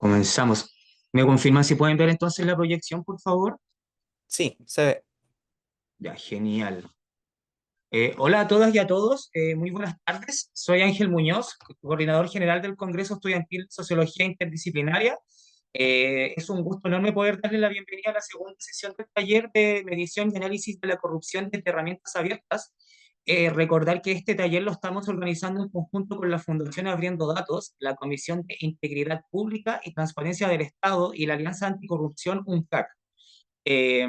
Comenzamos. ¿Me confirman si pueden ver entonces la proyección, por favor? Sí, se ve. Ya, genial. Hola a todas y a todos, muy buenas tardes. Soy Ángel Muñoz, coordinador general del Congreso Estudiantil Sociología Interdisciplinaria. Es un gusto enorme poder darle la bienvenida a la segunda sesión del taller de medición y análisis de la corrupción desde herramientas abiertas. Recordar que este taller lo estamos organizando en conjunto con la Fundación Abriendo Datos, la Comisión de Integridad Pública y Transparencia del Estado y la Alianza Anticorrupción UNCAC. Eh,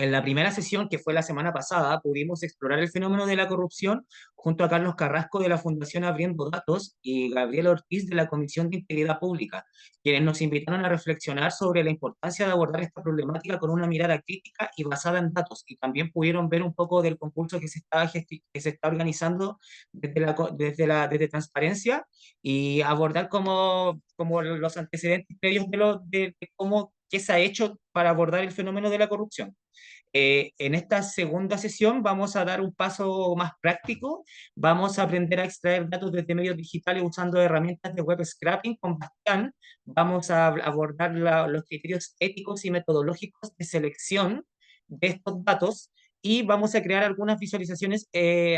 en la primera sesión, que fue la semana pasada, pudimos explorar el fenómeno de la corrupción junto a Carlos Carrasco de la Fundación Abriendo Datos y Gabriel Ortiz de la Comisión de Integridad Pública, quienes nos invitaron a reflexionar sobre la importancia de abordar esta problemática con una mirada crítica y basada en datos. Y también pudieron ver un poco del concurso que se está organizando desde Transparencia y abordar como los antecedentes previos de cómo qué se ha hecho para abordar el fenómeno de la corrupción. En esta segunda sesión vamos a dar un paso más práctico, vamos a aprender a extraer datos desde medios digitales usando herramientas de web scraping con Bastián, vamos a abordar los criterios éticos y metodológicos de selección de estos datos y vamos a crear algunas visualizaciones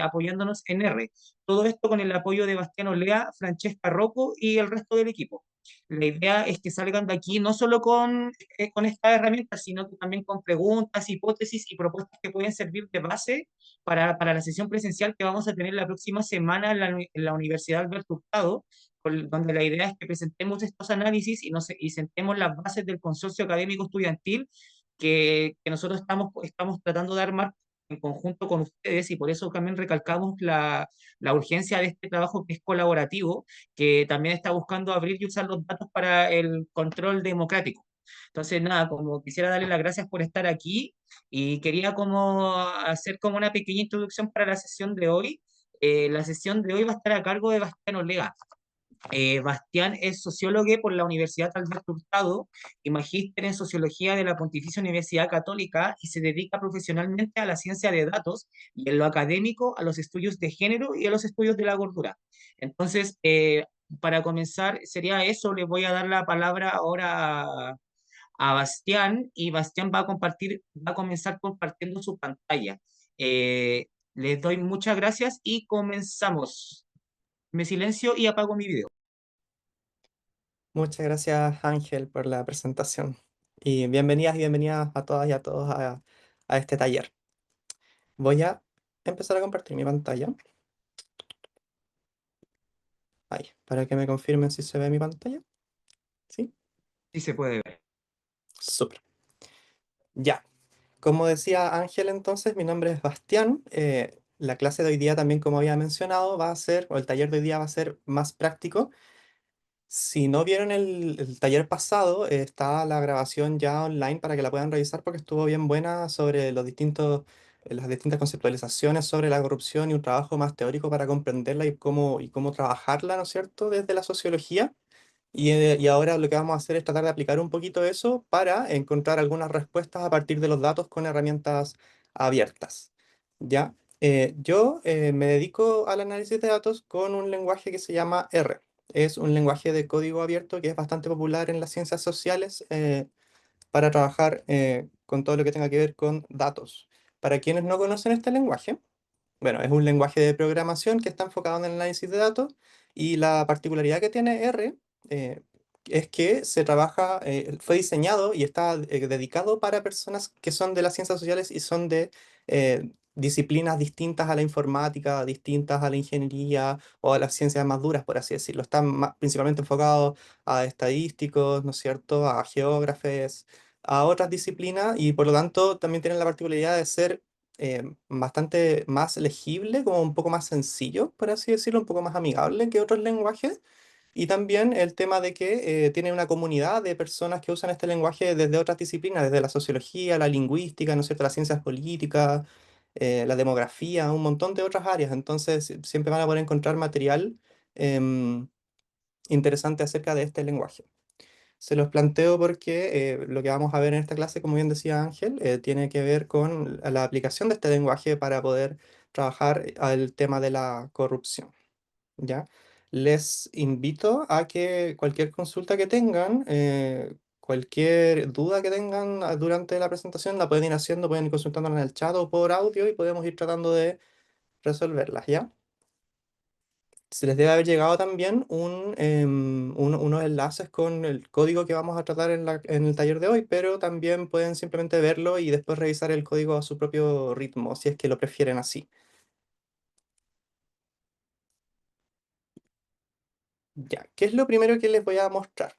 apoyándonos en R. Todo esto con el apoyo de Bastián Olea, Francesca Rocco y el resto del equipo. La idea es que salgan de aquí no solo con estas herramientas, sino que también con preguntas, hipótesis y propuestas que pueden servir de base para la sesión presencial que vamos a tener la próxima semana en la Universidad Alberto Hurtado, donde la idea es que presentemos estos análisis y sentemos las bases del consorcio académico estudiantil que nosotros estamos tratando de armar en conjunto con ustedes y por eso también recalcamos la urgencia de este trabajo que es colaborativo, que también está buscando abrir y usar los datos para el control democrático. Entonces, nada, como quisiera darle las gracias por estar aquí y quería como hacer como una pequeña introducción para la sesión de hoy. La sesión de hoy va a estar a cargo de Bastián Olega. Bastián es sociólogo por la Universidad Alberto Hurtado y magíster en sociología de la Pontificia Universidad Católica y se dedica profesionalmente a la ciencia de datos y en lo académico a los estudios de género y a los estudios de la gordura. Entonces, para comenzar, sería eso, le voy a dar la palabra ahora a Bastián y Bastián va a comenzar compartiendo su pantalla. Les doy muchas gracias y comenzamos. Me silencio y apago mi video. Muchas gracias, Ángel, por la presentación. Y bienvenidas a todas y a todos a este taller. Voy a empezar a compartir mi pantalla. Ahí, para que me confirmen si se ve mi pantalla. ¿Sí? Sí se puede ver. Súper. Ya. Como decía Ángel, entonces, mi nombre es Bastián. La clase de hoy día también, como había mencionado, va a ser, o el taller de hoy día va a ser más práctico. Si no vieron el taller pasado, está la grabación ya online para que la puedan revisar porque estuvo bien buena sobre las distintas conceptualizaciones sobre la corrupción y un trabajo más teórico para comprenderla y cómo trabajarla, ¿no es cierto?, desde la sociología. Y ahora lo que vamos a hacer es tratar de aplicar un poquito eso para encontrar algunas respuestas a partir de los datos con herramientas abiertas. ¿Ya? Yo me dedico al análisis de datos con un lenguaje que se llama R. Es un lenguaje de código abierto que es bastante popular en las ciencias sociales para trabajar con todo lo que tenga que ver con datos. Para quienes no conocen este lenguaje, bueno, es un lenguaje de programación que está enfocado en el análisis de datos y la particularidad que tiene R eh, es que fue diseñado y está dedicado para personas que son de las ciencias sociales y son de disciplinas distintas a la informática, distintas a la ingeniería o a las ciencias más duras, por así decirlo. Están principalmente enfocados a estadísticos, ¿no es cierto?, a geógrafes, a otras disciplinas y por lo tanto también tienen la particularidad de ser bastante más legible, como un poco más sencillo, por así decirlo, un poco más amigable que otros lenguajes. Y también el tema de que tiene una comunidad de personas que usan este lenguaje desde otras disciplinas, desde la sociología, la lingüística, ¿no es cierto?, las ciencias políticas, la demografía, un montón de otras áreas. Entonces, siempre van a poder encontrar material em, interesante acerca de este lenguaje. Se los planteo porque lo que vamos a ver en esta clase, como bien decía Ángel, tiene que ver con la aplicación de este lenguaje para poder trabajar el tema de la corrupción, ¿ya? Les invito a que cualquier consulta que tengan, cualquier duda que tengan durante la presentación, la pueden ir haciendo, pueden ir consultándola en el chat o por audio y podemos ir tratando de resolverlas, ¿ya? Se les debe haber llegado también unos enlaces con el código que vamos a tratar en el taller de hoy, pero también pueden simplemente verlo y después revisar el código a su propio ritmo, si es que lo prefieren así. Ya, ¿qué es lo primero que les voy a mostrar?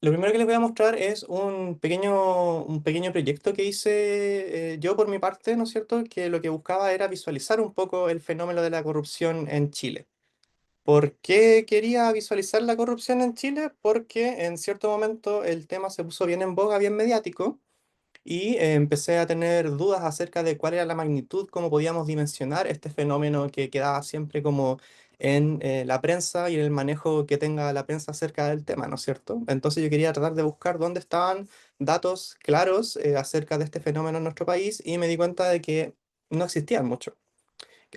Lo primero que les voy a mostrar es un pequeño proyecto que hice yo por mi parte, ¿no es cierto? Que lo que buscaba era visualizar un poco el fenómeno de la corrupción en Chile. ¿Por qué quería visualizar la corrupción en Chile? Porque en cierto momento el tema se puso bien en boga, bien mediático, y empecé a tener dudas acerca de cuál era la magnitud, cómo podíamos dimensionar este fenómeno que quedaba siempre como en la prensa y en el manejo que tenga la prensa acerca del tema, ¿no es cierto? Entonces yo quería tratar de buscar dónde estaban datos claros acerca de este fenómeno en nuestro país y me di cuenta de que no existían mucho,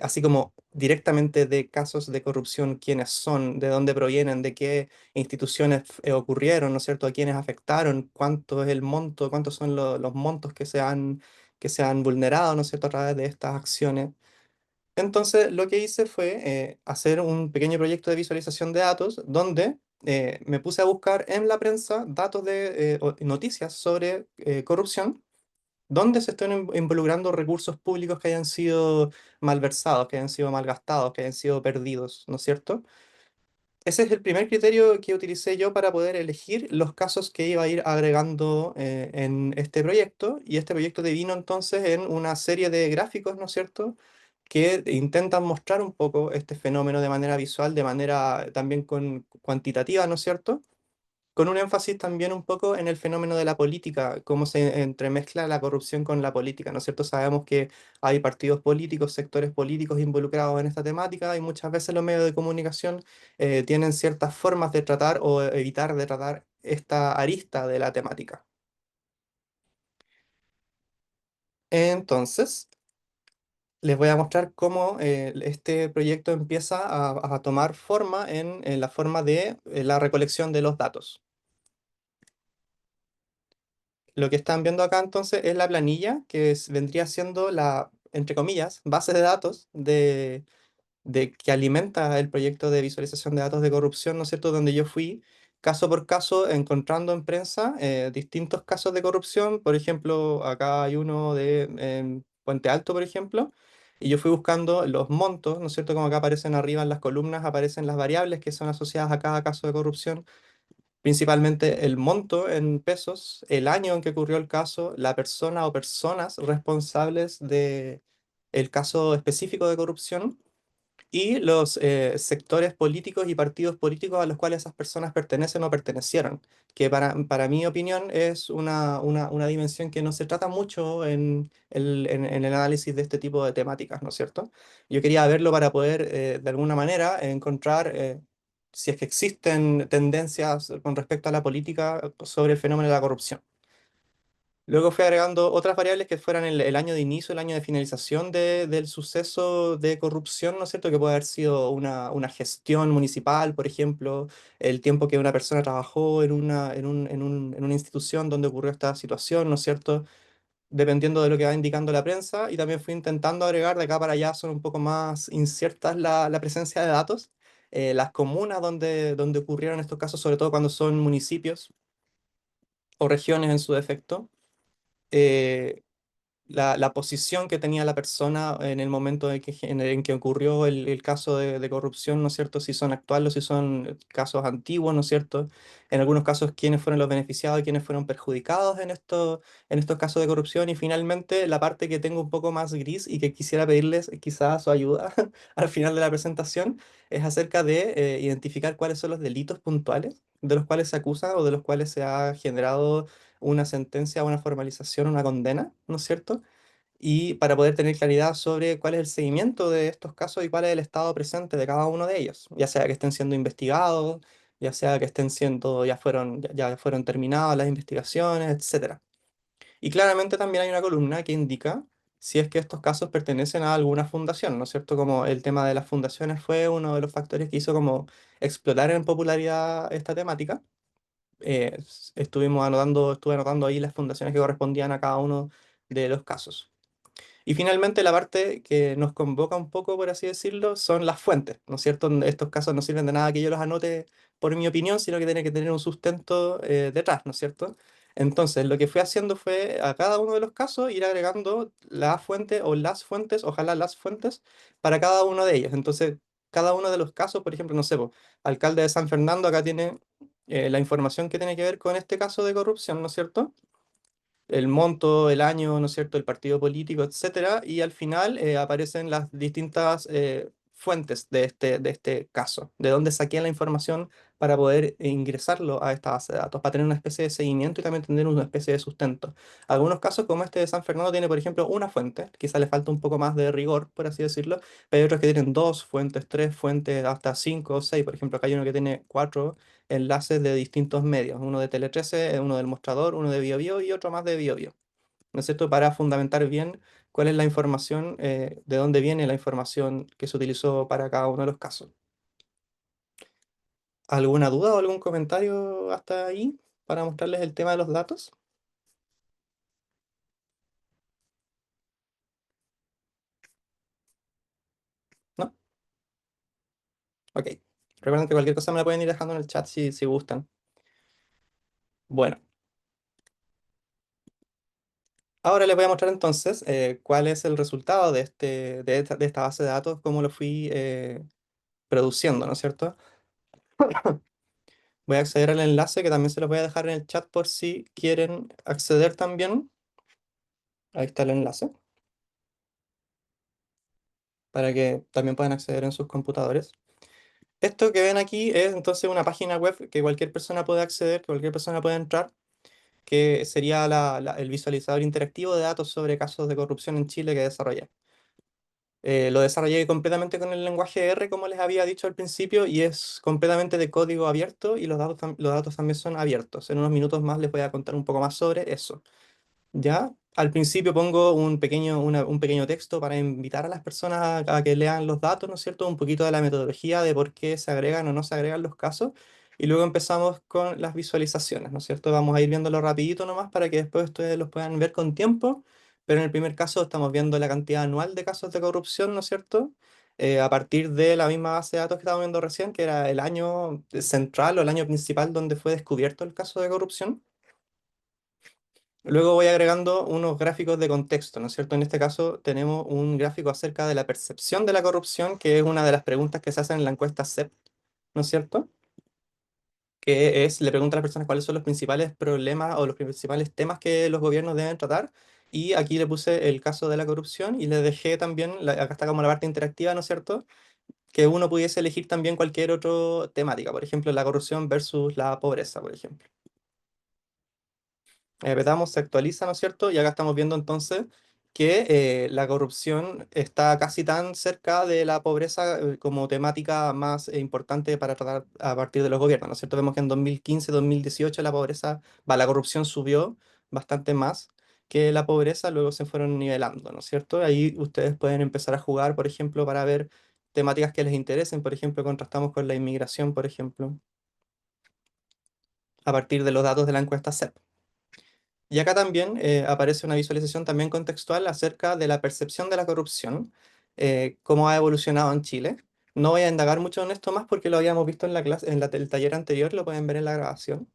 así como directamente de casos de corrupción, quiénes son, de dónde provienen, de qué instituciones ocurrieron, ¿no es cierto?, a quiénes afectaron, cuánto es el monto, cuántos son los montos que se han vulnerado, ¿no es cierto?, a través de estas acciones. Entonces, lo que hice fue hacer un pequeño proyecto de visualización de datos donde me puse a buscar en la prensa datos de noticias sobre corrupción donde se están involucrando recursos públicos que hayan sido malversados, que hayan sido malgastados, que hayan sido perdidos, ¿no es cierto? Ese es el primer criterio que utilicé yo para poder elegir los casos que iba a ir agregando en este proyecto. Y este proyecto devino entonces en una serie de gráficos, ¿no es cierto?, que intentan mostrar un poco este fenómeno de manera visual, de manera también cuantitativa, ¿no es cierto? Con un énfasis también un poco en el fenómeno de la política, cómo se entremezcla la corrupción con la política, ¿no es cierto? Sabemos que hay partidos políticos, sectores políticos involucrados en esta temática y muchas veces los medios de comunicación tienen ciertas formas de tratar o evitar de tratar esta arista de la temática. Entonces, les voy a mostrar cómo este proyecto empieza a tomar forma en la forma de la recolección de los datos. Lo que están viendo acá entonces es la planilla vendría siendo la, entre comillas, base de datos de que alimenta el proyecto de visualización de datos de corrupción, ¿no es cierto? Donde yo fui caso por caso encontrando en prensa distintos casos de corrupción. Por ejemplo, acá hay uno de Puente Alto, por ejemplo, y yo fui buscando los montos, ¿no es cierto? Como acá aparecen arriba en las columnas, aparecen las variables que son asociadas a cada caso de corrupción, principalmente el monto en pesos, el año en que ocurrió el caso, la persona o personas responsables de el caso específico de corrupción y los sectores políticos y partidos políticos a los cuales esas personas pertenecen o pertenecieron, que para mi opinión es una dimensión que no se trata mucho en el análisis de este tipo de temáticas, ¿no es cierto? Yo quería verlo para poder, de alguna manera, encontrar si es que existen tendencias con respecto a la política sobre el fenómeno de la corrupción. Luego fui agregando otras variables que fueran el año de inicio, el año de finalización del suceso de corrupción, ¿no es cierto? Que puede haber sido una gestión municipal, por ejemplo, el tiempo que una persona trabajó en una institución donde ocurrió esta situación, ¿no es cierto? Dependiendo de lo que va indicando la prensa. Y también fui intentando agregar, de acá para allá son un poco más inciertas la presencia de datos. Las comunas donde ocurrieron estos casos, sobre todo cuando son municipios o regiones en su defecto. eh, la posición que tenía la persona en el momento en que ocurrió el caso de corrupción, ¿no es cierto? Si son actuales o si son casos antiguos, ¿no es cierto? En algunos casos, quiénes fueron los beneficiados y quiénes fueron perjudicados en estos casos de corrupción. Y finalmente, la parte que tengo un poco más gris y que quisiera pedirles quizás su ayuda al final de la presentación, es acerca de identificar cuáles son los delitos puntuales de los cuales se acusa o de los cuales se ha generado una sentencia, una formalización, una condena, ¿no es cierto? Y para poder tener claridad sobre cuál es el seguimiento de estos casos y cuál es el estado presente de cada uno de ellos, ya sea que estén siendo investigados, ya sea que estén siendo, ya fueron terminadas las investigaciones, etcétera. Y claramente también hay una columna que indica si es que estos casos pertenecen a alguna fundación, ¿no es cierto? Como el tema de las fundaciones fue uno de los factores que hizo como explotar en popularidad esta temática. Estuve anotando ahí las fundaciones que correspondían a cada uno de los casos. Y finalmente la parte que nos convoca un poco, por así decirlo, son las fuentes, ¿no es cierto? Estos casos no sirven de nada que yo los anote por mi opinión, sino que tiene que tener un sustento detrás, ¿no es cierto? Entonces, lo que fui haciendo fue a cada uno de los casos ir agregando la fuente o las fuentes, ojalá las fuentes, para cada uno de ellos. Entonces, cada uno de los casos, por ejemplo, no sé, po, alcalde de San Fernando, acá tiene la información que tiene que ver con este caso de corrupción, ¿no es cierto? El monto, el año, ¿no es cierto?, el partido político, etcétera, y al final aparecen las distintas fuentes de este caso, de dónde saqué la información para poder ingresarlo a esta base de datos, para tener una especie de seguimiento y también tener una especie de sustento. Algunos casos, como este de San Fernando, tiene, por ejemplo, una fuente, quizá le falta un poco más de rigor, por así decirlo, pero hay otros que tienen dos fuentes, tres fuentes, hasta cinco o seis. Por ejemplo, acá hay uno que tiene cuatro enlaces de distintos medios, uno de Tele 13, uno del Mostrador, uno de BioBio y otro más de BioBio, ¿no es cierto? Para fundamentar bien cuál es la información, de dónde viene la información que se utilizó para cada uno de los casos. ¿Alguna duda o algún comentario hasta ahí para mostrarles el tema de los datos? ¿No? Ok. Recuerden que cualquier cosa me la pueden ir dejando en el chat si gustan. Bueno, ahora les voy a mostrar entonces cuál es el resultado de esta base de datos, cómo lo fui produciendo, ¿no es cierto? Voy a acceder al enlace que también se los voy a dejar en el chat por si quieren acceder también. Ahí está el enlace para que también puedan acceder en sus computadores. Esto que ven aquí es entonces una página web que cualquier persona puede acceder, que cualquier persona puede entrar, que sería el visualizador interactivo de datos sobre casos de corrupción en Chile que desarrollé. Lo desarrollé completamente con el lenguaje R, como les había dicho al principio, y es completamente de código abierto y los datos también son abiertos. En unos minutos más les voy a contar un poco más sobre eso. Ya, al principio pongo un pequeño texto para invitar a las personas a que lean los datos, ¿no es cierto? Un poquito de la metodología de por qué se agregan o no se agregan los casos. Y luego empezamos con las visualizaciones, ¿no es cierto? Vamos a ir viéndolo rapidito nomás para que después ustedes los puedan ver con tiempo. Pero en el primer caso estamos viendo la cantidad anual de casos de corrupción, ¿no es cierto? A partir de la misma base de datos que estábamos viendo recién, que era el año central o el año principal donde fue descubierto el caso de corrupción. Luego voy agregando unos gráficos de contexto, ¿no es cierto? En este caso tenemos un gráfico acerca de la percepción de la corrupción, que es una de las preguntas que se hacen en la encuesta CEP, ¿no es cierto? Que es, le pregunta a las personas cuáles son los principales problemas o los principales temas que los gobiernos deben tratar. Y aquí le puse el caso de la corrupción y le dejé también, acá está como la parte interactiva, ¿no es cierto? Que uno pudiese elegir también cualquier otra temática, por ejemplo, la corrupción versus la pobreza, por ejemplo. Apretamos, se actualiza, ¿no es cierto? Y acá estamos viendo entonces que la corrupción está casi tan cerca de la pobreza como temática más importante para tratar a partir de los gobiernos, ¿no es cierto? Vemos que en 2015, 2018 la pobreza, la corrupción subió bastante más que la pobreza, luego se fueron nivelando, ¿no es cierto? Ahí ustedes pueden empezar a jugar, por ejemplo, para ver temáticas que les interesen, por ejemplo, contrastamos con la inmigración, por ejemplo, a partir de los datos de la encuesta CEP. Y acá también aparece una visualización también contextual acerca de la percepción de la corrupción, cómo ha evolucionado en Chile. No voy a indagar mucho en esto más porque lo habíamos visto en la clase, el taller anterior, lo pueden ver en la grabación.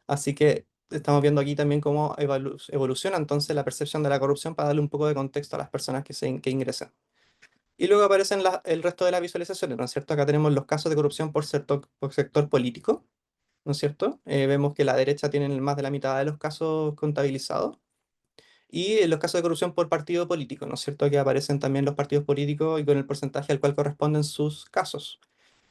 Así que estamos viendo aquí también cómo evoluciona entonces la percepción de la corrupción para darle un poco de contexto a las personas que ingresan. Y luego aparecen el resto de las visualizaciones, ¿no es cierto? Acá tenemos los casos de corrupción por sector político, ¿no es cierto? Vemos que la derecha tiene más de la mitad de los casos contabilizados. Y en los casos de corrupción por partido político, ¿no es cierto? Que aparecen también los partidos políticos y con el porcentaje al cual corresponden sus casos.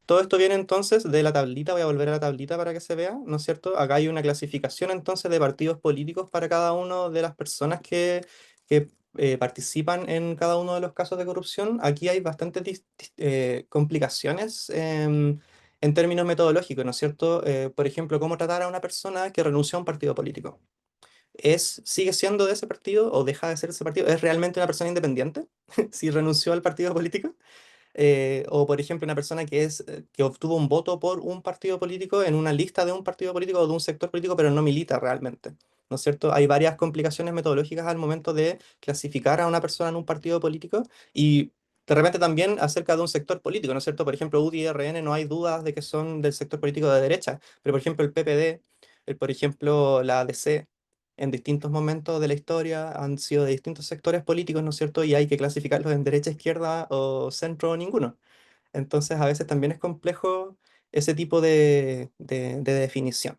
Todo esto viene entonces de la tablita, voy a volver a la tablita para que se vea, ¿no es cierto? Acá hay una clasificación entonces de partidos políticos para cada una de las personas que participan en cada uno de los casos de corrupción. Aquí hay bastantes complicaciones en términos metodológicos, ¿no es cierto? Por ejemplo, cómo tratar a una persona que renunció a un partido político. sigue siendo de ese partido o deja de ser de ese partido, es realmente una persona independiente si renunció al partido político. O por ejemplo una persona que obtuvo un voto por un partido político en una lista de un partido político o de un sector político, pero no milita realmente. ¿No es cierto? Hay varias complicaciones metodológicas al momento de clasificar a una persona en un partido político y de repente también acerca de un sector político, ¿no es cierto? Por ejemplo, UDI y RN no hay dudas de que son del sector político de derecha, pero por ejemplo el PPD, por ejemplo la ADC, en distintos momentos de la historia han sido de distintos sectores políticos, ¿no es cierto? Y hay que clasificarlos en derecha, izquierda o centro o ninguno. Entonces, a veces también es complejo ese tipo de definición,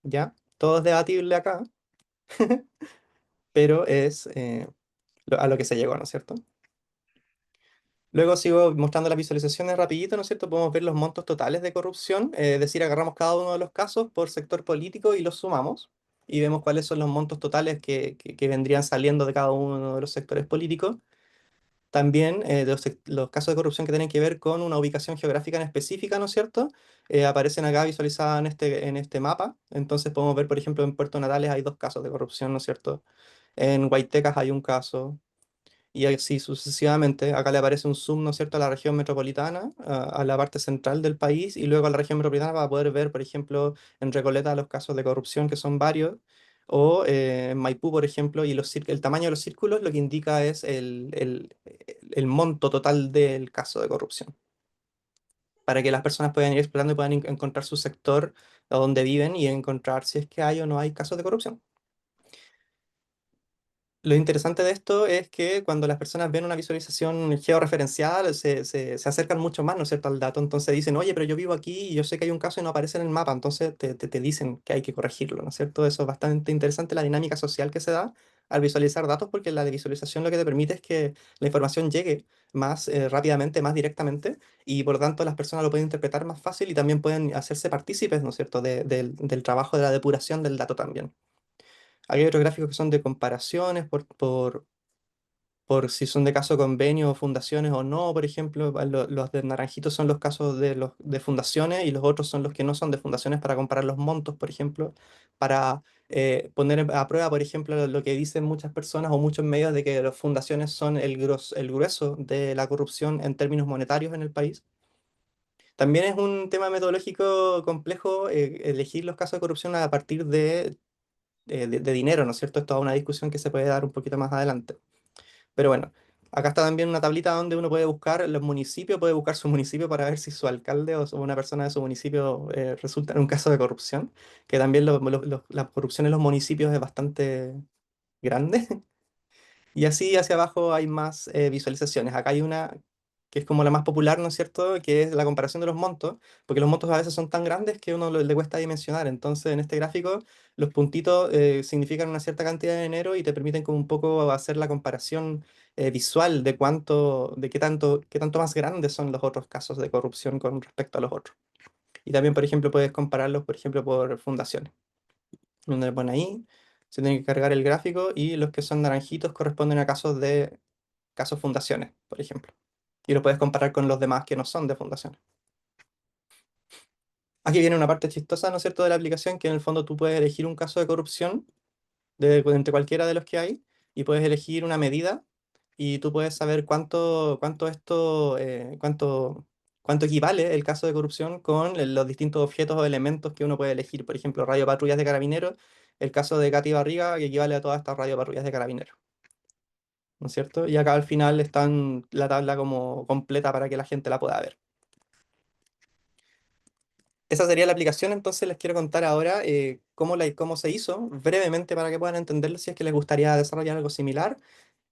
¿ya? Todo es debatible acá, pero es a lo que se llegó, ¿no es cierto? Luego sigo mostrando las visualizaciones rapidito, ¿no es cierto? Podemos ver los montos totales de corrupción, es decir, agarramos cada uno de los casos por sector político y los sumamos y vemos cuáles son los montos totales que vendrían saliendo de cada uno de los sectores políticos. También los casos de corrupción que tienen que ver con una ubicación geográfica en específica, ¿no es cierto? Aparecen acá visualizadas en este mapa. Entonces podemos ver, por ejemplo, en Puerto Natales hay dos casos de corrupción, ¿no es cierto? En Guaitecas hay un caso. Y así sucesivamente. Acá le aparece un zoom, ¿no es cierto?, a la región metropolitana, a la parte central del país, y luego a la región metropolitana para poder ver, por ejemplo, en Recoleta los casos de corrupción, que son varios, o en Maipú, por ejemplo, y el tamaño de los círculos lo que indica es el monto total del caso de corrupción, para que las personas puedan ir explorando y puedan encontrar su sector a donde viven y encontrar si es que hay o no hay casos de corrupción. Lo interesante de esto es que cuando las personas ven una visualización georreferenciada, se acercan mucho más, ¿no es cierto?, al dato. Entonces dicen, oye, pero yo vivo aquí y yo sé que hay un caso y no aparece en el mapa. Entonces te dicen que hay que corregirlo, ¿no es cierto? Eso es bastante interesante, la dinámica social que se da al visualizar datos, porque la de visualización lo que te permite es que la información llegue más rápidamente, más directamente, y por lo tanto las personas lo pueden interpretar más fácil y también pueden hacerse partícipes, ¿no es cierto?, del trabajo de la depuración del dato también. Aquí hay otros gráficos que son de comparaciones por si son de caso convenio o fundaciones o no, por ejemplo. Los de naranjitos son los casos de fundaciones y los otros son los que no son de fundaciones para comparar los montos, por ejemplo, para poner a prueba, por ejemplo, lo que dicen muchas personas o muchos medios de que las fundaciones son el grueso de la corrupción en términos monetarios en el país. También es un tema metodológico complejo elegir los casos de corrupción a partir de dinero, ¿no es cierto? Es toda una discusión que se puede dar un poquito más adelante. Pero bueno, acá está también una tablita donde uno puede buscar los municipios, puede buscar su municipio para ver si su alcalde o una persona de su municipio resulta en un caso de corrupción, que también la corrupción en los municipios es bastante grande. Y así hacia abajo hay más visualizaciones. Acá hay una que es como la más popular, ¿no es cierto? Que es la comparación de los montos, porque los montos a veces son tan grandes que a uno le cuesta dimensionar. Entonces, en este gráfico, los puntitos significan una cierta cantidad de dinero y te permiten como un poco hacer la comparación visual de qué tanto más grandes son los otros casos de corrupción con respecto a los otros. Y también, por ejemplo, puedes compararlos, por ejemplo, por fundaciones donde le pone ahí, se tiene que cargar el gráfico y los que son naranjitos corresponden a casos fundaciones, por ejemplo. Y lo puedes comparar con los demás que no son de fundaciones. Aquí viene una parte chistosa, ¿no es cierto?, de la aplicación, que en el fondo tú puedes elegir un caso de corrupción entre cualquiera de los que hay y puedes elegir una medida y tú puedes saber cuánto equivale el caso de corrupción con los distintos objetos o elementos que uno puede elegir. Por ejemplo, radio patrullas de carabineros, el caso de Katy Barriga, que equivale a todas estas radio patrullas de carabineros, ¿no es cierto? Y acá al final están la tabla como completa para que la gente la pueda ver. Esa sería la aplicación, entonces les quiero contar ahora cómo se hizo, brevemente para que puedan entenderlo si es que les gustaría desarrollar algo similar.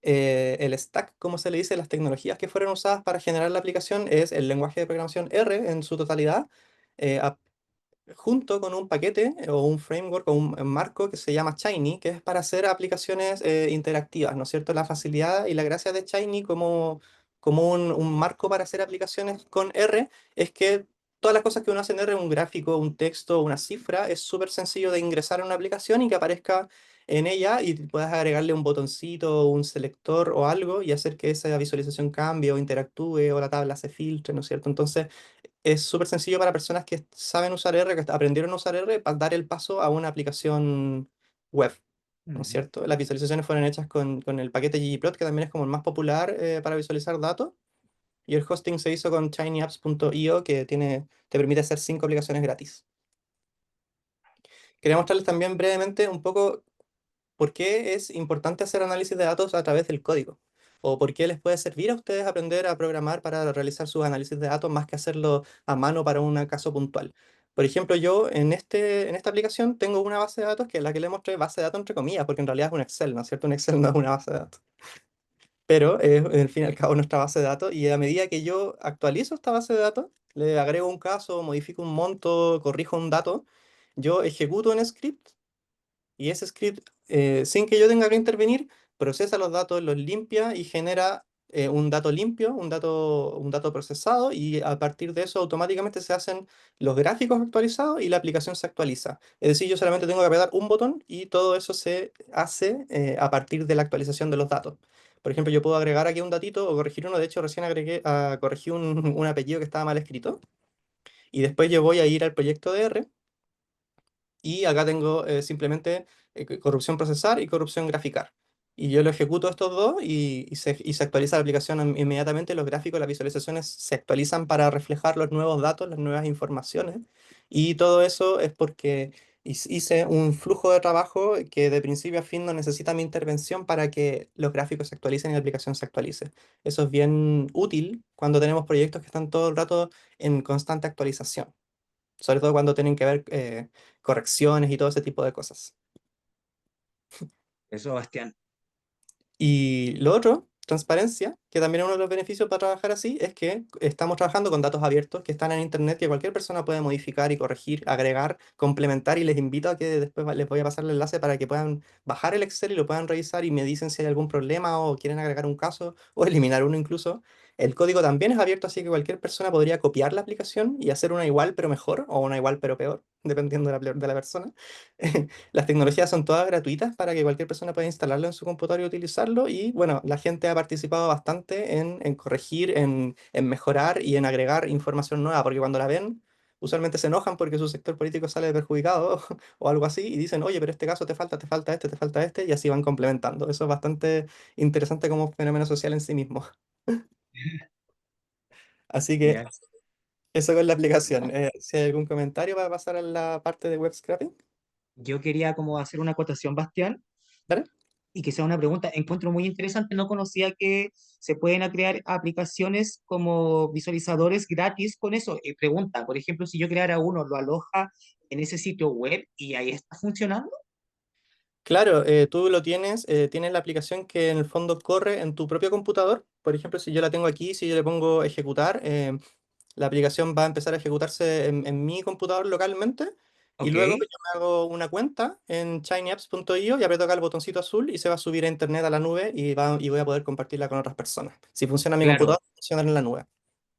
El stack, como se le dice, las tecnologías que fueron usadas para generar la aplicación es el lenguaje de programación R en su totalidad, eh, a- junto con un paquete o un framework o un marco que se llama Shiny, que es para hacer aplicaciones interactivas, ¿no es cierto? La facilidad y la gracia de Shiny como un marco para hacer aplicaciones con R es que todas las cosas que uno hace en R, un gráfico, un texto, una cifra, es súper sencillo de ingresar a una aplicación y que aparezca en ella y puedas agregarle un botoncito, un selector o algo y hacer que esa visualización cambie o interactúe o la tabla se filtre, ¿no es cierto? Entonces, es súper sencillo para personas que saben usar R, que aprendieron a usar R, para dar el paso a una aplicación web. ¿no es Ujú. cierto? Las visualizaciones fueron hechas con el paquete ggplot, que también es como el más popular para visualizar datos. Y el hosting se hizo con tinyapps.io, que te permite hacer 5 aplicaciones gratis. Quería mostrarles también brevemente un poco por qué es importante hacer análisis de datos a través del código. O por qué les puede servir a ustedes aprender a programar para realizar sus análisis de datos más que hacerlo a mano para un caso puntual. Por ejemplo, yo en esta aplicación tengo una base de datos que es la que le mostré base de datos entre comillas, porque en realidad es un Excel, ¿no es cierto? Un Excel no es una base de datos. Pero es, al fin y al cabo, nuestra base de datos. Y a medida que yo actualizo esta base de datos, le agrego un caso, modifico un monto, corrijo un dato, yo ejecuto un script y ese script, sin que yo tenga que intervenir, procesa los datos, los limpia y genera un dato limpio, un dato procesado, y a partir de eso automáticamente se hacen los gráficos actualizados y la aplicación se actualiza. Es decir, yo solamente tengo que apretar un botón y todo eso se hace a partir de la actualización de los datos. Por ejemplo, yo puedo agregar aquí un datito o corregir uno. De hecho, recién corregí un apellido que estaba mal escrito. Y después yo voy a ir al proyecto de R y acá tengo simplemente corrupción procesar y corrupción graficar. Y yo lo ejecuto estos dos y se actualiza la aplicación inmediatamente. Los gráficos, las visualizaciones se actualizan para reflejar los nuevos datos, las nuevas informaciones. Y todo eso es porque hice un flujo de trabajo que de principio a fin no necesita mi intervención para que los gráficos se actualicen y la aplicación se actualice. Eso es bien útil cuando tenemos proyectos que están todo el rato en constante actualización, sobre todo cuando tienen que ver correcciones y todo ese tipo de cosas. Eso, Bastián. Y lo otro, transparencia, que también es uno de los beneficios para trabajar así, es que estamos trabajando con datos abiertos que están en Internet, que cualquier persona puede modificar y corregir, agregar, complementar, y les invito a que después les voy a pasar el enlace para que puedan bajar el Excel y lo puedan revisar y me dicen si hay algún problema o quieren agregar un caso o eliminar uno incluso. El código también es abierto, así que cualquier persona podría copiar la aplicación y hacer una igual pero mejor o una igual pero peor, dependiendo de la persona. Las tecnologías son todas gratuitas para que cualquier persona pueda instalarlo en su computador y utilizarlo. Y bueno, la gente ha participado bastante en corregir, en mejorar y en agregar información nueva, porque cuando la ven, usualmente se enojan porque su sector político sale perjudicado o algo así y dicen, oye, pero este caso te falta este, te falta este, y así van complementando. Eso es bastante interesante como fenómeno social en sí mismo. Así que Genial. eso con la aplicación. Si hay algún comentario para pasar a la parte de web scraping, Yo quería como hacer una acotación, Bastián, ¿vale? y que sea una pregunta. Encuentro muy interesante, no conocía que se pueden crear aplicaciones como visualizadores gratis con eso. Pregunta, por ejemplo, si yo creara uno, ¿lo aloja en ese sitio web y ahí está funcionando? Claro, tú lo tienes, tienes la aplicación que en el fondo corre en tu propio computador. Por ejemplo, si yo la tengo aquí, si yo le pongo ejecutar, la aplicación va a empezar a ejecutarse en mi computador localmente. Y Ok, luego yo me hago una cuenta en shinyapps.io y aprieto acá el botoncito azul y se va a subir a internet a la nube y voy a poder compartirla con otras personas. Si funciona en mi computador, claro, funciona en la nube.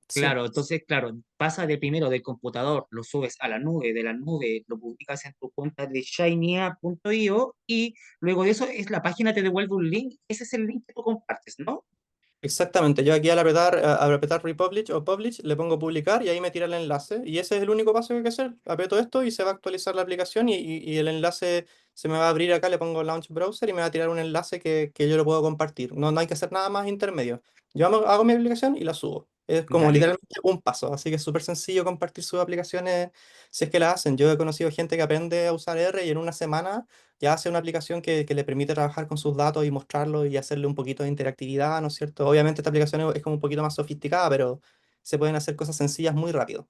Sí. claro. Entonces, claro, pasa de primero del computador, lo subes a la nube, de la nube lo publicas en tu cuenta de shinia.io y luego de eso es la página te devuelve un link. Ese es el link que tú compartes, ¿no? Exactamente, yo aquí al apretar Republish o Publish le pongo publicar y ahí me tira el enlace y ese es el único paso que hay que hacer. Aprieto esto y se va a actualizar la aplicación y el enlace se me va a abrir acá, le pongo Launch Browser y me va a tirar un enlace que yo lo puedo compartir. No, no hay que hacer nada más intermedio. Yo hago mi aplicación y la subo. Es como Dale. literalmente un paso, así que es súper sencillo compartir sus aplicaciones si es que la hacen. Yo he conocido gente que aprende a usar R y en una semana ya hace una aplicación que le permite trabajar con sus datos y mostrarlo y hacerle un poquito de interactividad, ¿no es cierto? Obviamente esta aplicación es como un poquito más sofisticada, pero se pueden hacer cosas sencillas muy rápido.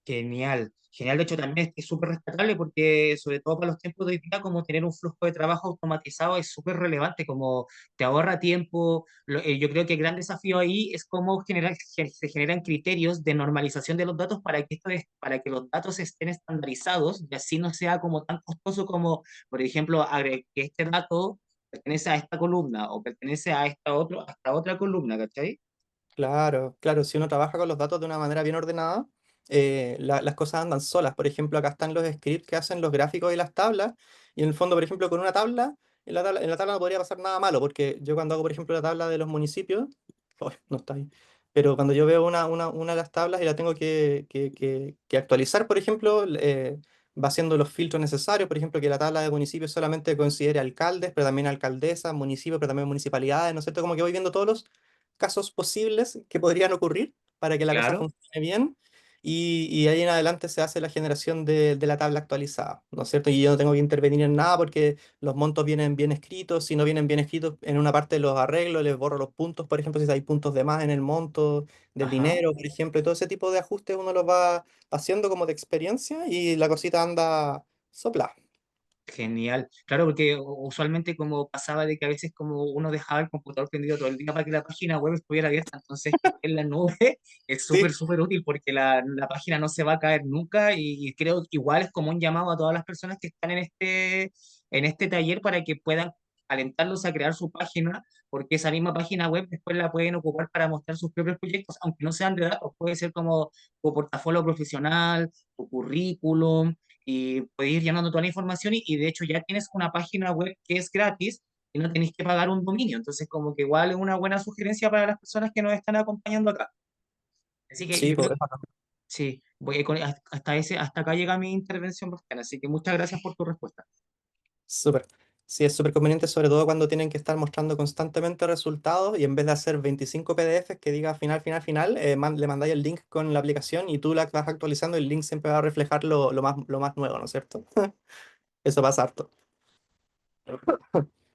Genial, genial. De hecho, también es súper rescatable porque, sobre todo para los tiempos de hoy día, como tener un flujo de trabajo automatizado es súper relevante, como te ahorra tiempo. Yo creo que el gran desafío ahí es cómo se generan criterios de normalización de los datos para que, para que los datos estén estandarizados y así no sea como tan costoso como, por ejemplo, que este dato pertenece a esta columna o pertenece a a esta otra columna, ¿cachai? Claro, claro, si uno trabaja con los datos de una manera bien ordenada, las cosas andan solas. Por ejemplo, acá están los scripts que hacen los gráficos y las tablas, y en el fondo, por ejemplo, con una tabla, en la tabla no podría pasar nada malo, porque yo cuando hago, por ejemplo, la tabla de los municipios, ¡ay, no está ahí! Pero cuando yo veo una de las tablas y la tengo que actualizar, por ejemplo, va haciendo los filtros necesarios, por ejemplo, que la tabla de municipios solamente considere alcaldes, pero también alcaldesas, municipios, pero también municipalidades, ¿no es cierto? Como que voy viendo todos los casos posibles que podrían ocurrir para que la cosa Claro, funcione bien. Y ahí en adelante se hace la generación de la tabla actualizada, ¿no es cierto? Y yo no tengo que intervenir en nada porque los montos vienen bien escritos. Si no vienen bien escritos, en una parte los arreglo, les borro los puntos, por ejemplo, si hay puntos de más en el monto del ajá. dinero, por ejemplo, y todo ese tipo de ajustes uno los va haciendo como de experiencia y la cosita anda sopla. Genial. Claro, porque usualmente como pasaba de que a veces como uno dejaba el computador prendido todo el día para que la página web estuviera abierta, entonces que esté en la nube es súper, Sí, súper útil porque la página no se va a caer nunca y creo que igual es como un llamado a todas las personas que están en este taller para que puedan alentarlos a crear su página, porque esa misma página web después la pueden ocupar para mostrar sus propios proyectos, aunque no sean de datos, puede ser como tu portafolio profesional, tu currículum y podéis ir llenando toda la información y de hecho ya tienes una página web que es gratis y no tenéis que pagar un dominio. Entonces, como que igual es una buena sugerencia para las personas que nos están acompañando acá. Así que sí, yo pues, creo, sí, hasta acá llega mi intervención, Bastián. Así que muchas gracias por tu respuesta. súper. Sí, es súper conveniente, sobre todo cuando tienen que estar mostrando constantemente resultados y en vez de hacer 25 PDFs que diga final, final, final, le mandáis el link con la aplicación y tú la vas actualizando y el link siempre va a reflejar lo más nuevo, ¿no es cierto? Eso pasa harto.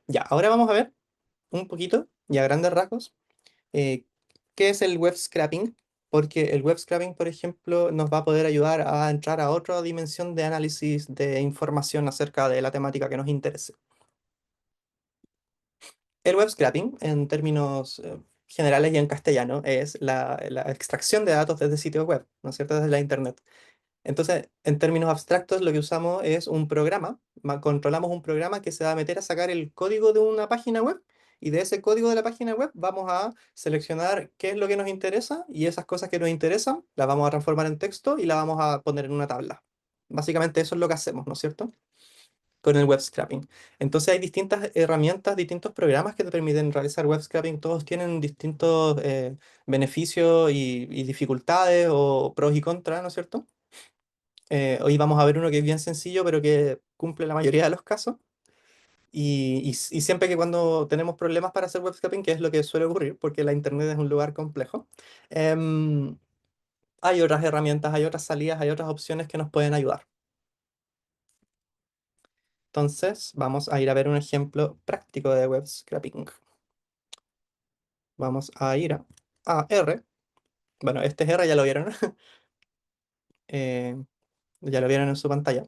Ya, ahora vamos a ver un poquito y a grandes rasgos eh, qué es el web scraping, porque el web scraping, por ejemplo, nos va a poder ayudar a entrar a otra dimensión de análisis de información acerca de la temática que nos interese. El web scraping, en términos generales y en castellano, es la extracción de datos desde sitios web, ¿no es cierto? Desde la Internet. Entonces, en términos abstractos, lo que usamos es un programa, controlamos un programa que se va a meter a sacar el código de una página web y de ese código de la página web vamos a seleccionar qué es lo que nos interesa y esas cosas que nos interesan las vamos a transformar en texto y las vamos a poner en una tabla. Básicamente eso es lo que hacemos, ¿no es cierto? Con el web scraping. Entonces hay distintas herramientas, distintos programas que te permiten realizar web scraping. Todos tienen distintos beneficios y dificultades o pros y contras, ¿no es cierto? Hoy vamos a ver uno que es bien sencillo, pero que cumple la mayoría de los casos. Y siempre que cuando tenemos problemas para hacer web scraping, que es lo que suele ocurrir, porque la internet es un lugar complejo, em, hay otras herramientas, hay otras salidas, hay otras opciones que nos pueden ayudar. Entonces, vamos a ir a ver un ejemplo práctico de web scraping. Vamos a ir a R. Bueno, este es R, ya lo vieron. Eh, ya lo vieron en su pantalla.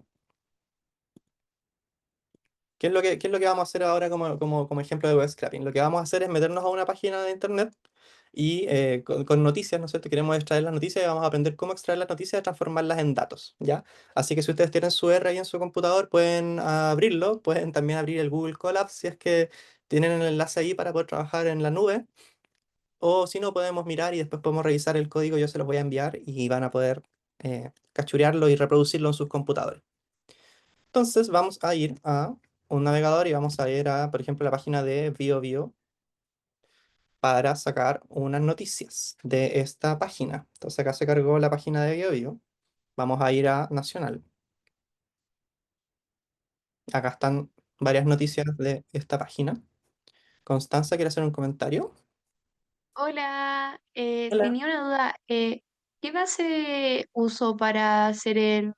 ¿Qué es lo que vamos a hacer ahora como ejemplo de web scraping? Lo que vamos a hacer es meternos a una página de internet y con noticias, ¿no es cierto? Queremos extraer las noticias y vamos a aprender cómo extraer las noticias y transformarlas en datos, ¿ya? Así que si ustedes tienen su R ahí en su computador, pueden abrirlo, pueden también abrir el Google Colab si es que tienen el enlace ahí para poder trabajar en la nube, o si no, podemos mirar y después podemos revisar el código, yo se los voy a enviar y van a poder cachurearlo y reproducirlo en sus computadores. Entonces vamos a ir a un navegador y vamos a ir a, por ejemplo, la página de BioBio para sacar unas noticias de esta página. Entonces acá se cargó la página de BioBio. Vamos a ir a Nacional. Acá están varias noticias de esta página. Constanza, ¿quiere hacer un comentario? Hola, Hola. tenía una duda. ¿Qué base uso para hacer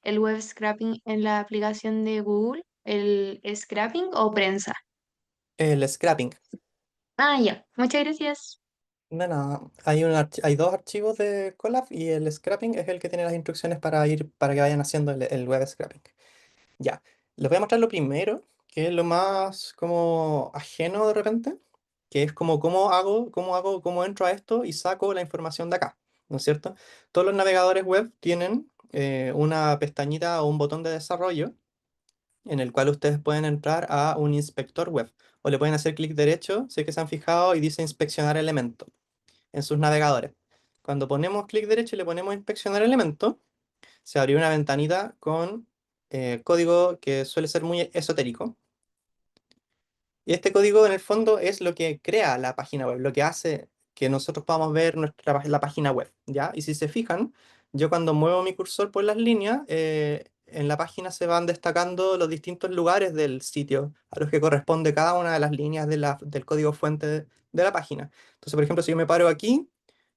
el web scraping en la aplicación de Google? ¿El scraping o prensa? El scrapping. Ah, ya, muchas gracias. No, no, hay dos archivos de Colab y el scrapping es el que tiene las instrucciones para ir, para que vayan haciendo el web scrapping. Ya, les voy a mostrar lo primero, que es lo más como ajeno de repente, que es como cómo entro a esto y saco la información de acá, ¿no es cierto? Todos los navegadores web tienen una pestañita o un botón de desarrollo en el cual ustedes pueden entrar a un inspector web o le pueden hacer clic derecho, sé que se han fijado y dice inspeccionar elemento en sus navegadores. Cuando ponemos clic derecho y le ponemos inspeccionar elemento, se abrió una ventanita con código que suele ser muy esotérico. Y este código en el fondo es lo que crea la página web, lo que hace que nosotros podamos ver la página web, ¿ya? Y si se fijan, yo cuando muevo mi cursor por las líneas, en la página se van destacando los distintos lugares del sitio a los que corresponde cada una de las líneas del código fuente de la página. Entonces, por ejemplo, si yo me paro aquí,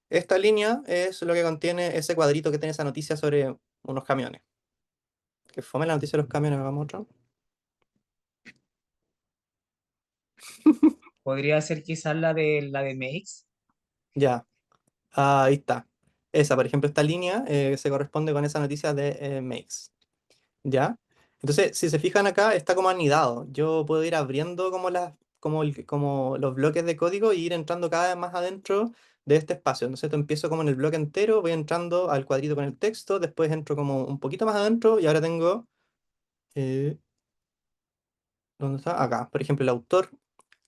esta línea es lo que contiene ese cuadrito que tiene esa noticia sobre unos camiones. Que fome la noticia de los camiones, vamos a otro. Podría ser quizás la de Makes. Ya, ahí está. Esa, por ejemplo, esta línea se corresponde con esa noticia de Makes. ¿Ya? Entonces, si se fijan acá, está como anidado. Yo puedo ir abriendo como los bloques de código y ir entrando cada vez más adentro de este espacio. Entonces, empiezo como en el bloque entero, voy entrando al cuadrito con el texto, después entro como un poquito más adentro y ahora tengo... eh, ¿dónde está? Acá. Por ejemplo, el autor,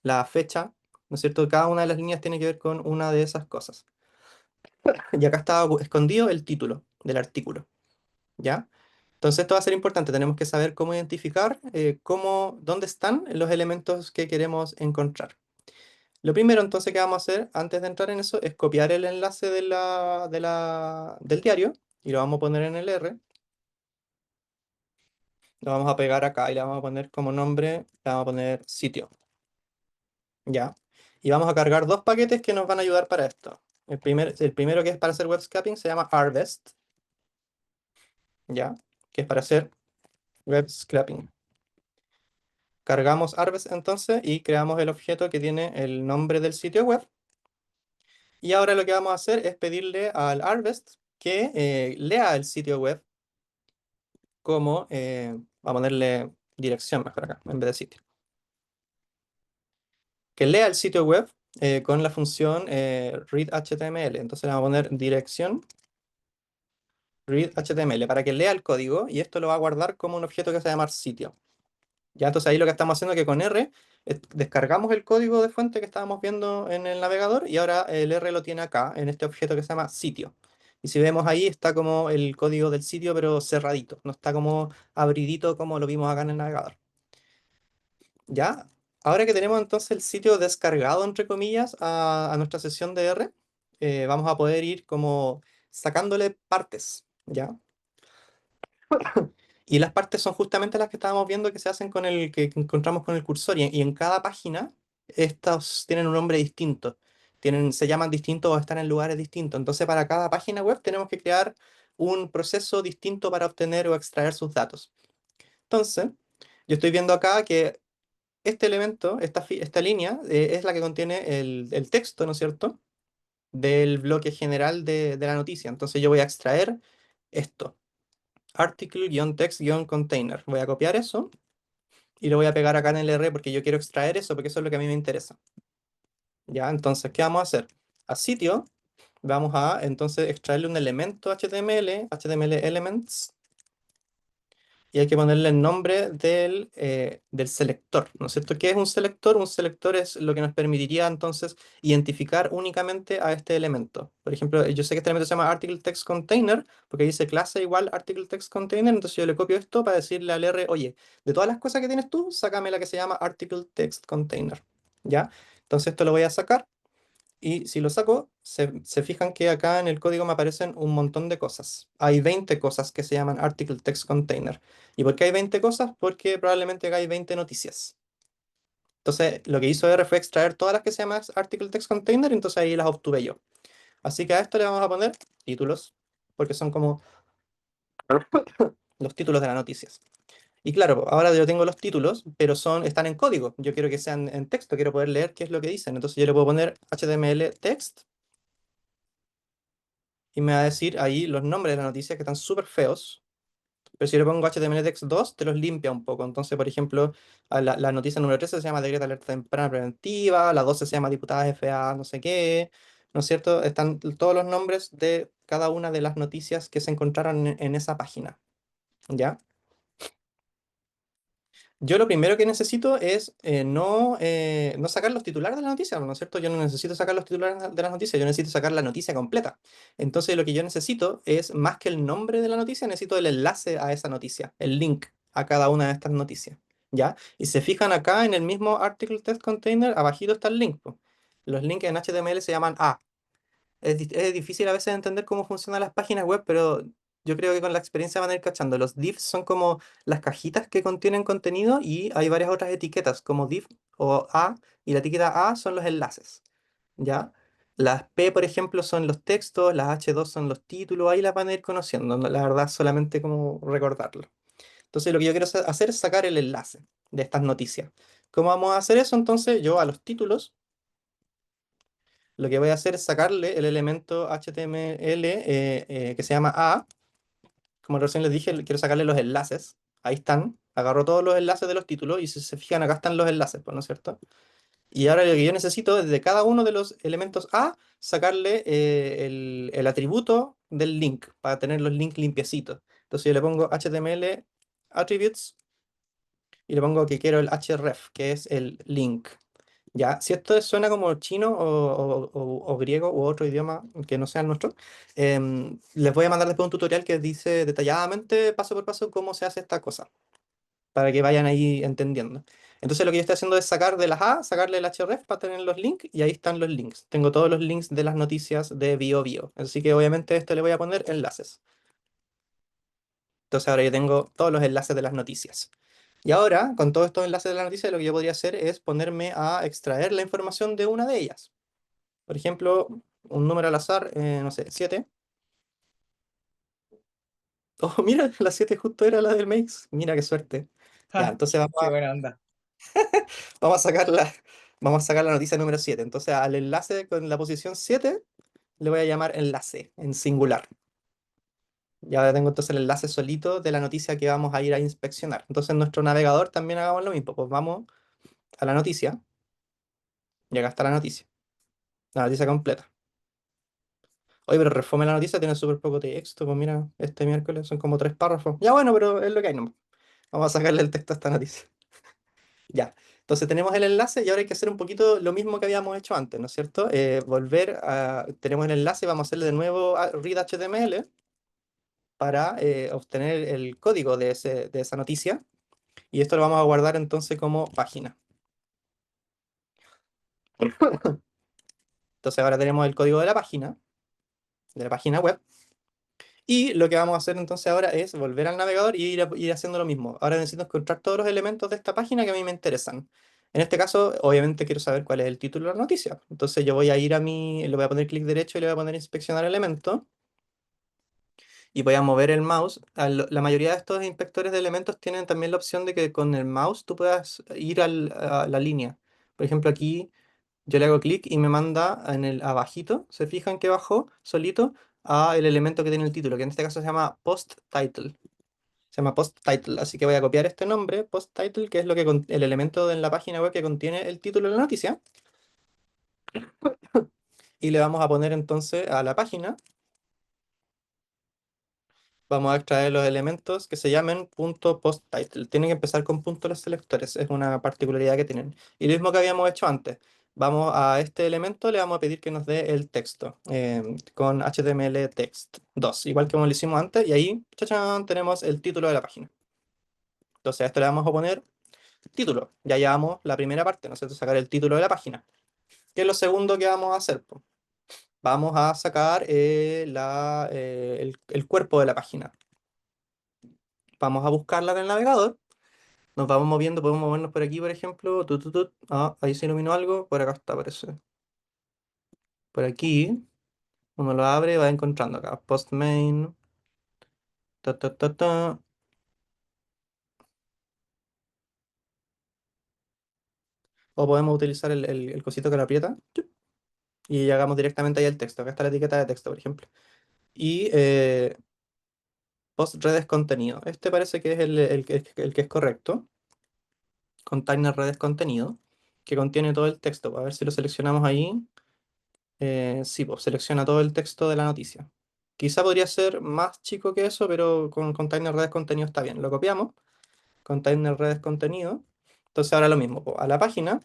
la fecha, ¿no es cierto? Cada una de las líneas tiene que ver con una de esas cosas. Y acá está escondido el título del artículo. ¿Ya? Entonces esto va a ser importante, tenemos que saber cómo identificar dónde están los elementos que queremos encontrar. Lo primero entonces que vamos a hacer antes de entrar en eso es copiar el enlace del diario y lo vamos a poner en el R. Lo vamos a pegar acá y le vamos a poner como nombre, le vamos a poner sitio. ¿Ya? Y vamos a cargar dos paquetes que nos van a ayudar para esto. El primero que es para hacer web scraping se llama harvest, ¿ya? Que es para hacer web scraping. Cargamos Harvest entonces y creamos el objeto que tiene el nombre del sitio web. Y ahora lo que vamos a hacer es pedirle al Harvest que lea el sitio web como, vamos a ponerle dirección mejor acá, en vez de sitio. Que lea el sitio web con la función readHTML. Entonces le vamos a poner dirección readHTML para que lea el código y esto lo va a guardar como un objeto que se va a llamar sitio. Ya, entonces ahí lo que estamos haciendo es que con R descargamos el código de fuente que estábamos viendo en el navegador y ahora el R lo tiene acá, en este objeto que se llama sitio. Y si vemos ahí está como el código del sitio, pero cerradito, no está como abridito como lo vimos acá en el navegador. Ya, ahora que tenemos entonces el sitio descargado, entre comillas, a nuestra sesión de R, vamos a poder ir como sacándole partes, ¿ya? Y las partes son justamente las que estábamos viendo que se hacen con el que encontramos con el cursor. Y en cada página, estos tienen un nombre distinto. Se llaman distintos o están en lugares distintos. Entonces, para cada página web tenemos que crear un proceso distinto para obtener o extraer sus datos. Entonces, yo estoy viendo acá que este elemento, esta línea, es la que contiene el texto, ¿no es cierto? Del bloque general de la noticia. Entonces, yo voy a extraer esto article-text-container. Voy a copiar eso y lo voy a pegar acá en el R porque yo quiero extraer eso, porque eso es lo que a mí me interesa. Ya, entonces, ¿qué vamos a hacer? A sitio, vamos a entonces extraerle un elemento HTML, HTML elements, y hay que ponerle el nombre del selector, ¿no es cierto? ¿Qué es un selector? Un selector es lo que nos permitiría entonces identificar únicamente a este elemento. Por ejemplo, yo sé que este elemento se llama article text container porque dice clase igual article text container, entonces yo le copio esto para decirle al R, oye, de todas las cosas que tienes tú, sácame la que se llama article text container, ¿ya? Entonces esto lo voy a sacar. Y si lo saco, se fijan que acá en el código me aparecen un montón de cosas. Hay 20 cosas que se llaman Article Text Container. ¿Y por qué hay 20 cosas? Porque probablemente acá hay 20 noticias. Entonces, lo que hizo R fue extraer todas las que se llaman Article Text Container, y entonces ahí las obtuve yo. Así que a esto le vamos a poner títulos, porque son como los títulos de las noticias. Y claro, ahora yo tengo los títulos, pero están en código. Yo quiero que sean en texto, quiero poder leer qué es lo que dicen. Entonces yo le puedo poner HTML text y me va a decir ahí los nombres de la noticia que están súper feos. Pero si le pongo HTML text 2, te los limpia un poco. Entonces, por ejemplo, la noticia número 13 se llama Decreta Alerta Temprana Preventiva, la 12 se llama Diputada FA no sé qué, ¿no es cierto? Están todos los nombres de cada una de las noticias que se encontraron en esa página, ¿ya? Yo lo primero que necesito es no sacar los titulares de la noticia, ¿no es cierto? Yo no necesito sacar los titulares de las noticias, yo necesito sacar la noticia completa. Entonces lo que yo necesito es, más que el nombre de la noticia, necesito el enlace a esa noticia, el link a cada una de estas noticias, ¿ya? Y se fijan acá en el mismo article text container, abajito está el link, po. Los links en HTML se llaman A. es difícil a veces entender cómo funcionan las páginas web, pero yo creo que con la experiencia van a ir cachando. Los divs son como las cajitas que contienen contenido y hay varias otras etiquetas como div o a, y la etiqueta a son los enlaces, ¿ya? Las P, por ejemplo, son los textos, las H2 son los títulos, ahí las van a ir conociendo, la verdad, solamente como recordarlo. Entonces, lo que yo quiero hacer es sacar el enlace de estas noticias. ¿Cómo vamos a hacer eso? Entonces, yo a los títulos lo que voy a hacer es sacarle el elemento HTML que se llama A. Como recién les dije, quiero sacarle los enlaces. Ahí están. Agarro todos los enlaces de los títulos y si se fijan, acá están los enlaces, pues, ¿no es cierto? Y ahora lo que yo necesito es de cada uno de los elementos A sacarle el atributo del link para tener los links limpiecitos. Entonces yo le pongo HTML attributes y le pongo que quiero el href, que es el link. Ya, si esto suena como chino o griego u otro idioma que no sea el nuestro, les voy a mandar después un tutorial que dice detalladamente, paso por paso, cómo se hace esta cosa, para que vayan ahí entendiendo. Entonces lo que yo estoy haciendo es sacar de las A, sacarle el href para tener los links, y ahí están los links. Tengo todos los links de las noticias de BioBio. Así que obviamente a esto le voy a poner enlaces. Entonces ahora yo tengo todos los enlaces de las noticias. Y ahora, con todos estos enlaces de la noticia, lo que yo podría hacer es ponerme a extraer la información de una de ellas. Por ejemplo, un número al azar, no sé, 7. Oh, mira, la 7 justo era la del Maze. Mira qué suerte. Ya, entonces Qué buena onda. vamos a sacar vamos a sacar la noticia número 7. Entonces al enlace con la posición 7 le voy a llamar enlace en singular. Ya tengo entonces el enlace solito de la noticia que vamos a ir a inspeccionar. Entonces en nuestro navegador también hagamos lo mismo. Pues vamos a la noticia y acá está la noticia completa. Oye, pero refome la noticia, tiene súper poco texto. Pues mira, este miércoles son como 3 párrafos. Ya bueno, pero es lo que hay nomás. Vamos a sacarle el texto a esta noticia. Ya. Entonces tenemos el enlace y ahora hay que hacer un poquito lo mismo que habíamos hecho antes, ¿no es cierto? Volver a... Tenemos el enlace, vamos a hacerle de nuevo a read HTML para obtener el código de esa noticia. Y esto lo vamos a guardar entonces como página. Entonces ahora tenemos el código de la página web. Y lo que vamos a hacer entonces ahora es volver al navegador y ir haciendo lo mismo. Ahora necesito encontrar todos los elementos de esta página que a mí me interesan. En este caso, obviamente quiero saber cuál es el título de la noticia. Entonces yo voy a ir le voy a poner clic derecho y le voy a poner inspeccionar elemento. Y voy a mover el mouse. La mayoría de estos inspectores de elementos tienen también la opción de que con el mouse tú puedas ir a la línea. Por ejemplo, aquí yo le hago clic y me manda en el abajito, se fijan que bajó solito a el elemento que tiene el título, que en este caso se llama post title. Se llama post title, así que voy a copiar este nombre, post title, que es el elemento en la página web que contiene el título de la noticia, y le vamos a poner entonces a la página. Vamos a extraer los elementos que se llamen punto post title. Tienen que empezar con punto los selectores, es una particularidad que tienen. Y lo mismo que habíamos hecho antes. Vamos a este elemento, le vamos a pedir que nos dé el texto con HTML text 2, igual que como lo hicimos antes, y ahí, ¡chachán!, tenemos el título de la página. Entonces a esto le vamos a poner título. Ya llevamos la primera parte, ¿no es cierto? Sacar el título de la página. ¿Qué es lo segundo que vamos a hacer, po? Vamos a sacar el cuerpo de la página. Vamos a buscarla en el navegador. Nos vamos moviendo, podemos movernos por aquí, por ejemplo. Ah, ahí se iluminó algo. Por acá está, parece. Por aquí, uno lo abre y va encontrando acá. Postmain. Ta, ta, ta, ta. O podemos utilizar el cosito que lo aprieta. Y hagamos directamente ahí el texto. Acá está la etiqueta de texto, por ejemplo. Y post redes contenido. Este parece que es el que es correcto. Container redes contenido. Que contiene todo el texto. A ver si lo seleccionamos ahí. Sí, pues selecciona todo el texto de la noticia. Quizá podría ser más chico que eso, pero con container redes contenido está bien. Lo copiamos, container redes contenido. Entonces ahora lo mismo, pues, a la página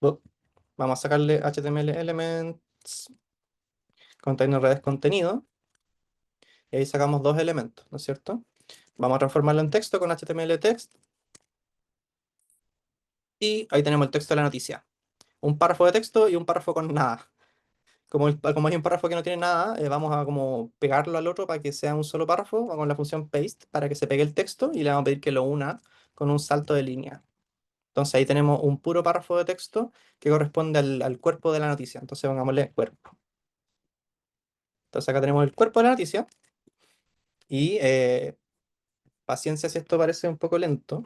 bu- vamos a sacarle HTML elements, container redes contenido, y ahí sacamos dos elementos, ¿no es cierto? Vamos a transformarlo en texto con HTML text, y ahí tenemos el texto de la noticia. Un párrafo de texto y un párrafo con nada. como hay un párrafo que no tiene nada, vamos a como pegarlo al otro para que sea un solo párrafo, con la función paste para que se pegue el texto y le vamos a pedir que lo una con un salto de línea. Entonces ahí tenemos un puro párrafo de texto que corresponde al cuerpo de la noticia. Entonces pongámosle cuerpo. Entonces acá tenemos el cuerpo de la noticia y paciencia si esto parece un poco lento,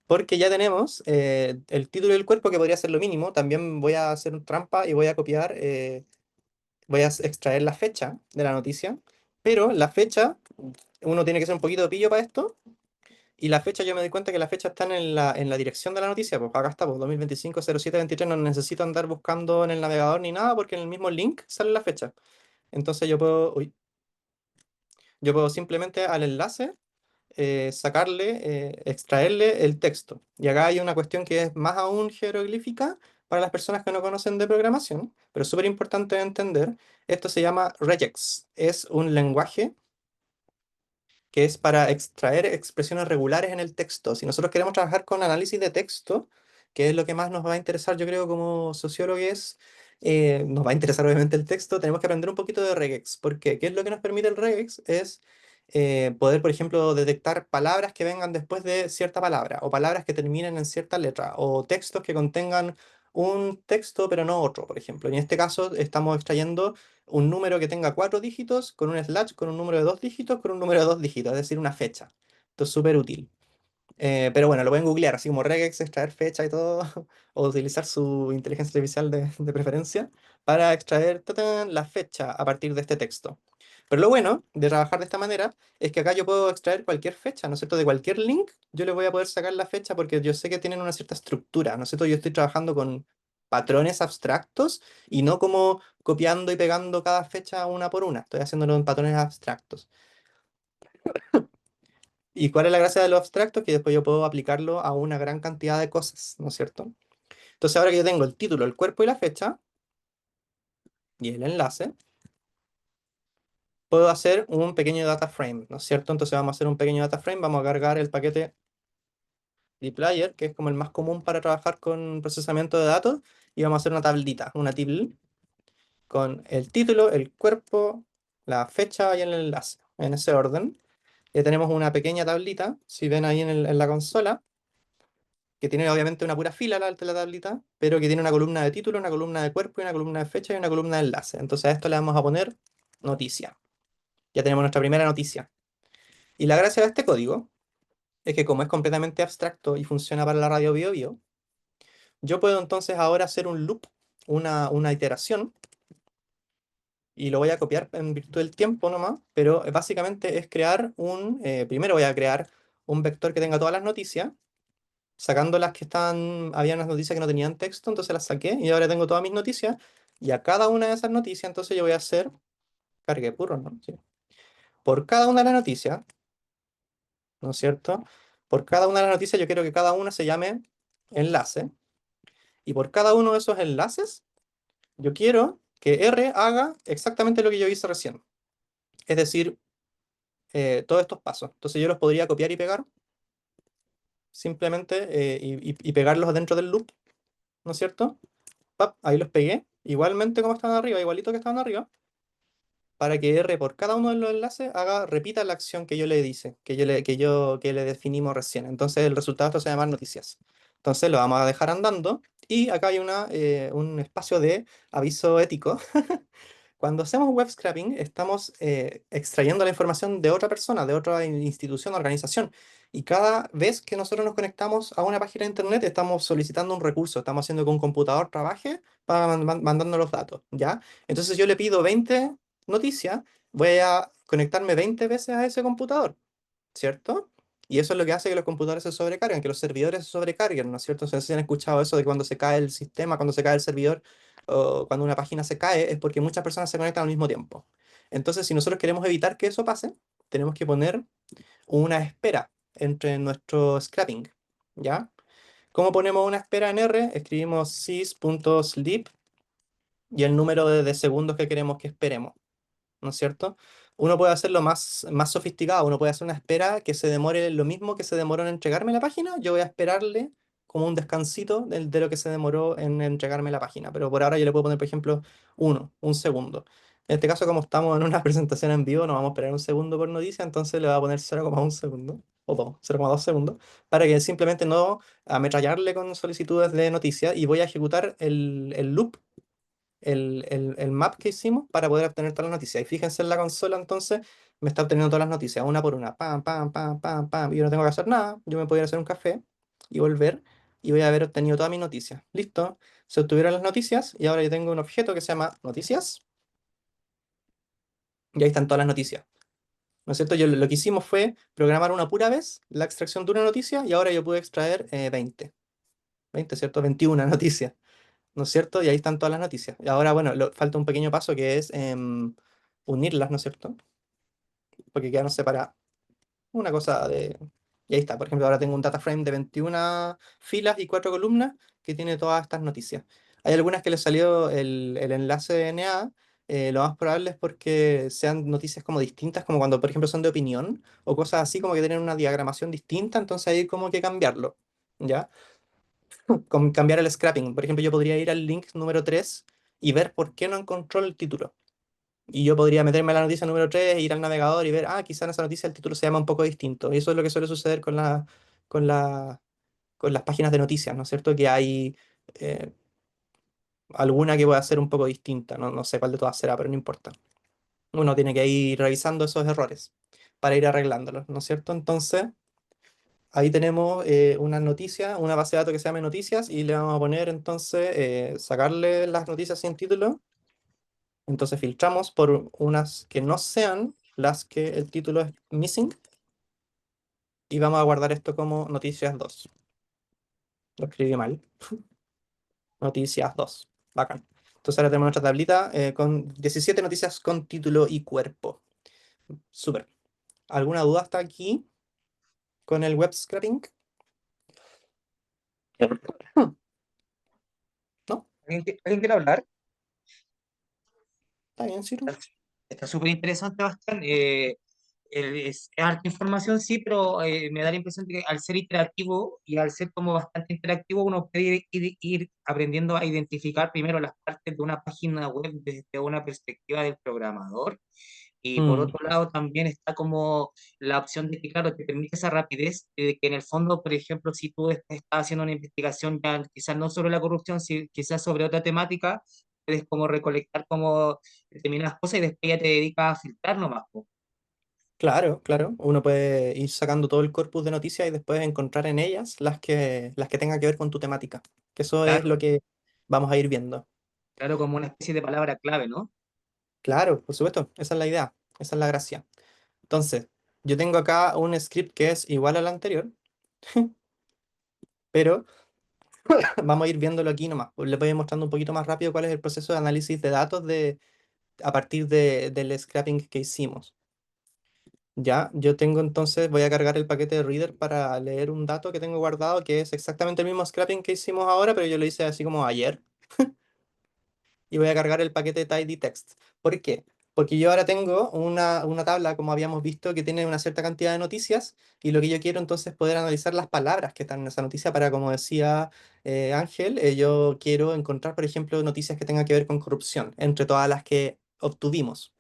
porque ya tenemos el título y el cuerpo que podría ser lo mínimo. También voy a hacer un trampa y voy a copiar, voy a extraer la fecha de la noticia, pero la fecha, uno tiene que ser un poquito pillo para esto. Y la fecha, yo me doy cuenta que la fecha está en la dirección de la noticia, pues acá está, pues 2025-07-23, no necesito andar buscando en el navegador ni nada, porque en el mismo link sale la fecha. Entonces yo puedo simplemente al enlace extraerle el texto. Y acá hay una cuestión que es más aún jeroglífica para las personas que no conocen de programación, pero es súper importante de entender. Esto se llama regex, es un lenguaje que es para extraer expresiones regulares en el texto. Si nosotros queremos trabajar con análisis de texto, que es lo que más nos va a interesar, yo creo, como sociólogos, nos va a interesar obviamente el texto, tenemos que aprender un poquito de regex. ¿Por qué? ¿Qué es lo que nos permite el regex? Es poder, por ejemplo, detectar palabras que vengan después de cierta palabra, o palabras que terminen en cierta letra, o textos que contengan un texto pero no otro, por ejemplo. Y en este caso estamos extrayendo un número que tenga 4 dígitos, con un slash, con un número de 2 dígitos, con un número de 2 dígitos, es decir, una fecha. Esto es súper útil. Pero bueno, lo pueden googlear, así como regex, extraer fecha y todo, o utilizar su inteligencia artificial de preferencia para extraer ¡tatán! La fecha a partir de este texto. Pero lo bueno de trabajar de esta manera es que acá yo puedo extraer cualquier fecha, ¿no es cierto? De cualquier link, yo le voy a poder sacar la fecha porque yo sé que tienen una cierta estructura, ¿no es cierto? Yo estoy trabajando con patrones abstractos y no como copiando y pegando cada fecha una por una. Estoy haciéndolo en patrones abstractos. ¿Y cuál es la gracia de lo abstracto? Que después yo puedo aplicarlo a una gran cantidad de cosas, ¿no es cierto? Entonces ahora que yo tengo el título, el cuerpo y la fecha, y el enlace, puedo hacer un pequeño data frame, ¿no es cierto? Entonces vamos a hacer un pequeño data frame, vamos a cargar el paquete dplyr, que es como el más común para trabajar con procesamiento de datos, y vamos a hacer una tablita, una tibl, con el título, el cuerpo, la fecha y el enlace, en ese orden. Ya tenemos una pequeña tablita, si ven ahí en la consola, que tiene obviamente una pura fila la tablita, pero que tiene una columna de título, una columna de cuerpo, y una columna de fecha y una columna de enlace. Entonces a esto le vamos a poner noticia. Ya tenemos nuestra primera noticia. Y la gracia de este código es que como es completamente abstracto y funciona para la radio BioBio, yo puedo entonces ahora hacer un loop, una iteración, y lo voy a copiar en virtud del tiempo nomás, pero básicamente es crear primero voy a crear un vector que tenga todas las noticias, sacando las que había unas noticias que no tenían texto, entonces las saqué y ahora tengo todas mis noticias, y a cada una de esas noticias entonces yo voy a hacer, cargué purro, ¿no? Sí. Por cada una de las noticias, ¿no es cierto? Por cada una de las noticias yo quiero que cada una se llame enlace, y por cada uno de esos enlaces yo quiero que R haga exactamente lo que yo hice recién, es decir, todos estos pasos. Entonces yo los podría copiar y pegar simplemente y pegarlos dentro del loop, ¿no es cierto? Pap, ahí los pegué, igualmente como estaban arriba, igualito que estaban arriba, para que R por cada uno de los enlaces repita la acción que yo le dice, que le definimos recién. Entonces el resultado de esto se llama noticias. Entonces lo vamos a dejar andando y acá hay un espacio de aviso ético. Cuando hacemos web scraping, estamos extrayendo la información de otra persona, de otra institución, organización. Y cada vez que nosotros nos conectamos a una página de internet, estamos solicitando un recurso, estamos haciendo que un computador trabaje para mandarnos los datos, ¿ya? Entonces yo le pido 20 noticias, voy a conectarme 20 veces a ese computador, ¿cierto? Y eso es lo que hace que los computadores se sobrecarguen, que los servidores se sobrecarguen, ¿no es cierto? No sé si han escuchado eso de cuando se cae el sistema, cuando se cae el servidor, o cuando una página se cae, es porque muchas personas se conectan al mismo tiempo. Entonces, si nosotros queremos evitar que eso pase, tenemos que poner una espera entre nuestro scrapping, ¿ya? ¿Cómo ponemos una espera en R? Escribimos sys.sleep y el número de segundos que queremos que esperemos, ¿no es cierto? Uno puede hacerlo más sofisticado, uno puede hacer una espera que se demore lo mismo que se demoró en entregarme la página, yo voy a esperarle como un descansito de lo que se demoró en entregarme la página. Pero por ahora yo le puedo poner, por ejemplo, un segundo. En este caso, como estamos en una presentación en vivo, no vamos a esperar un segundo por noticia, entonces le voy a poner 0,1 segundo, o 0,2 segundos, para que simplemente no ametrallarle con solicitudes de noticia y voy a ejecutar el loop, el map que hicimos para poder obtener todas las noticias. Y fíjense en la consola, entonces, me está obteniendo todas las noticias, una por una, pam, pam, pam, pam, pam. Y yo no tengo que hacer nada, yo me puedo ir a hacer un café y volver y voy a haber obtenido todas mis noticias. Listo, se obtuvieron las noticias y ahora yo tengo un objeto que se llama noticias y ahí están todas las noticias. ¿No es cierto? Yo lo que hicimos fue programar una pura vez la extracción de una noticia y ahora yo pude extraer 20, ¿cierto? 21 noticias. ¿No es cierto? Y ahí están todas las noticias. Y ahora, bueno, falta un pequeño paso que es unirlas, ¿no es cierto? Porque quedaron separadas. Una cosa de... Y ahí está. Por ejemplo, ahora tengo un data frame de 21 filas y 4 columnas que tiene todas estas noticias. Hay algunas que le salió el enlace de NA. Lo más probable es porque sean noticias como distintas, como cuando, por ejemplo, son de opinión o cosas así, como que tienen una diagramación distinta, entonces hay como que cambiarlo. ¿Ya? Con cambiar el scrapping. Por ejemplo, yo podría ir al link número 3 y ver por qué no encontró el título. Y yo podría meterme a la noticia número 3 ir al navegador y ver, quizá en esa noticia el título se llama un poco distinto. Y eso es lo que suele suceder con la, con las páginas de noticias, ¿no es cierto? Que hay eh, alguna que pueda ser un poco distinta. No, no sé cuál de todas será, pero no importa. Uno tiene que ir revisando esos errores para ir arreglándolos, ¿no es cierto? Entonces, ahí tenemos una noticia, una base de datos que se llama noticias y le vamos a poner entonces, sacarle las noticias sin título. Entonces filtramos por unas que no sean las que el título es missing y vamos a guardar esto como noticias 2. Lo escribí mal. Noticias 2. Bacán. Entonces ahora tenemos nuestra tablita con 17 noticias con título y cuerpo. Súper. ¿Alguna duda hasta aquí con el web scraping? ¿No? Alguien quiere hablar? ¿Está bien, Ciro? Está súper interesante, Bastián. Es harta información, sí, pero me da la impresión de que al ser interactivo y al ser como bastante interactivo, uno puede ir aprendiendo a identificar primero las partes de una página web desde una perspectiva del programador. Y por Mm, otro lado, también está como la opción de que, claro, te permite esa rapidez de que en el fondo, por ejemplo, si tú estás haciendo una investigación ya quizás no sobre la corrupción, quizás sobre otra temática, puedes como recolectar como determinadas cosas y después ya te dedicas a filtrar nomás, po. claro, claro. Uno puede ir sacando todo el corpus de noticias y después encontrar en ellas las que tengan que ver con tu temática. Que eso es Claro, lo que vamos a ir viendo. claro, como una especie de palabra clave, ¿no? Claro, por supuesto, esa es la idea, esa es la gracia. Entonces, yo tengo acá un script que es igual al anterior, pero vamos a ir viéndolo aquí nomás. Pues le voy a ir mostrando un poquito más rápido cuál es el proceso de análisis de datos a partir del scrapping que hicimos. Ya, yo tengo entonces, voy a cargar el paquete de Reader para leer un dato que tengo guardado, que es exactamente el mismo scrapping que hicimos ahora, pero yo lo hice así como ayer. Y voy a cargar el paquete tidy text. ¿Por qué? Porque yo ahora tengo una tabla, como habíamos visto, que tiene una cierta cantidad de noticias y lo que yo quiero entonces es poder analizar las palabras que están en esa noticia para, como decía Ángel, yo quiero encontrar, por ejemplo, noticias que tengan que ver con corrupción entre todas las que obtuvimos.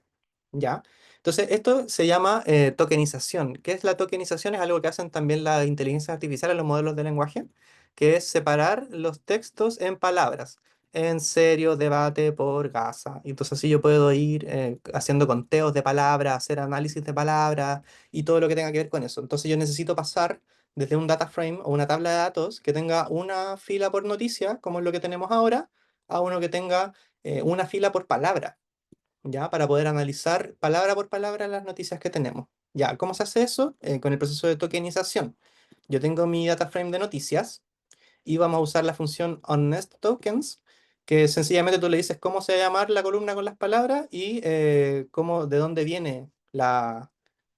¿Ya? Entonces, esto se llama tokenización. ¿Qué es la tokenización? Es algo que hacen también las inteligencias artificiales, los modelos de lenguaje, que es separar los textos en palabras. En serio, debate por Gaza. Entonces, así yo puedo ir haciendo conteos de palabras, hacer análisis de palabras y todo lo que tenga que ver con eso. Entonces, yo necesito pasar desde un data frame o una tabla de datos que tenga una fila por noticia, como es lo que tenemos ahora, a uno que tenga una fila por palabra. ¿Ya? Para poder analizar palabra por palabra las noticias que tenemos. ¿Ya? ¿Cómo se hace eso? Con el proceso de tokenización. Yo tengo mi data frame de noticias y vamos a usar la función onNestTokens, que sencillamente tú le dices cómo se va a llamar la columna con las palabras y de dónde viene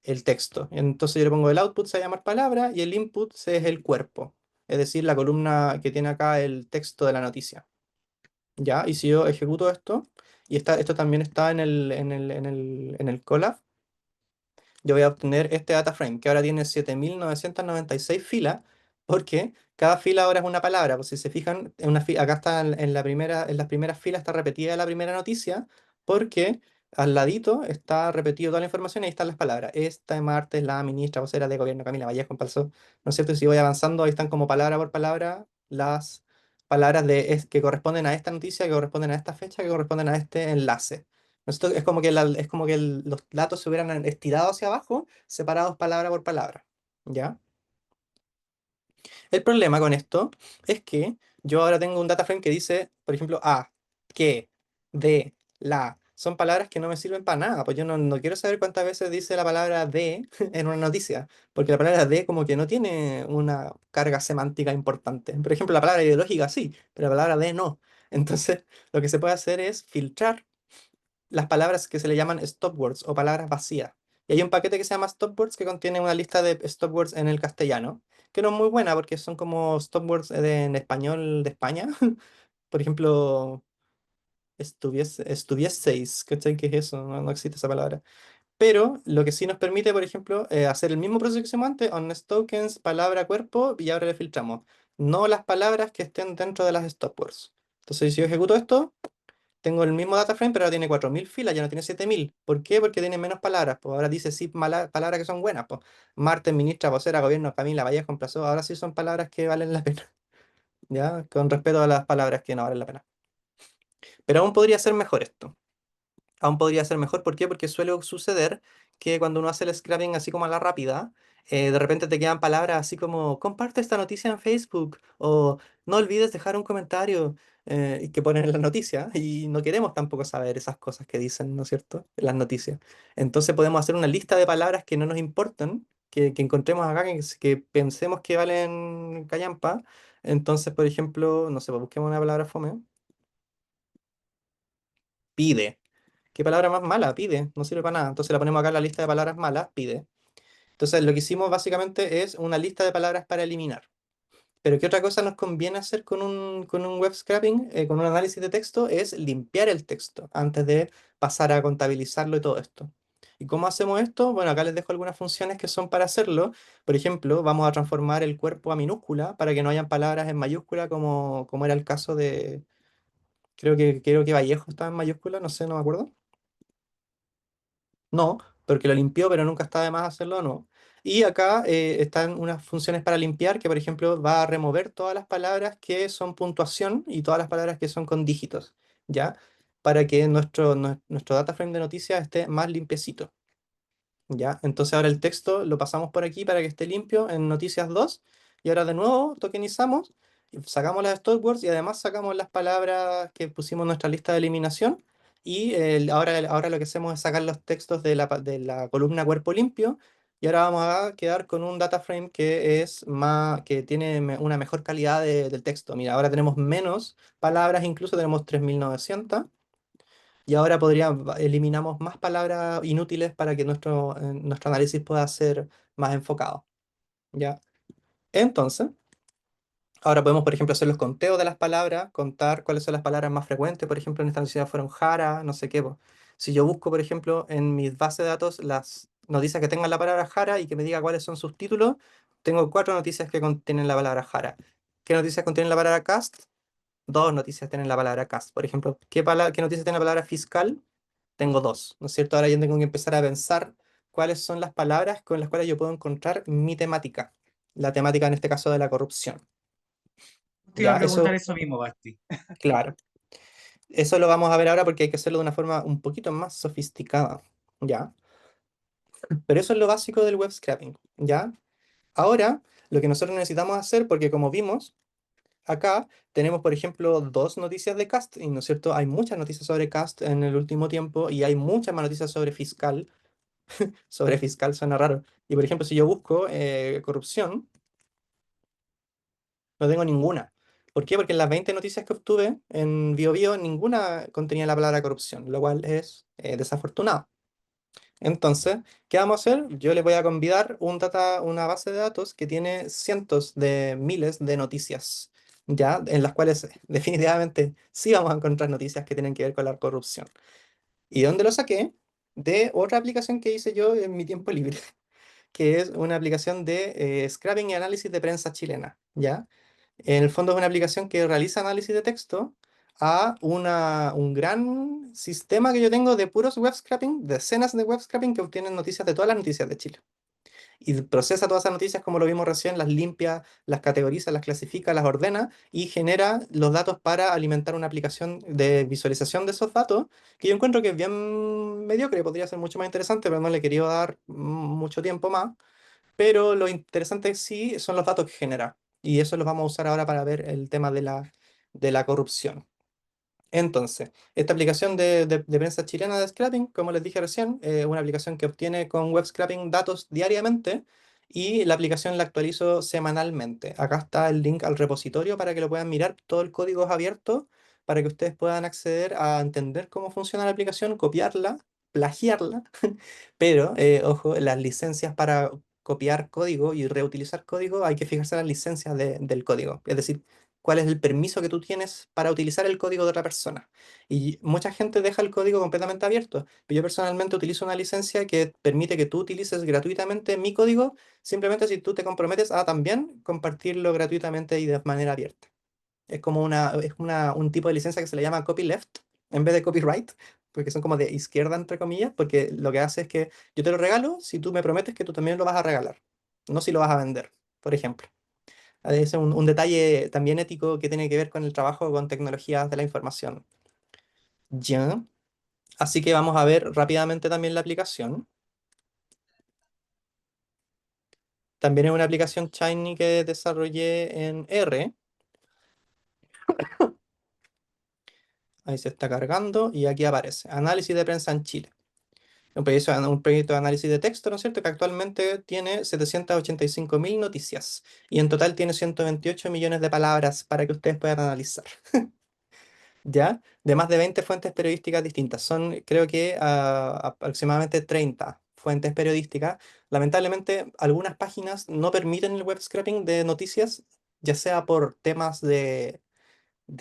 el texto. Entonces yo le pongo el output se va a llamar palabra y el input es el cuerpo, es decir, la columna que tiene acá el texto de la noticia. ¿Ya? Y si yo ejecuto esto, y esto también está en el Colab, yo voy a obtener este data frame, que ahora tiene 7.996 filas, Porque cada fila ahora es una palabra. Pues si se fijan, acá está en la primera, en las primeras filas está repetida la primera noticia, porque al ladito está repetido toda la información y ahí están las palabras. Esta martes la ministra vocera de gobierno Camila Vallejo empalzó, ¿no es cierto? Y si voy avanzando, ahí están como palabra por palabra las palabras que corresponden a esta noticia, que corresponden a esta fecha, que corresponden a este enlace. ¿No es cierto? Es como que, los datos se hubieran estirado hacia abajo, separados palabra por palabra. ¿Ya? El problema con esto es que yo ahora tengo un data frame que dice, por ejemplo, a, que, de, la. Son palabras que no me sirven para nada, pues yo no quiero saber cuántas veces dice la palabra de en una noticia, porque la palabra de como que no tiene una carga semántica importante. Por ejemplo, la palabra ideológica sí, pero la palabra de no. Entonces, lo que se puede hacer es filtrar las palabras que se le llaman stop words o palabras vacías. Y hay un paquete que se llama stop words que contiene una lista de stop words en el castellano, que no es muy buena porque son como stop words en español de España. Por ejemplo, estuvieseis, ¿cachai? ¿Qué es eso? No existe esa palabra. Pero lo que sí nos permite, por ejemplo, hacer el mismo proceso que hicimos antes, honest tokens, palabra, cuerpo, y ahora le filtramos. No las palabras que estén dentro de las stop words. Entonces, si yo ejecuto esto, tengo el mismo data frame, pero ahora tiene 4000 filas, ya no tiene 7000. ¿Por qué? Porque tiene menos palabras. Pues ahora dice sí palabras que son buenas. Pues Marte, ministra, vocera, gobierno, Camila, Vallejo, emplazó. Ahora sí son palabras que valen la pena. ¿Ya? Con respeto a las palabras que no valen la pena. Pero aún podría ser mejor esto. Aún podría ser mejor. ¿Por qué? Porque suele suceder que cuando uno hace el scrapping así como a la rápida, de repente te quedan palabras así como comparte esta noticia en Facebook o no olvides dejar un comentario y que ponen en la noticia y no queremos tampoco saber esas cosas que dicen, ¿no es cierto? En las noticias. Entonces podemos hacer una lista de palabras que no nos importan, que encontremos acá, que pensemos que valen callampa. Entonces, por ejemplo, no sé, pues busquemos una palabra fome. Pide. ¿Qué palabra más mala? Pide. No sirve para nada. Entonces la ponemos acá en la lista de palabras malas, pide. Entonces lo que hicimos básicamente es una lista de palabras para eliminar. Pero ¿qué otra cosa nos conviene hacer con un web scraping, con un análisis de texto? Es limpiar el texto antes de pasar a contabilizarlo y todo esto. ¿Y cómo hacemos esto? Bueno, acá les dejo algunas funciones que son para hacerlo. Por ejemplo, vamos a transformar el cuerpo a minúscula para que no hayan palabras en mayúscula como era el caso de... Creo que Vallejo estaba en mayúscula, no sé, no me acuerdo. No, porque lo limpió, pero nunca está de más hacerlo, no. Y acá están unas funciones para limpiar que, por ejemplo, va a remover todas las palabras que son puntuación y todas las palabras que son con dígitos, ¿ya? Para que nuestro data frame de noticias esté más limpiecito. ¿Ya? Entonces ahora el texto lo pasamos por aquí para que esté limpio en Noticias 2 y ahora de nuevo tokenizamos, y sacamos las storyboards y además sacamos las palabras que pusimos en nuestra lista de eliminación y ahora lo que hacemos es sacar los textos de la columna cuerpo limpio y ahora vamos a quedar con un data frame que tiene una mejor calidad del texto. Mira, ahora tenemos menos palabras, incluso tenemos 3900. Y ahora eliminamos más palabras inútiles para que nuestro análisis pueda ser más enfocado. ¿Ya? Entonces, ahora podemos, por ejemplo, hacer los conteos de las palabras, contar cuáles son las palabras más frecuentes. Por ejemplo, en esta noticias fueron jara, no sé qué. Po. Si yo busco, por ejemplo, en mis bases de datos las noticias que tengan la palabra jara y que me diga cuáles son sus títulos, tengo 4 noticias que contienen la palabra jara. ¿Qué noticias contienen la palabra cast? 2 noticias tienen la palabra cast. Por ejemplo, ¿qué noticias tiene la palabra fiscal? Tengo 2, ¿no es cierto? Ahora yo tengo que empezar a pensar cuáles son las palabras con las cuales yo puedo encontrar mi temática. La temática en este caso de la corrupción. Te iba a Ya, preguntar eso, eso mismo, Basti. claro. Eso lo vamos a ver ahora porque hay que hacerlo de una forma un poquito más sofisticada. Ya. Pero eso es lo básico del web scraping. Ya. Ahora, lo que nosotros necesitamos hacer, porque como vimos, acá tenemos, por ejemplo, 2 noticias de Cast, y ¿no es cierto? Hay muchas noticias sobre Cast en el último tiempo y hay muchas más noticias sobre Fiscal. Sobre Fiscal suena raro. Y por ejemplo, si yo busco corrupción, no tengo ninguna. ¿Por qué? Porque en las 20 noticias que obtuve en BioBio, ninguna contenía la palabra corrupción, lo cual es desafortunado. Entonces, ¿qué vamos a hacer? Yo les voy a convidar una base de datos que tiene cientos de miles de noticias, ¿ya? En las cuales definitivamente sí vamos a encontrar noticias que tienen que ver con la corrupción. ¿Y de dónde lo saqué? De otra aplicación que hice yo en mi tiempo libre, que es una aplicación de scrapping y análisis de prensa chilena, ¿ya? En el fondo es una aplicación que realiza análisis de texto a un gran sistema que yo tengo de puros web scraping, decenas de web scraping que obtienen noticias de todas las noticias de Chile. Y procesa todas esas noticias como lo vimos recién, las limpia, las categoriza, las clasifica, las ordena y genera los datos para alimentar una aplicación de visualización de esos datos, que yo encuentro que es bien mediocre, podría ser mucho más interesante, pero no le he querido dar mucho tiempo más. Pero lo interesante sí son los datos que genera. Y eso los vamos a usar ahora para ver el tema de la corrupción. Entonces, esta aplicación de prensa chilena de scrapping, como les dije recién, es una aplicación que obtiene con web scrapping datos diariamente y la aplicación la actualizo semanalmente. Acá está el link al repositorio para que lo puedan mirar. Todo el código es abierto para que ustedes puedan acceder a entender cómo funciona la aplicación, copiarla, plagiarla, pero ojo, las licencias para copiar código y reutilizar código, hay que fijarse en las licencias del código. Es decir, cuál es el permiso que tú tienes para utilizar el código de otra persona. Y mucha gente deja el código completamente abierto, pero yo personalmente utilizo una licencia que permite que tú utilices gratuitamente mi código, simplemente si tú te comprometes a también compartirlo gratuitamente y de manera abierta. Es como un tipo de licencia que se le llama copyleft en vez de copyright, porque son como de izquierda, entre comillas, porque lo que hace es que yo te lo regalo si tú me prometes que tú también lo vas a regalar, no si lo vas a vender, por ejemplo. Es un detalle también ético que tiene que ver con el trabajo con tecnologías de la información. Ya. Así que vamos a ver rápidamente también la aplicación. También es una aplicación Shiny que desarrollé en R. Ahí se está cargando y aquí aparece. Análisis de prensa en Chile. Un proyecto de análisis de texto, ¿no es cierto? Que actualmente tiene 785.000 noticias y en total tiene 128 millones de palabras para que ustedes puedan analizar. ¿Ya? De más de 20 fuentes periodísticas distintas. Son, creo que, aproximadamente 30 fuentes periodísticas. Lamentablemente, algunas páginas no permiten el web scraping de noticias, ya sea por temas de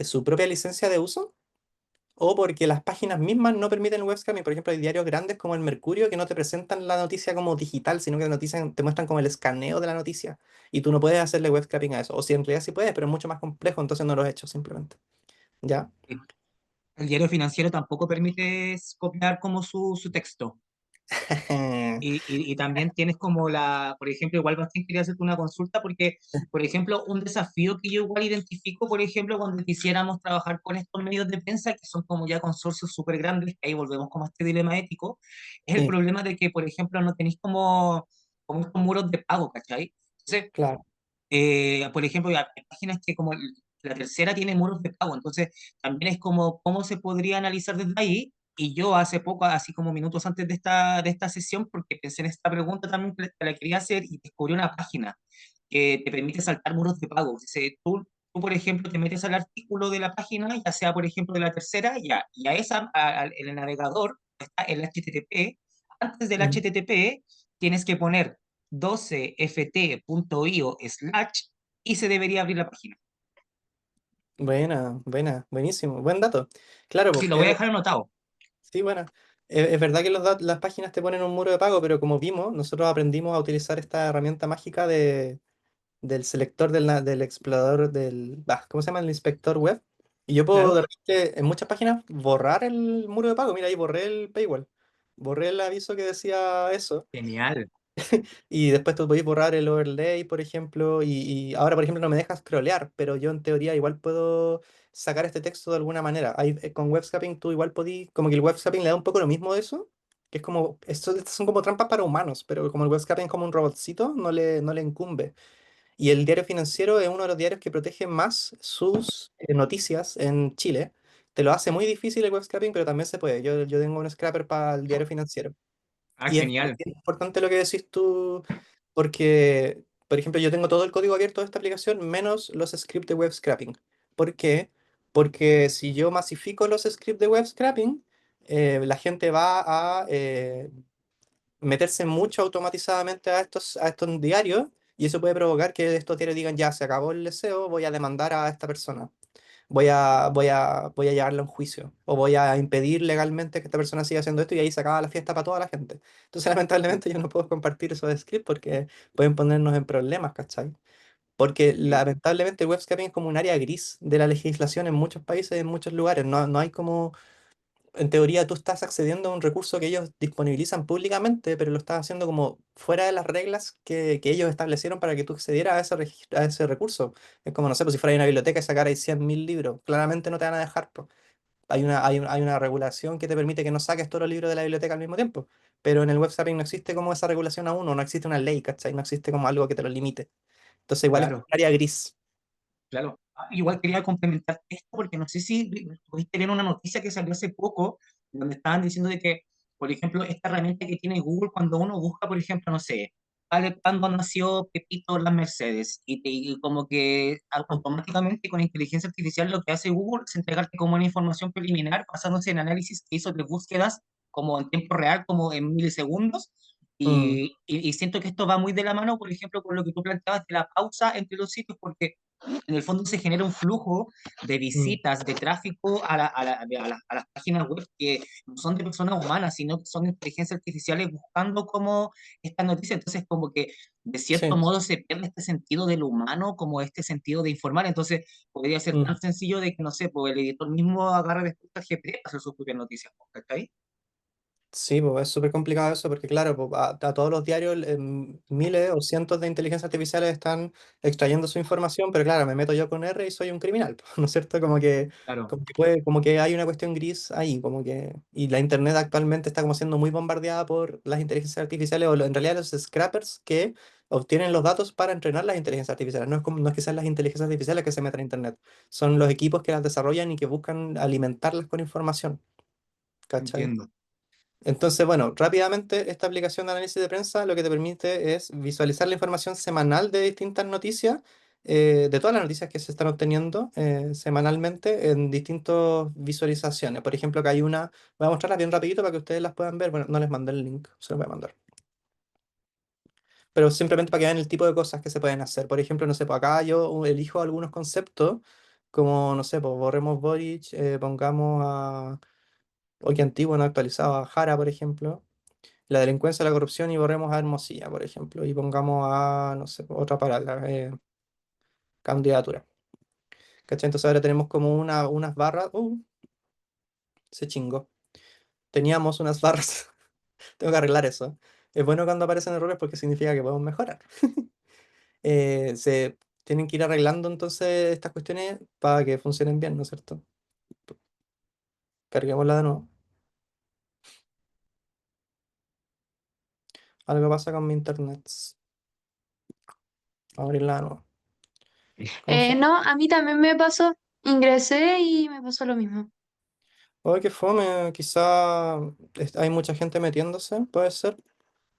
su propia licencia de uso o porque las páginas mismas no permiten el web scraping. Por ejemplo, hay diarios grandes como el Mercurio que no te presentan la noticia como digital, sino que te muestran como el escaneo de la noticia y tú no puedes hacerle web scraping a eso. O si en realidad sí puedes, pero es mucho más complejo, entonces no lo he hecho simplemente. ¿Ya? El diario financiero tampoco permite copiar como su texto. Y también tienes como por ejemplo, igual Bastián quería hacerte una consulta porque, por ejemplo, un desafío que yo igual identifico, por ejemplo, cuando quisiéramos trabajar con estos medios de prensa, que son como ya consorcios súper grandes, que ahí volvemos como a este dilema ético, es el Sí, problema de que, por ejemplo, no tenéis como estos muros de pago, ¿cachai? Entonces, claro. por ejemplo, hay páginas que como la tercera tiene muros de pago, entonces también es como cómo se podría analizar desde ahí. Y yo hace poco, así como minutos antes de esta sesión, porque pensé en esta pregunta también que la quería hacer y descubrí una página que te permite saltar muros de pago. Dice, tú, por ejemplo, te metes al artículo de la página, ya sea, por ejemplo, de la tercera, ya, y a esa, en el navegador, está el HTTP. Antes del Mm. HTTP, tienes que poner 12ft.io/ y se debería abrir la página. Buena, buena, buenísimo, buen dato. Claro, Sí, pues, lo voy a dejar anotado. sí, bueno, es verdad que las páginas te ponen un muro de pago, pero como vimos, nosotros aprendimos a utilizar esta herramienta mágica del selector del explorador ¿cómo se llama? El inspector web. Y yo puedo Claro. de repente en muchas páginas borrar el muro de pago. Mira, ahí borré el paywall. Borré el aviso que decía eso. Genial. Y después tú podés borrar el overlay, por ejemplo, y ahora, por ejemplo, no me deja scrollear, pero yo en teoría igual puedo sacar este texto de alguna manera. Con web scraping tú igual podís, como que el web scraping le da un poco lo mismo de eso, que es como, estas son como trampas para humanos, pero como el web scraping es como un robotcito, no le incumbe. Y el diario financiero es uno de los diarios que protege más sus noticias en Chile. Te lo hace muy difícil el web scraping, pero también se puede. Yo tengo un scrapper para el diario financiero. Ah, Y es genial. bien importante lo que decís tú, porque, por ejemplo, yo tengo todo el código abierto de esta aplicación, menos los scripts de web scraping. ¿Por qué? Porque si yo masifico los scripts de web scraping, la gente va a meterse mucho automatizadamente a estos diarios, y eso puede provocar que estos diarios digan, ya, se acabó el deseo, voy a demandar a esta persona. voy a llevarlo a un juicio o voy a impedir legalmente que esta persona siga haciendo esto y ahí se acaba la fiesta para toda la gente. Entonces, lamentablemente, yo no puedo compartir esos scripts porque pueden ponernos en problemas, ¿cachai? Porque Sí, lamentablemente el web scraping es como un área gris de la legislación en muchos países, en muchos lugares. No hay como, en teoría tú estás accediendo a un recurso que ellos disponibilizan públicamente, pero lo estás haciendo como fuera de las reglas que ellos establecieron para que tú accedieras a a ese recurso. Es como, no sé, pues si fuera una biblioteca y sacarais 100.000 libros, claramente no te van a dejar, pues. Hay una regulación que te permite que no saques todos los libros de la biblioteca al mismo tiempo. Pero en el web scraping no existe como esa regulación aún, o no existe una ley, ¿cachai? No existe como algo que te lo limite. Entonces igual es como claro. un área gris. Claro. Igual quería complementar esto porque no sé si pudiste ver una noticia que salió hace poco donde estaban diciendo de que, por ejemplo, esta herramienta que tiene Google cuando uno busca, por ejemplo, no sé, vale, cuando nació Pepito las Mercedes y como que automáticamente con inteligencia artificial lo que hace Google es entregarte como una información preliminar basándose en análisis que hizo de búsquedas como en tiempo real, como en milisegundos. Mm, Y siento que esto va muy de la mano, por ejemplo, con lo que tú planteabas de la pausa entre los sitios, porque en el fondo se genera un flujo de mm, visitas, de tráfico a las páginas web que no son de personas humanas, sino que son inteligencias artificiales buscando como estas noticias. Entonces, como que de cierto sí. modo se pierde este sentido de lo humano, como este sentido de informar. Entonces, podría ser Mm. tan sencillo de que, no sé, pues el editor mismo agarra después al GPT para hacer sus propias noticias. ¿Cachai? Sí, pues es súper complicado eso porque, claro, pues, a todos los diarios miles o cientos de inteligencias artificiales están extrayendo su información, pero claro, me meto yo con R y soy un criminal, pues, ¿no es cierto? Claro, Como que hay una cuestión gris ahí, como que, y la internet actualmente está como siendo muy bombardeada por las inteligencias artificiales o en realidad los scrappers que obtienen los datos para entrenar las inteligencias artificiales. No es que sean las inteligencias artificiales que se meten a internet, son los equipos que las desarrollan y que buscan alimentarlas con información, ¿cachai? entiendo. Entonces, bueno, rápidamente esta aplicación de análisis de prensa lo que te permite es visualizar la información semanal de distintas noticias, de todas las noticias que se están obteniendo semanalmente en distintas visualizaciones. Por ejemplo, que hay una, voy a mostrarlas bien rapidito para que ustedes las puedan ver. Bueno, no les mandé el link, se los voy a mandar. Pero simplemente para que vean el tipo de cosas que se pueden hacer. Por ejemplo, no sé, pues acá yo elijo algunos conceptos, como, no sé, pues borremos Boric, pongamos a, hoy que antiguo, no actualizado, a Jara, por ejemplo. La delincuencia, la corrupción y borremos a Hermosilla, por ejemplo, y pongamos a, no sé, otra palabra, candidatura. ¿Cachai? Entonces ahora tenemos como unas barras. Se chingó. Teníamos unas barras. Tengo que arreglar eso. Es bueno cuando aparecen errores porque significa que podemos mejorar. Se tienen que ir arreglando entonces estas cuestiones para que funcionen bien, ¿no es cierto? Carguémosla de nuevo. Algo pasa con mi internet. Vamos a abrirla de nuevo. ¿Cómo fue? No, a mí también me pasó. Ingresé y me pasó lo mismo. Oye, qué fome. Quizá hay mucha gente metiéndose, puede ser.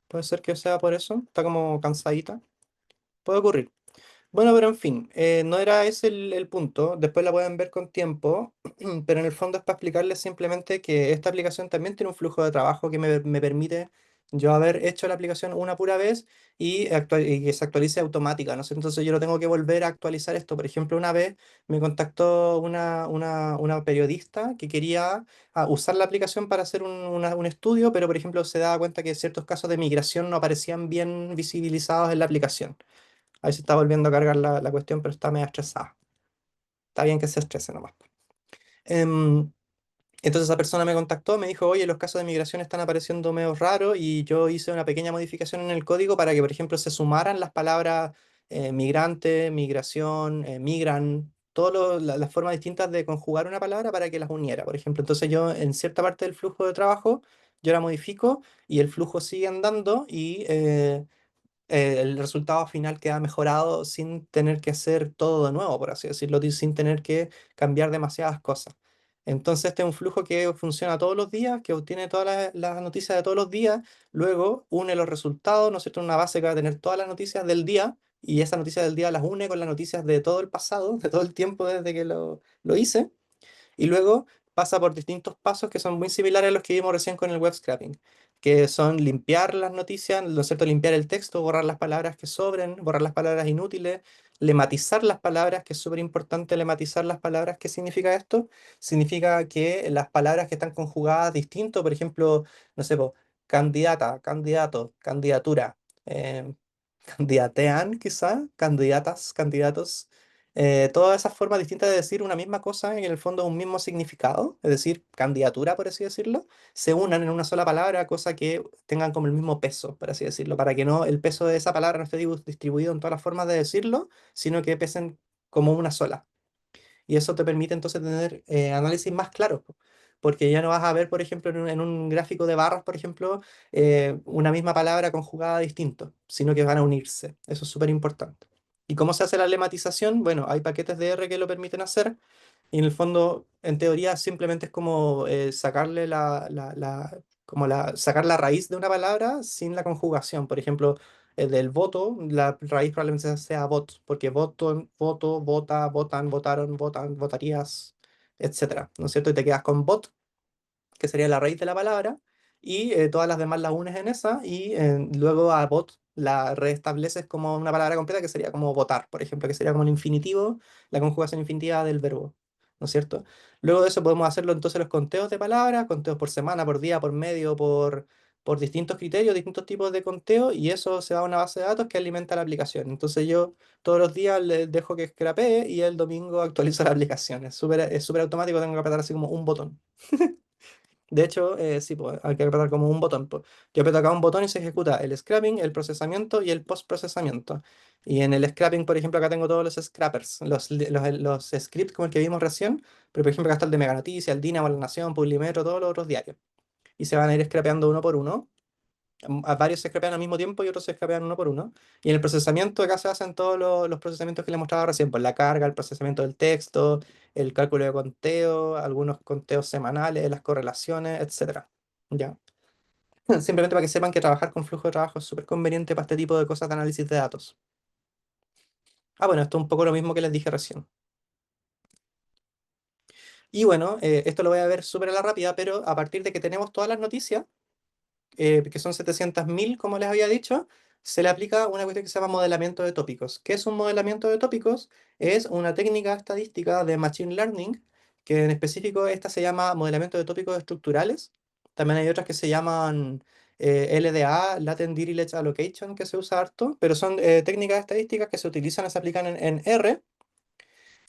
Puede ser que sea por eso. Está como cansadita. Puede ocurrir. Bueno, pero en fin, no era ese el punto. Después la pueden ver con tiempo, pero en el fondo es para explicarles simplemente que esta aplicación también tiene un flujo de trabajo que me permite yo haber hecho la aplicación una pura vez y que se actualice automática, ¿no sé? Entonces yo no tengo que volver a actualizar esto. Por ejemplo, una vez me contactó una periodista que quería usar la aplicación para hacer un estudio, pero por ejemplo se daba cuenta que ciertos casos de migración no aparecían bien visibilizados en la aplicación. Ahí se está volviendo a cargar la cuestión, pero está medio estresada. Está bien que se estrese nomás. Em, entonces esa persona me contactó, me dijo, oye, los casos de migración están apareciendo medio raros y yo hice una pequeña modificación en el código para que, por ejemplo, se sumaran las palabras migrante, migración, migran, todas las formas distintas de conjugar una palabra para que las uniera, por ejemplo. Entonces yo en cierta parte del flujo de trabajo, yo la modifico y el flujo sigue andando y el resultado final queda mejorado sin tener que hacer todo de nuevo, por así decirlo, sin tener que cambiar demasiadas cosas. Entonces, este es un flujo que funciona todos los días, que obtiene todas las noticias de todos los días, luego une los resultados, ¿no es cierto? Una base que va a tener todas las noticias del día, y esas noticias del día las une con las noticias de todo el pasado, de todo el tiempo desde que lo hice, y luego pasa por distintos pasos que son muy similares a los que vimos recién con el web scraping, que son limpiar las noticias, ¿no es cierto? Limpiar el texto, borrar las palabras que sobren, borrar las palabras inútiles, lematizar las palabras, que es súper importante lematizar las palabras. ¿Qué significa esto? Significa que las palabras que están conjugadas distinto, por ejemplo, no sé, po, candidata, candidato, candidatura, eh, candidatean quizá, candidatas, candidatos, todas esas formas distintas de decir una misma cosa en el fondo un mismo significado, es decir, candidatura, por así decirlo, se unan en una sola palabra, cosa que tengan como el mismo peso, por así decirlo, para que no el peso de esa palabra no esté distribuido en todas las formas de decirlo, sino que pesen como una sola. Y eso te permite entonces tener análisis más claros, po, porque ya no vas a ver, por ejemplo, en un gráfico de barras, por ejemplo, una misma palabra conjugada distinto, sino que van a unirse. Eso es súper importante. ¿Y cómo se hace la lematización? Bueno, hay paquetes de R que lo permiten hacer. Y en el fondo, en teoría, simplemente es como sacarle sacar la raíz de una palabra sin la conjugación. Por ejemplo, del voto, la raíz probablemente sea vot, porque voto, voto, vota, votan, votaron, votan, votarías, etcétera. ¿No es cierto? Y te quedas con vot, que sería la raíz de la palabra, y todas las demás las unes en esa, y luego a bot la reestableces como una palabra completa, que sería como votar, por ejemplo, que sería como el infinitivo, la conjugación infinitiva del verbo, ¿no es cierto? Luego de eso podemos hacerlo entonces los conteos de palabras, conteos por semana, por día, por medio, por distintos criterios, distintos tipos de conteo, y eso se va a una base de datos que alimenta la aplicación. Entonces yo todos los días le dejo que scrapee y el domingo actualizo la aplicación. Es súper automático, tengo que apretar así como un botón. De hecho, sí, pues, hay que apretar como un botón, pues. Yo aprieto acá un botón y se ejecuta el scrapping, el procesamiento y el post-procesamiento. Y en el scrapping, por ejemplo, acá tengo todos los scrappers, los scripts como el que vimos recién, pero por ejemplo acá está el de Mega Noticias, el Dínamo, La Nación, Publimetro, todos los otros diarios. Y se van a ir scrapeando uno por uno. A varios se scrapean al mismo tiempo y otros se scrapean uno por uno. Y en el procesamiento acá se hacen todos los procesamientos que les mostraba recién, pues la carga, el procesamiento del texto, el cálculo de conteo, algunos conteos semanales, las correlaciones, etcétera. ¿Ya? Simplemente para que sepan que trabajar con flujo de trabajo es súper conveniente para este tipo de cosas de análisis de datos. Ah, bueno, esto es un poco lo mismo que les dije recién. Y bueno, esto lo voy a ver súper a la rápida, pero a partir de que tenemos todas las noticias, que son 700.000, como les había dicho, se le aplica una cuestión que se llama modelamiento de tópicos. ¿Qué es un modelamiento de tópicos? Es una técnica estadística de Machine Learning, que en específico esta se llama modelamiento de tópicos estructurales. También hay otras que se llaman LDA, Latent Dirichlet Allocation, que se usa harto, pero son técnicas estadísticas que se utilizan, se aplican en R.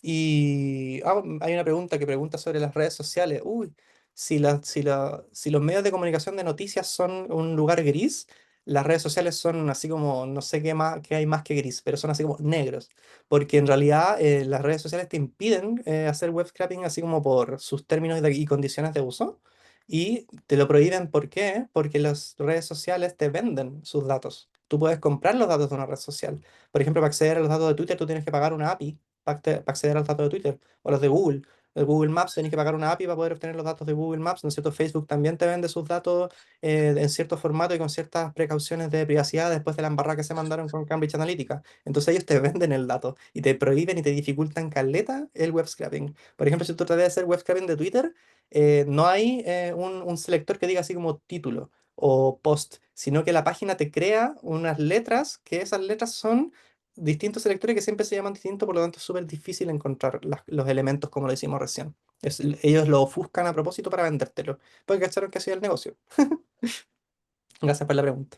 Y hay una pregunta que pregunta sobre las redes sociales. Uy, si los medios de comunicación de noticias son un lugar gris, las redes sociales son así como, no sé qué más, qué hay más que gris, pero son así como negros. Porque en realidad las redes sociales te impiden hacer web scraping así como por sus términos y condiciones de uso. Y te lo prohíben, ¿por qué? Porque las redes sociales te venden sus datos. Tú puedes comprar los datos de una red social. Por ejemplo, para acceder a los datos de Twitter, tú tienes que pagar una API para acceder a los datos de Twitter o los de Google. El Google Maps tenés que pagar una API para poder obtener los datos de Google Maps, ¿no es cierto? Facebook también te vende sus datos en cierto formato y con ciertas precauciones de privacidad después de la embarrada que se mandaron con Cambridge Analytica. Entonces ellos te venden el dato y te prohíben y te dificultan caleta el web scraping. Por ejemplo, si tú tratas de hacer web scraping de Twitter, no hay un selector que diga así como título o post, sino que la página te crea unas letras que esas letras son distintos selectores que siempre se llaman distintos, por lo tanto es súper difícil encontrar los elementos como lo hicimos recién. Ellos lo ofuscan a propósito para vendértelo. Porque cacharon que hacía el negocio. Gracias por la pregunta.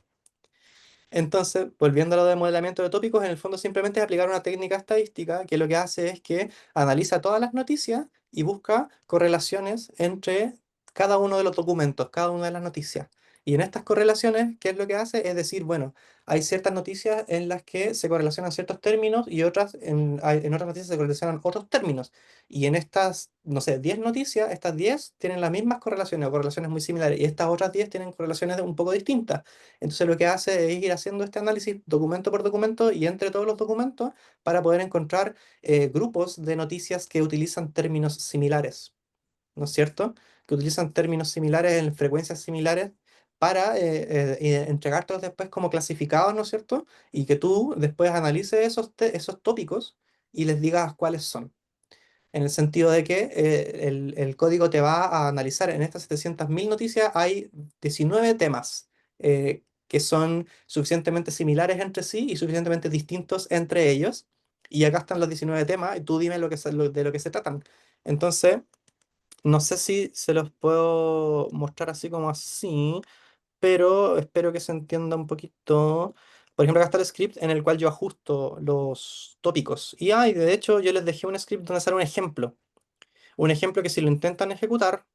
Entonces, volviendo a lo de modelamiento de tópicos, en el fondo simplemente es aplicar una técnica estadística que lo que hace es que analiza todas las noticias y busca correlaciones entre cada uno de los documentos, cada una de las noticias. Y en estas correlaciones, ¿qué es lo que hace? Es decir, bueno, hay ciertas noticias en las que se correlacionan ciertos términos y en otras noticias se correlacionan otros términos. Y en estas, no sé, 10 noticias, estas 10 tienen las mismas correlaciones o correlaciones muy similares y estas otras 10 tienen correlaciones un poco distintas. Entonces lo que hace es ir haciendo este análisis documento por documento y entre todos los documentos para poder encontrar grupos de noticias que utilizan términos similares, ¿no es cierto? Que utilizan términos similares en frecuencias similares para entregártelos después como clasificados, ¿no es cierto? Y que tú después analices esos tópicos y les digas cuáles son. En el sentido de que el código te va a analizar en estas 700.000 noticias, hay 19 temas que son suficientemente similares entre sí y suficientemente distintos entre ellos. y acá están los 19 temas y tú dime de lo que se tratan. Entonces, no sé si se los puedo mostrar así como así, pero espero que se entienda un poquito. Por ejemplo, acá está el script en el cual yo ajusto los tópicos. Y de hecho yo les dejé un script donde sale un ejemplo. Un ejemplo que si lo intentan ejecutar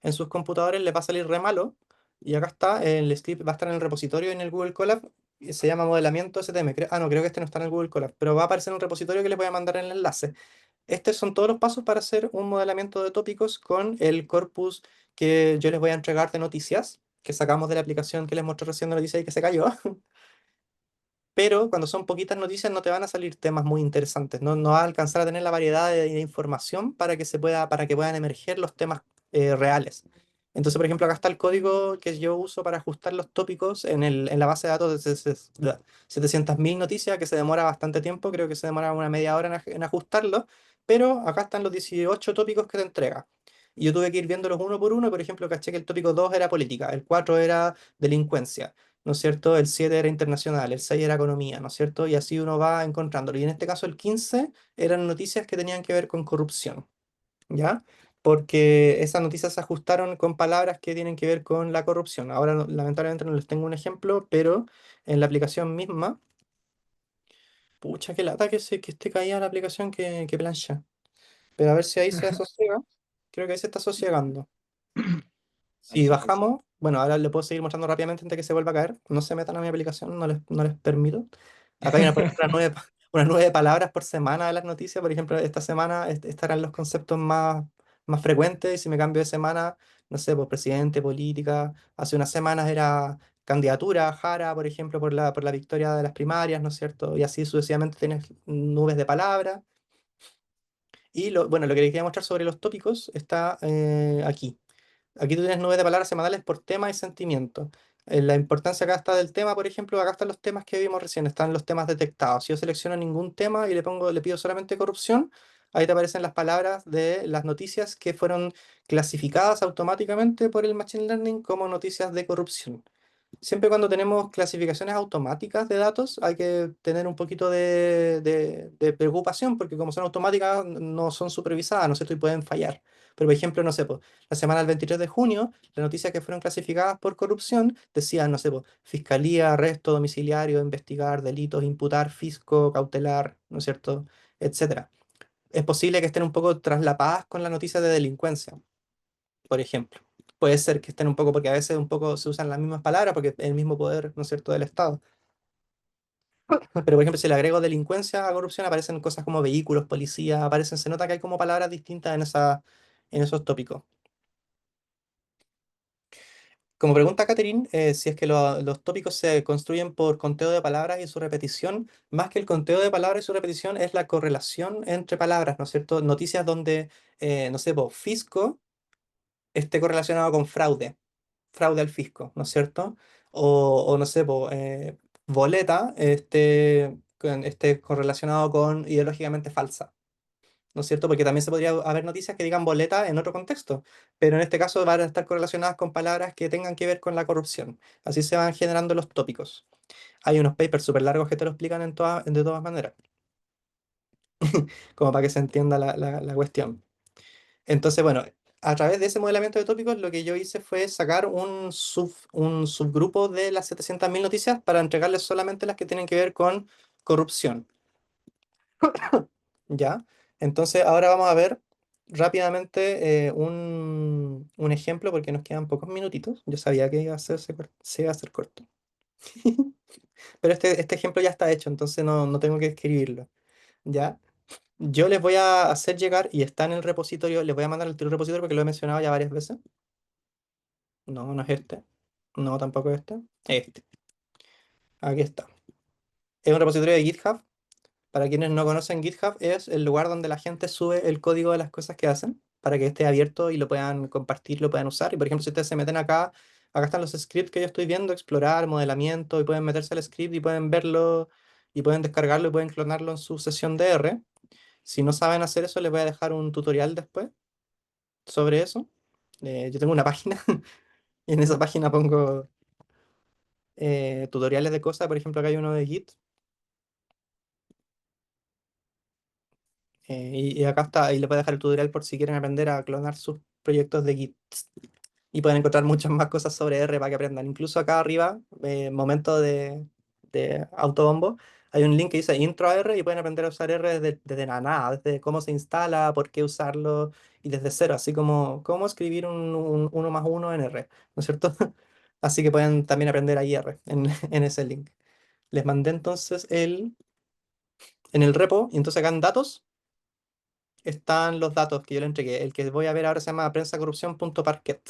en sus computadores les va a salir re malo. Y acá está, el script va a estar en el repositorio en el Google Colab. Y se llama modelamiento STM. No, creo que este no está en el Google Colab, pero va a aparecer en un repositorio que les voy a mandar en el enlace. Estos son todos los pasos para hacer un modelamiento de tópicos con el corpus que yo les voy a entregar de noticias, que sacamos de la aplicación que les mostré recién de noticias y que se cayó. Pero cuando son poquitas noticias no te van a salir temas muy interesantes, no vas a alcanzar a tener la variedad de información para que puedan emerger los temas reales. Entonces, por ejemplo, acá está el código que yo uso para ajustar los tópicos en la base de datos de 700.000 noticias, que se demora bastante tiempo, creo que se demora una media hora en ajustarlo, pero acá están los 18 tópicos que te entrega. Y yo tuve que ir viéndolos uno por uno, por ejemplo, caché que el tópico 2 era política, el 4 era delincuencia, ¿no es cierto? El 7 era internacional, el 6 era economía, ¿no es cierto? Y así uno va encontrándolo. Y en este caso el 15 eran noticias que tenían que ver con corrupción, ¿ya? Porque esas noticias se ajustaron con palabras que tienen que ver con la corrupción. Ahora lamentablemente no les tengo un ejemplo, pero en la aplicación misma, pucha, qué lata que esté caída la aplicación que plancha. Pero a ver si ahí se asosiega. Creo que ahí se está asociegando. Ahí Si sí, ahí sí. bajamos, bueno, ahora le puedo seguir mostrando rápidamente antes de que se vuelva a caer. No se metan a mi aplicación, no les permito. Acá hay por ejemplo, unas 9 palabras por semana de las noticias. Por ejemplo, esta semana estarán los conceptos más frecuentes. Y si me cambio de semana, no sé, pues presidente, política. Hace unas semanas era candidatura, Jara, por ejemplo, por la victoria de las primarias, ¿no es cierto? Y así sucesivamente tienes nubes de palabras. Y bueno, lo que les quería mostrar sobre los tópicos está aquí. Aquí tú tienes nubes de palabras semanales por tema y sentimiento. La importancia acá está del tema, por ejemplo, acá están los temas que vimos recién, están los temas detectados. Si yo selecciono ningún tema y le pido solamente corrupción, ahí te aparecen las palabras de las noticias que fueron clasificadas automáticamente por el Machine Learning como noticias de corrupción. Siempre cuando tenemos clasificaciones automáticas de datos hay que tener un poquito de preocupación porque como son automáticas no son supervisadas, ¿no es cierto? Y pueden fallar. Pero por ejemplo, no sé, po, la semana del 23 de junio, las noticias que fueron clasificadas por corrupción decían, no sé, po, fiscalía, arresto domiciliario, investigar delitos, imputar, fisco, cautelar, ¿no es cierto? Etcétera. Es posible que estén un poco traslapadas con la noticia de delincuencia, por ejemplo. Puede ser que estén un poco, porque a veces un poco se usan las mismas palabras, porque es el mismo poder, ¿no es cierto?, del Estado. Pero, por ejemplo, si le agrego delincuencia a corrupción, aparecen cosas como vehículos, policía, aparecen, se nota que hay como palabras distintas en esos tópicos. Como pregunta Catherine, si es que los tópicos se construyen por conteo de palabras y su repetición, más que el conteo de palabras y su repetición es la correlación entre palabras, ¿no es cierto? Noticias donde, no sé, fisco esté correlacionado con fraude al fisco, ¿no es cierto? O no sé, boleta esté correlacionado con ideológicamente falsa, ¿no es cierto? Porque también se podría haber noticias que digan boleta en otro contexto, pero en este caso van a estar correlacionadas con palabras que tengan que ver con la corrupción. Así se van generando los tópicos. Hay unos papers súper largos que te lo explican de todas maneras, como para que se entienda la cuestión. Entonces, bueno, a través de ese modelamiento de tópicos, lo que yo hice fue sacar un subgrupo de las 700.000 noticias para entregarles solamente las que tienen que ver con corrupción. ¿Ya? Entonces, ahora vamos a ver rápidamente un ejemplo, porque nos quedan pocos minutitos. Yo sabía que se iba a hacer corto. Pero este ejemplo ya está hecho, entonces no tengo que escribirlo. ¿Ya? Yo les voy a hacer llegar, y está en el repositorio, les voy a mandar el repositorio porque lo he mencionado ya varias veces. No, no es este. No, tampoco es este. Este. Aquí está. Es un repositorio de GitHub. Para quienes no conocen, GitHub es el lugar donde la gente sube el código de las cosas que hacen para que esté abierto y lo puedan compartir, lo puedan usar. Y por ejemplo, si ustedes se meten acá están los scripts que yo estoy viendo, explorar, modelamiento, y pueden meterse al script y pueden verlo y pueden descargarlo y pueden clonarlo en su sesión de R. Si no saben hacer eso, les voy a dejar un tutorial después sobre eso. Yo tengo una página y en esa página pongo tutoriales de cosas. Por ejemplo, acá hay uno de Git. Y acá está, ahí le voy a dejar el tutorial por si quieren aprender a clonar sus proyectos de Git. Y pueden encontrar muchas más cosas sobre R para que aprendan. Incluso acá arriba, momento de autobombo, hay un link que dice Intro a R y pueden aprender a usar R desde la nada, desde cómo se instala, por qué usarlo y desde cero, así como cómo escribir un 1 más 1 en R, ¿no es cierto? Así que pueden también aprender ahí R en ese link. Les mandé entonces en el repo y entonces acá en datos están los datos que yo le entregué. El que voy a ver ahora se llama prensacorrupción.parquet.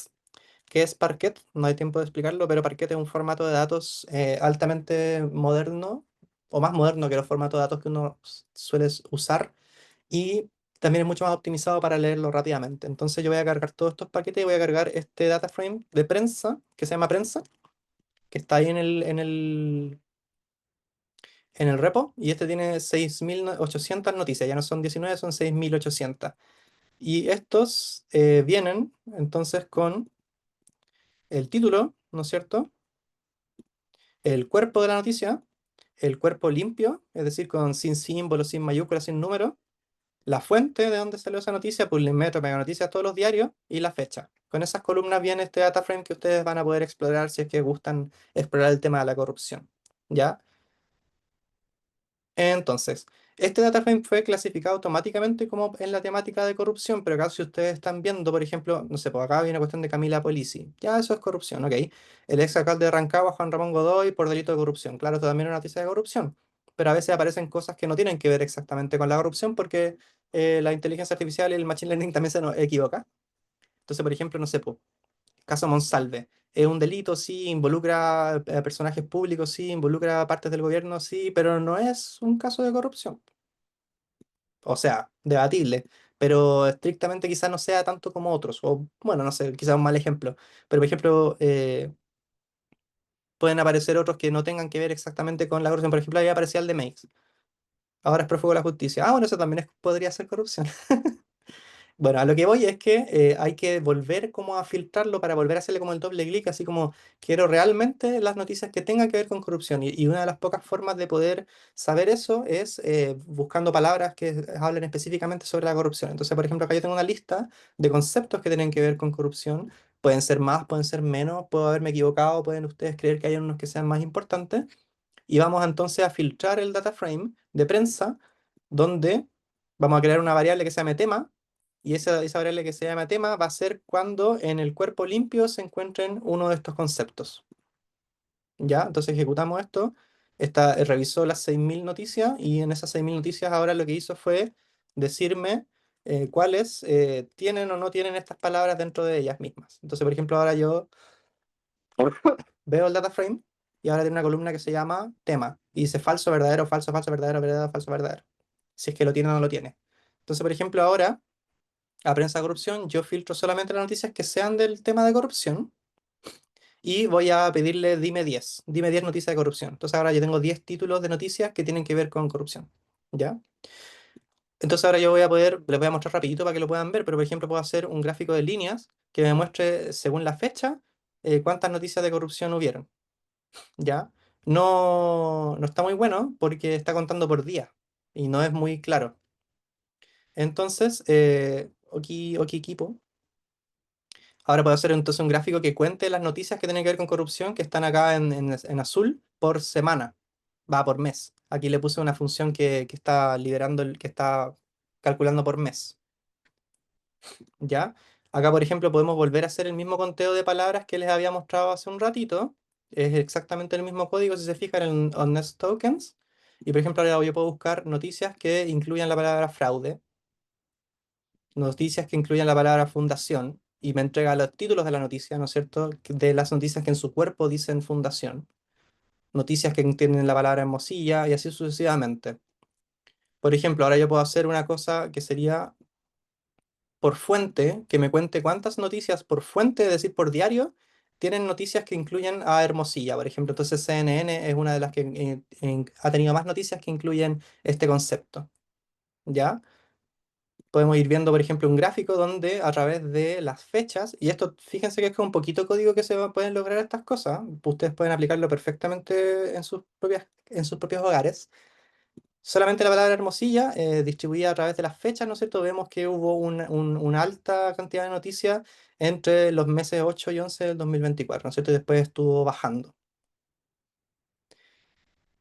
¿Qué es Parquet? No hay tiempo de explicarlo, pero Parquet es un formato de datos altamente moderno, o más moderno que los formatos de datos que uno suele usar, y también es mucho más optimizado para leerlo rápidamente. Entonces yo voy a cargar todos estos paquetes y voy a cargar este data frame de prensa, que se llama prensa, que está ahí en el repo, y este tiene 6.800 noticias, ya no son 19, son 6.800. Y estos vienen entonces con el título, ¿no es cierto? El cuerpo de la noticia, el cuerpo limpio, es decir, sin símbolos, sin mayúsculas, sin números, la fuente de donde salió esa noticia, Public Metro, Mega Noticias, todos los diarios, y la fecha. Con esas columnas viene este data frame que ustedes van a poder explorar si es que gustan explorar el tema de la corrupción. ¿Ya? Entonces, este data frame fue clasificado automáticamente como en la temática de corrupción, pero acá si ustedes están viendo, por ejemplo, no sé, pues acá hay una cuestión de Camila Polisi. Ya eso es corrupción, ok. El ex alcalde de Rancagua, Juan Ramón Godoy, por delito de corrupción. Claro, esto también es una noticia de corrupción, pero a veces aparecen cosas que no tienen que ver exactamente con la corrupción porque la inteligencia artificial y el machine learning también se nos equivoca. Entonces, por ejemplo, no sé, pues, caso Monsalve. Es un delito, sí, involucra personajes públicos, sí, involucra partes del gobierno, sí, pero no es un caso de corrupción. O sea, debatible, pero estrictamente quizás no sea tanto como otros. O bueno, no sé, quizás un mal ejemplo. Pero por ejemplo, pueden aparecer otros que no tengan que ver exactamente con la corrupción. Por ejemplo, ahí aparecía el de Makes. Ahora es prófugo de la justicia. Ah, bueno, eso también podría ser corrupción. Bueno, a lo que voy es que hay que volver como a filtrarlo para volver a hacerle como el doble clic, así como quiero realmente las noticias que tengan que ver con corrupción. Y una de las pocas formas de poder saber eso es buscando palabras que hablen específicamente sobre la corrupción. Entonces, por ejemplo, acá yo tengo una lista de conceptos que tienen que ver con corrupción. Pueden ser más, pueden ser menos, puedo haberme equivocado, pueden ustedes creer que hay unos que sean más importantes. Y vamos entonces a filtrar el data frame de prensa, donde vamos a crear una variable que se llame tema, y esa variable que se llama tema va a ser cuando en el cuerpo limpio se encuentren uno de estos conceptos. ¿Ya? Entonces ejecutamos esto. Revisó las 6.000 noticias y en esas 6.000 noticias ahora lo que hizo fue decirme cuáles tienen o no tienen estas palabras dentro de ellas mismas. Entonces, por ejemplo, ahora yo veo el data frame y ahora tiene una columna que se llama tema y dice falso, verdadero, falso, falso, verdadero, verdadero, falso, verdadero. Si es que lo tiene o no lo tiene. Entonces, por ejemplo, ahora a prensa de corrupción yo filtro solamente las noticias que sean del tema de corrupción y voy a pedirle dime 10 noticias de corrupción. Entonces ahora yo tengo 10 títulos de noticias que tienen que ver con corrupción. ¿Ya? Entonces ahora yo les voy a mostrar rapidito para que lo puedan ver, pero por ejemplo puedo hacer un gráfico de líneas que me muestre según la fecha cuántas noticias de corrupción hubieron. ¿Ya? No está muy bueno porque está contando por día y no es muy claro. Entonces, ok equipo. Ahora puedo hacer entonces un gráfico que cuente las noticias que tienen que ver con corrupción que están acá en azul por semana, va por mes. Aquí le puse una función que está liberando, que está calculando por mes. ¿Ya? Acá, por ejemplo, podemos volver a hacer el mismo conteo de palabras que les había mostrado hace un ratito. Es exactamente el mismo código si se fijan en Honest Tokens. Y, por ejemplo, ahora yo puedo buscar noticias que incluyan la palabra fraude, noticias que incluyan la palabra fundación, y me entrega los títulos de la noticia, ¿no es cierto? De las noticias que en su cuerpo dicen fundación, noticias que tienen la palabra Hermosilla, y así sucesivamente. Por ejemplo, ahora yo puedo hacer una cosa que sería por fuente, que me cuente cuántas noticias por fuente, es decir, por diario, tienen noticias que incluyen a Hermosilla. Por ejemplo, entonces CNN es una de las que ha tenido más noticias que incluyen este concepto. ¿Ya? Podemos ir viendo, por ejemplo, un gráfico donde a través de las fechas, y esto, fíjense que es con un poquito código que pueden lograr estas cosas, ustedes pueden aplicarlo perfectamente en sus propios hogares. Solamente la palabra Hermosilla, distribuida a través de las fechas, ¿no es cierto? Vemos que hubo una alta cantidad de noticias entre los meses 8 y 11 del 2024, ¿no es cierto? Y después estuvo bajando.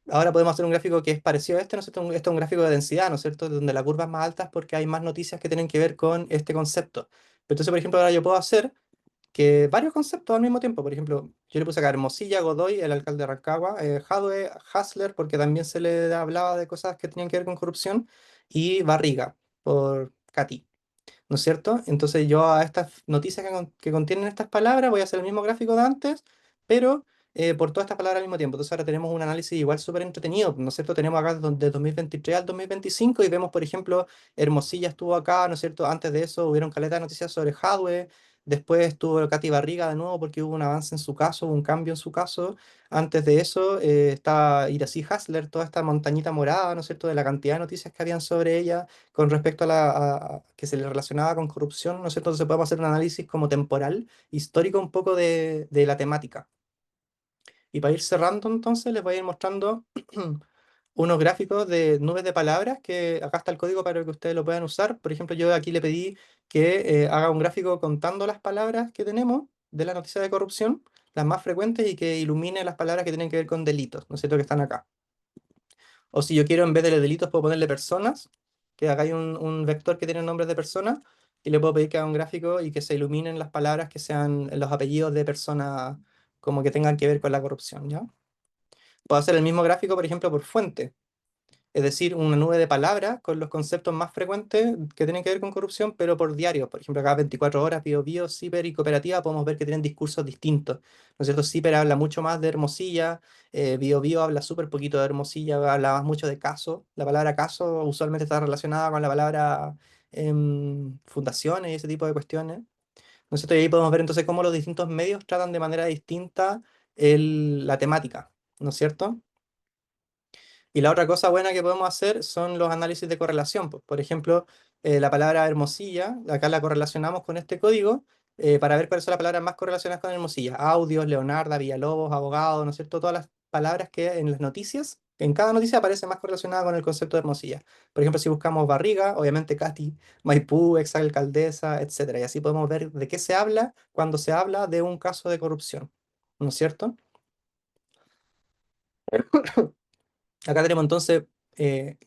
Ahora podemos hacer un gráfico que es parecido a este, ¿no es cierto? Este es un gráfico de densidad, ¿no es cierto? Donde la curva es más alta es porque hay más noticias que tienen que ver con este concepto. Entonces, por ejemplo, ahora yo puedo hacer que varios conceptos al mismo tiempo. Por ejemplo, yo le puse acá Hermosilla, Godoy, el alcalde de Rancagua, Jadwe, Hassler, porque también se le hablaba de cosas que tenían que ver con corrupción, y Barriga, por Katy. ¿No es cierto? Entonces yo a estas noticias que contienen estas palabras voy a hacer el mismo gráfico de antes, pero por todas estas palabras al mismo tiempo. Entonces ahora tenemos un análisis igual súper entretenido, ¿no es cierto? Tenemos acá de 2023 al 2025 y vemos, por ejemplo, Hermosilla estuvo acá, ¿no es cierto? Antes de eso hubieron caleta de noticias sobre Hadwe, después estuvo Katy Barriga de nuevo porque hubo un avance en su caso, hubo un cambio en su caso. Antes de eso está Iracy Hassler, toda esta montañita morada, ¿no es cierto? De la cantidad de noticias que habían sobre ella con respecto a que se le relacionaba con corrupción, ¿no es cierto? Entonces podemos hacer un análisis como temporal, histórico un poco de la temática. Y para ir cerrando entonces les voy a ir mostrando unos gráficos de nubes de palabras, que acá está el código para que ustedes lo puedan usar. Por ejemplo, yo aquí le pedí que haga un gráfico contando las palabras que tenemos de la noticia de corrupción, las más frecuentes, y que ilumine las palabras que tienen que ver con delitos, ¿no es cierto? Que están acá. O si yo quiero, en vez de delitos, puedo ponerle personas, que acá hay un vector que tiene nombres de personas, y le puedo pedir que haga un gráfico y que se iluminen las palabras que sean los apellidos de personas como que tengan que ver con la corrupción, ¿ya? Puedo hacer el mismo gráfico, por ejemplo, por fuente. Es decir, una nube de palabras con los conceptos más frecuentes que tienen que ver con corrupción, pero por diario. Por ejemplo, cada 24 horas, Bio, Ciper y Cooperativa podemos ver que tienen discursos distintos. ¿No es cierto? Ciper habla mucho más de Hermosilla, Bio habla súper poquito de Hermosilla, habla más mucho de caso. La palabra caso usualmente está relacionada con la palabra fundaciones y ese tipo de cuestiones. ¿No es cierto? Y ahí podemos ver entonces cómo los distintos medios tratan de manera distinta la temática, ¿no es cierto? Y la otra cosa buena que podemos hacer son los análisis de correlación. Por ejemplo, la palabra Hermosilla, acá la correlacionamos con este código para ver cuáles son las palabras más correlacionadas con Hermosilla. Audios, Leonarda, Villalobos, abogado, ¿no es cierto? Todas las palabras que en las noticias, en cada noticia aparece más correlacionada con el concepto de Hermosilla. Por ejemplo, si buscamos Barriga, obviamente Katy, Maipú, exalcaldesa, etcétera. Y así podemos ver de qué se habla cuando se habla de un caso de corrupción, ¿no es cierto? Acá tenemos entonces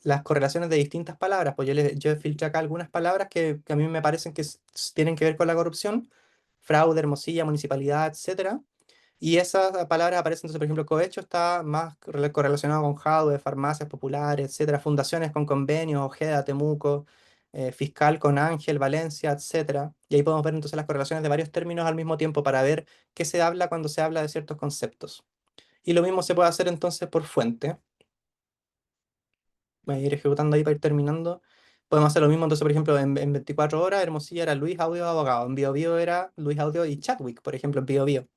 las correlaciones de distintas palabras. Pues yo filtré acá algunas palabras que a mí me parecen que tienen que ver con la corrupción: fraude, Hermosilla, municipalidad, etcétera. Y esas palabras aparecen, entonces, por ejemplo, cohecho está más correlacionado con Jadwe, farmacias populares, etcétera, fundaciones con convenios, Ojeda, Temuco, fiscal con Ángel, Valencia, etcétera. Y ahí podemos ver entonces las correlaciones de varios términos al mismo tiempo para ver qué se habla cuando se habla de ciertos conceptos. Y lo mismo se puede hacer entonces por fuente. Voy a ir ejecutando ahí para ir terminando. Podemos hacer lo mismo, entonces, por ejemplo, en 24 horas, Hermosilla era Luis Audio Abogado, en Bio era Luis Audio y Chadwick, por ejemplo, en Bio.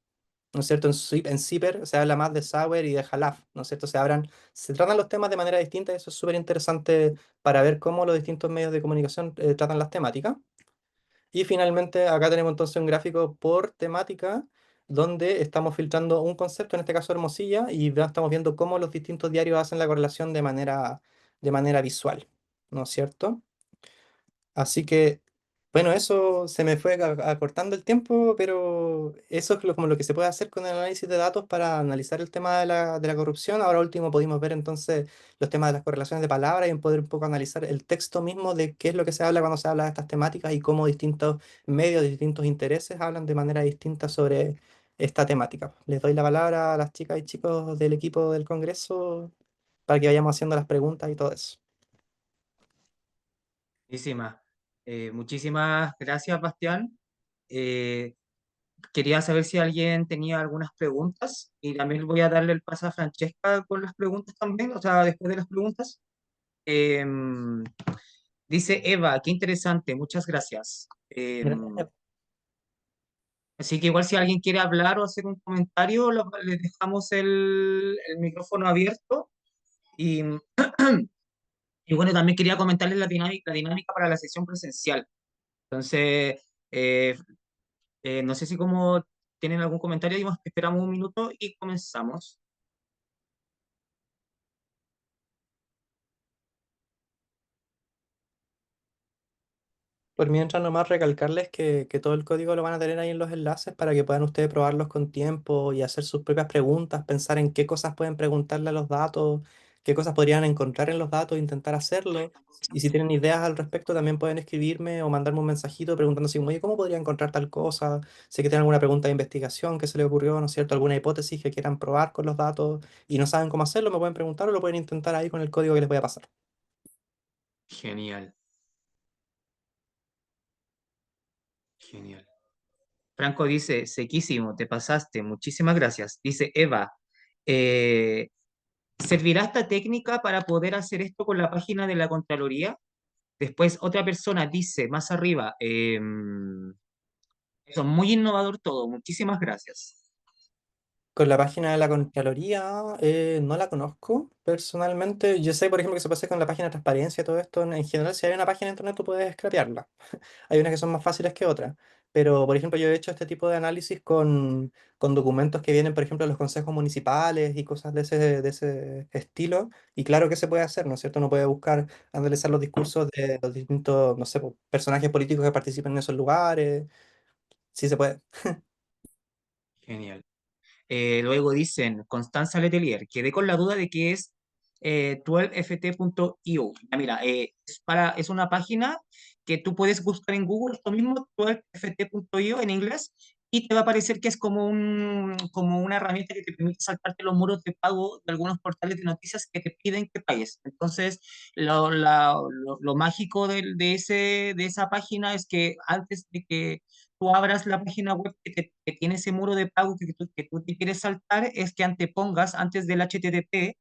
¿No es cierto? En Zipper se habla más de Sauer y de Jalaf, ¿no es cierto? Se tratan los temas de manera distinta y eso es súper interesante para ver cómo los distintos medios de comunicación tratan las temáticas. Y finalmente, acá tenemos entonces un gráfico por temática donde estamos filtrando un concepto, en este caso Hermosilla, y estamos viendo cómo los distintos diarios hacen la correlación de manera visual, ¿no es cierto? Así que, bueno, eso se me fue acortando el tiempo, pero eso es como lo que se puede hacer con el análisis de datos para analizar el tema de la corrupción. Ahora último pudimos ver entonces los temas de las correlaciones de palabras y poder un poco analizar el texto mismo de qué es lo que se habla cuando se habla de estas temáticas y cómo distintos medios, distintos intereses hablan de manera distinta sobre esta temática. Les doy la palabra a las chicas y chicos del equipo del Congreso para que vayamos haciendo las preguntas y todo eso. Buenísima. Muchísimas gracias, Bastián. Eh, Quería saber si alguien tenía algunas preguntas y también voy a darle el paso a Francesca con las preguntas también, o sea, después de las preguntas. Em, Dice Eva, qué interesante, muchas gracias. Así que igual si alguien quiere hablar o hacer un comentario, les dejamos el micrófono abierto. Y, y bueno, también quería comentarles la dinámica para la sesión presencial. Entonces, eh, no sé si como tienen algún comentario, digamos, esperamos un minuto y comenzamos. Por mientras nomás recalcarles que todo el código lo van a tener ahí en los enlaces para que puedan ustedes probarlos con tiempo y hacer sus propias preguntas, pensar en qué cosas pueden preguntarle a los datos, qué cosas podrían encontrar en los datos e intentar hacerlo. Y si tienen ideas al respecto, también pueden escribirme o mandarme un mensajito preguntando así, oye, ¿cómo podría encontrar tal cosa? Si que tienen alguna pregunta de investigación que se les ocurrió, ¿no es cierto? Alguna hipótesis que quieran probar con los datos y no saben cómo hacerlo, me pueden preguntar o lo pueden intentar ahí con el código que les voy a pasar. Genial, genial. Franco dice, sequísimo, te pasaste, muchísimas gracias. Dice Eva, eh, ¿servirá esta técnica para poder hacer esto con la página de la Contraloría? Después otra persona dice más arriba, eso, muy innovador todo, muchísimas gracias. Con la página de la Contraloría, no la conozco personalmente. Yo sé, por ejemplo, que se puede hacer con la página de transparencia y todo esto. En general, si hay una página de internet, tú puedes scrapearla. Hay unas que son más fáciles que otras. Pero, por ejemplo, yo he hecho este tipo de análisis con documentos que vienen, por ejemplo, de los consejos municipales y cosas de ese estilo. Y claro que se puede hacer, ¿no es cierto? Uno puede buscar, analizar los discursos de los distintos, no sé, personajes políticos que participan en esos lugares. Sí se puede. Genial. Luego dicen, Constanza Letelier, quedé con la duda de qué es 12ft.io. Ya, mira, es una página que tú puedes buscar en Google, esto mismo, 12ft.io en inglés, y te va a aparecer que es como una herramienta que te permite saltarte los muros de pago de algunos portales de noticias que te piden que pagues. Entonces, lo mágico de esa página es que antes de que tú abras la página web que tiene ese muro de pago que tú te quieres saltar, es que antepongas antes del HTTP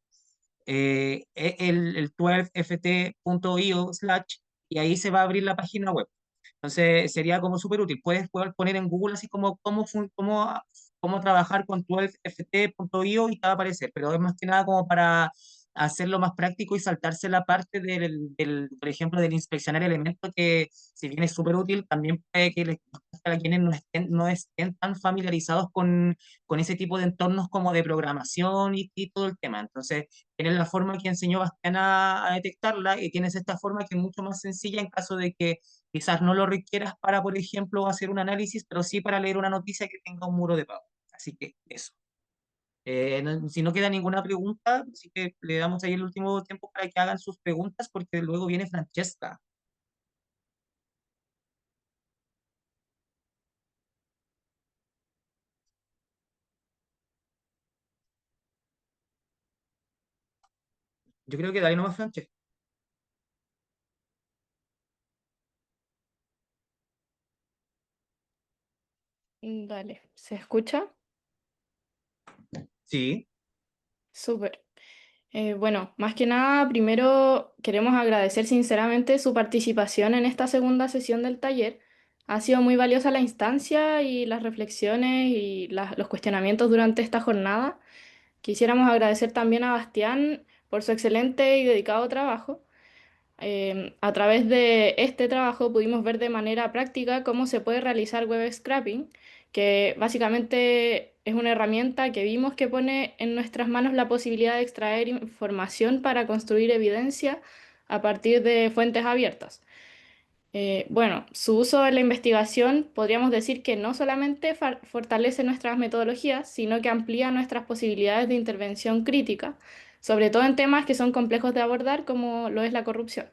el 12ft.io slash y ahí se va a abrir la página web. Entonces sería como súper útil. Puedes poder poner en Google así como cómo trabajar con 12ft.io y te va a aparecer, pero es más que nada como para hacerlo más práctico y saltarse la parte por ejemplo, del inspeccionar elementos, que si bien es súper útil, también puede que les guste a quienes no estén tan familiarizados con ese tipo de entornos como de programación y todo el tema. Entonces, tienes la forma que enseñó Bastián a detectarla y tienes esta forma que es mucho más sencilla en caso de que quizás no lo requieras para, por ejemplo, hacer un análisis, pero sí para leer una noticia que tenga un muro de pago. Así que eso. Si no queda ninguna pregunta, así que le damos ahí el último tiempo para que hagan sus preguntas, porque luego viene Francesca. Yo creo que dale nomás, Francesca. Dale, ¿se escucha? Sí, Súper. Bueno, más que nada, primero queremos agradecer sinceramente su participación en esta segunda sesión del taller. Ha sido muy valiosa la instancia y las reflexiones y los cuestionamientos durante esta jornada. Quisiéramos agradecer también a Bastián por su excelente y dedicado trabajo. A través de este trabajo pudimos ver de manera práctica cómo se puede realizar web scraping, que básicamente es una herramienta que vimos que pone en nuestras manos la posibilidad de extraer información para construir evidencia a partir de fuentes abiertas. Bueno, su uso en la investigación podríamos decir que no solamente fortalece nuestras metodologías, sino que amplía nuestras posibilidades de intervención crítica, sobre todo en temas que son complejos de abordar, como lo es la corrupción.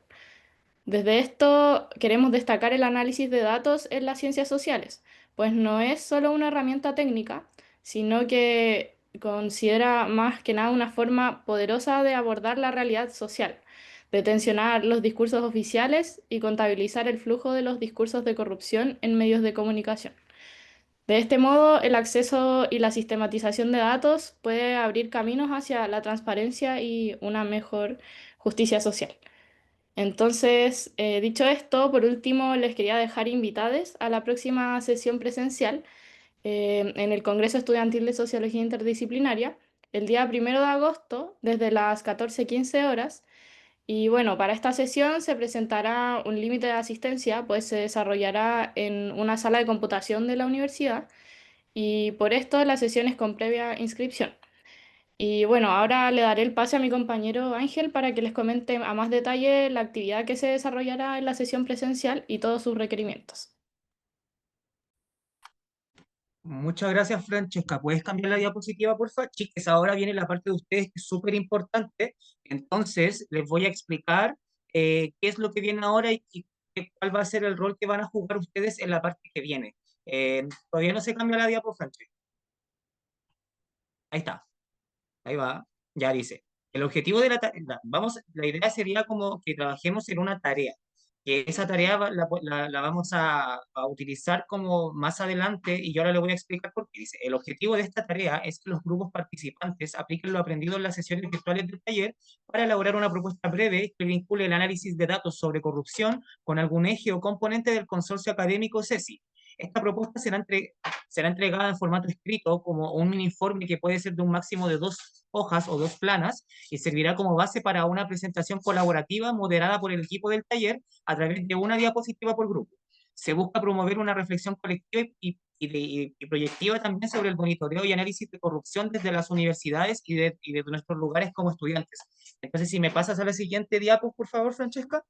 Desde esto queremos destacar el análisis de datos en las ciencias sociales, pues no es solo una herramienta técnica, sino que considera más que nada una forma poderosa de abordar la realidad social, de tensionar los discursos oficiales y contabilizar el flujo de los discursos de corrupción en medios de comunicación. De este modo, el acceso y la sistematización de datos puede abrir caminos hacia la transparencia y una mejor justicia social. Entonces, dicho esto, por último, les quería dejar invitados a la próxima sesión presencial en el Congreso Estudiantil de Sociología Interdisciplinaria, el día 1 de agosto, desde las 14:15 horas. Y bueno, para esta sesión se presentará un límite de asistencia, pues se desarrollará en una sala de computación de la universidad y por esto la sesión es con previa inscripción. Y bueno, ahora le daré el pase a mi compañero Ángel para que les comente a más detalle la actividad que se desarrollará en la sesión presencial y todos sus requerimientos. Muchas gracias, Francesca. ¿Puedes cambiar la diapositiva, por favor? Chicas, ahora viene la parte de ustedes que es súper importante. Entonces, les voy a explicar qué es lo que viene ahora y cuál va a ser el rol que van a jugar ustedes en la parte que viene. Todavía no se cambia la diapositiva, Francesca. Ahí está. Ahí va, ya dice. El objetivo de la idea sería como que trabajemos en una tarea, que esa tarea la vamos a utilizar como más adelante y yo ahora le voy a explicar por qué. Dice, el objetivo de esta tarea es que los grupos participantes apliquen lo aprendido en las sesiones virtuales del taller para elaborar una propuesta breve que vincule el análisis de datos sobre corrupción con algún eje o componente del consorcio académico CESI. Esta propuesta será entregada en formato escrito como un mini informe que puede ser de un máximo de 2 hojas o 2 planas y servirá como base para una presentación colaborativa moderada por el equipo del taller a través de una diapositiva por grupo. Se busca promover una reflexión colectiva y proyectiva también sobre el monitoreo y análisis de corrupción desde las universidades y de nuestros lugares como estudiantes. Entonces, si me pasas a la siguiente diapo, por favor, Francesca.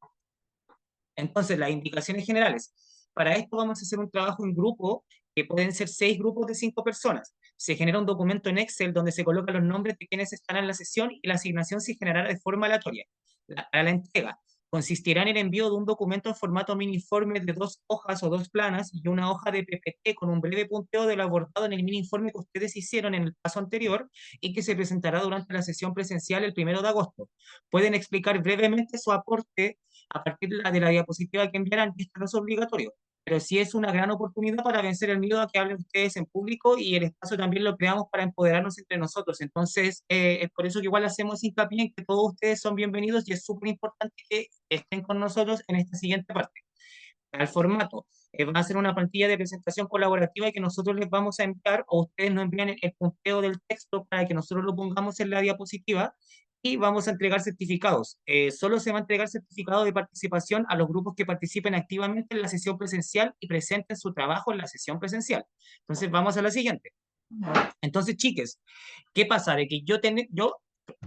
Entonces, las indicaciones generales. Para esto vamos a hacer un trabajo en grupo, que pueden ser 6 grupos de 5 personas. Se genera un documento en Excel donde se colocan los nombres de quienes están en la sesión y la asignación se generará de forma aleatoria. Para la entrega, consistirá en el envío de un documento en formato mini-informe de 2 hojas o 2 planas y una hoja de PPT con un breve punteo de lo abordado en el mini-informe que ustedes hicieron en el paso anterior y que se presentará durante la sesión presencial el 1 de agosto. Pueden explicar brevemente su aporte a partir de la diapositiva que enviarán. Esto no es obligatorio, pero sí es una gran oportunidad para vencer el miedo a que hablen ustedes en público y el espacio también lo creamos para empoderarnos entre nosotros. Entonces, es por eso que igual hacemos hincapié en que todos ustedes son bienvenidos y es súper importante que estén con nosotros en esta siguiente parte. Al formato, va a ser una plantilla de presentación colaborativa que nosotros les vamos a enviar o ustedes nos envían el punteo del texto para que nosotros lo pongamos en la diapositiva y vamos a entregar certificados. Solo se va a entregar certificado de participación a los grupos que participen activamente en la sesión presencial y presenten su trabajo en la sesión presencial. Entonces vamos a la siguiente. Entonces, chiques, ¿qué pasa? De que yo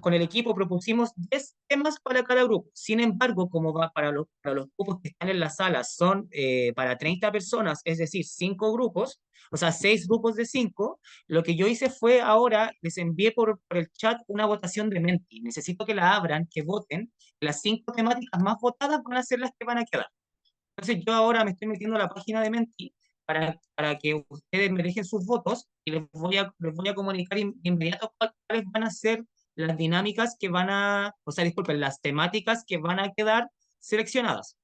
con el equipo propusimos 10 temas para cada grupo. Sin embargo, como va para los grupos que están en la sala, son para 30 personas, es decir, 5 grupos, o sea, 6 grupos de 5, lo que yo hice fue ahora, les envié por el chat una votación de Menti. Necesito que la abran, que voten. Las 5 temáticas más votadas van a ser las que van a quedar. Entonces yo ahora me estoy metiendo a la página de Menti para que ustedes me dejen sus votos y les voy a comunicar de inmediato cuáles van a ser las dinámicas que van a, o sea, disculpen, las temáticas que van a quedar seleccionadas.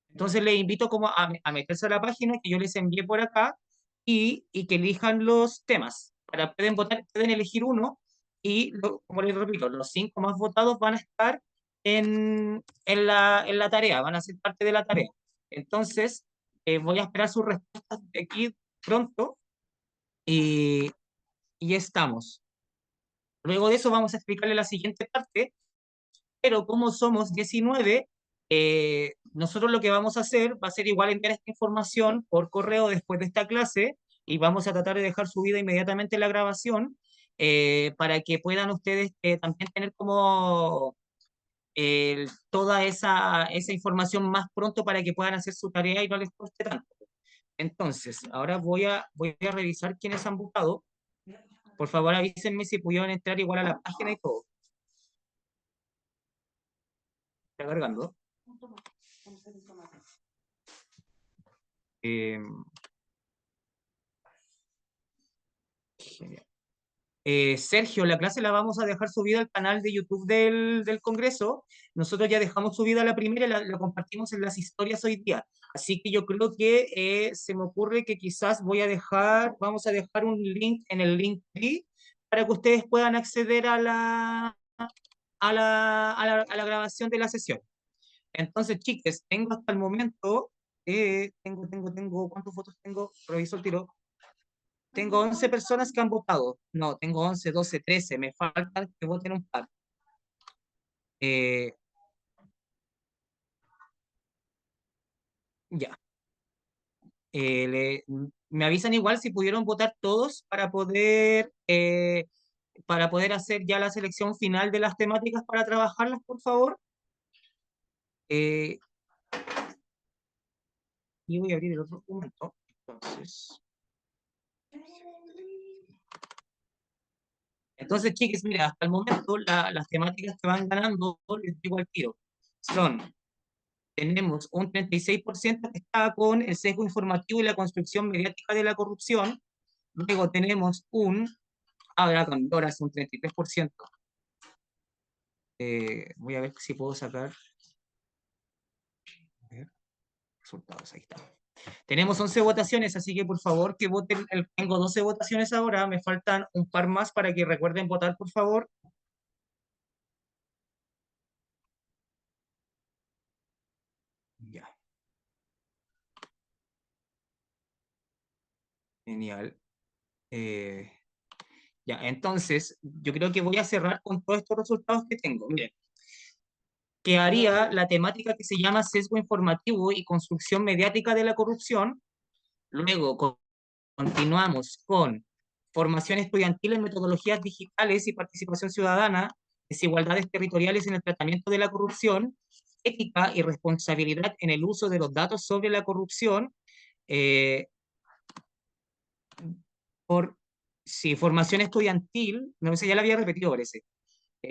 Entonces les invito como a meterse a la página que yo les envié por acá y que elijan los temas. Pueden votar, pueden elegir uno y, como les repito, los 5 más votados van a estar en la tarea, van a ser parte de la tarea. Entonces, voy a esperar sus respuestas de aquí pronto y, y estamos. Luego de eso vamos a explicarle la siguiente parte, pero como somos 19, nosotros lo que vamos a hacer va a ser igual enviar esta información por correo después de esta clase y vamos a tratar de dejar subida inmediatamente la grabación para que puedan ustedes también tener como toda esa información más pronto para que puedan hacer su tarea y no les cueste tanto. Entonces, ahora voy a revisar quiénes han votado. Por favor, avísenme si pudieron entrar igual a la página y todo. Está cargando. Eh, genial. Sergio, la clase la vamos a dejar subida al canal de YouTube del Congreso. Nosotros ya dejamos subida la primera y la compartimos en las historias hoy día. Así que yo creo que se me ocurre que quizás vamos a dejar un link en el link para que ustedes puedan acceder a la grabación de la sesión. Entonces, chiques, tengo hasta el momento, ¿cuántas fotos tengo? Reviso el tiro. Tengo 11 personas que han votado. No, tengo 11, 12, 13. Me faltan que voten un par. Eh, ya. Me avisan igual si pudieron votar todos para poder para poder hacer ya la selección final de las temáticas para trabajarlas, por favor. Eh, y voy a abrir el otro documento. Entonces, chiques, mira, hasta el momento las temáticas que van ganando, les digo al tiro, son, tenemos un 36% que está con el sesgo informativo y la construcción mediática de la corrupción. Luego tenemos ahora con Doras un 33%. Voy a ver si puedo sacar. A ver, resultados, ahí está. Tenemos 11 votaciones, así que por favor que voten. Tengo 12 votaciones ahora, me faltan un par más para que recuerden votar, por favor. Ya. Genial. Ya, entonces, yo creo que voy a cerrar con todos estos resultados que tengo. Miren, que haría la temática que se llama sesgo informativo y construcción mediática de la corrupción. Luego continuamos con formación estudiantil en metodologías digitales y participación ciudadana, desigualdades territoriales en el tratamiento de la corrupción, ética y responsabilidad en el uso de los datos sobre la corrupción, eh, formación estudiantil, no sé, ya la había repetido, parece.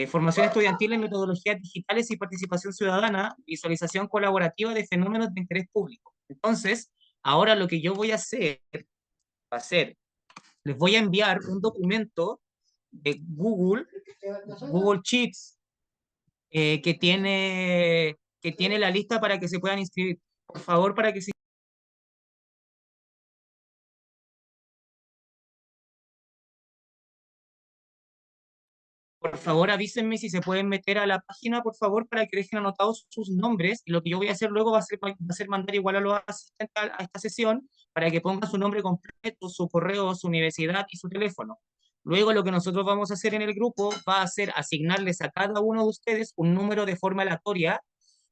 Formación estudiantil en metodologías digitales y participación ciudadana, visualización colaborativa de fenómenos de interés público. Entonces, ahora lo que yo voy a hacer va a ser, les voy a enviar un documento de Google Sheets, que tiene la lista para que se puedan inscribir. Por favor, para que se Por favor, avísenme si se pueden meter a la página, por favor, para que dejen anotados sus nombres. Y lo que yo voy a hacer luego va a ser mandar igual a los asistentes a esta sesión para que pongan su nombre completo, su correo, su universidad y su teléfono. Luego lo que nosotros vamos a hacer en el grupo va a ser asignarles a cada uno de ustedes un número de forma aleatoria.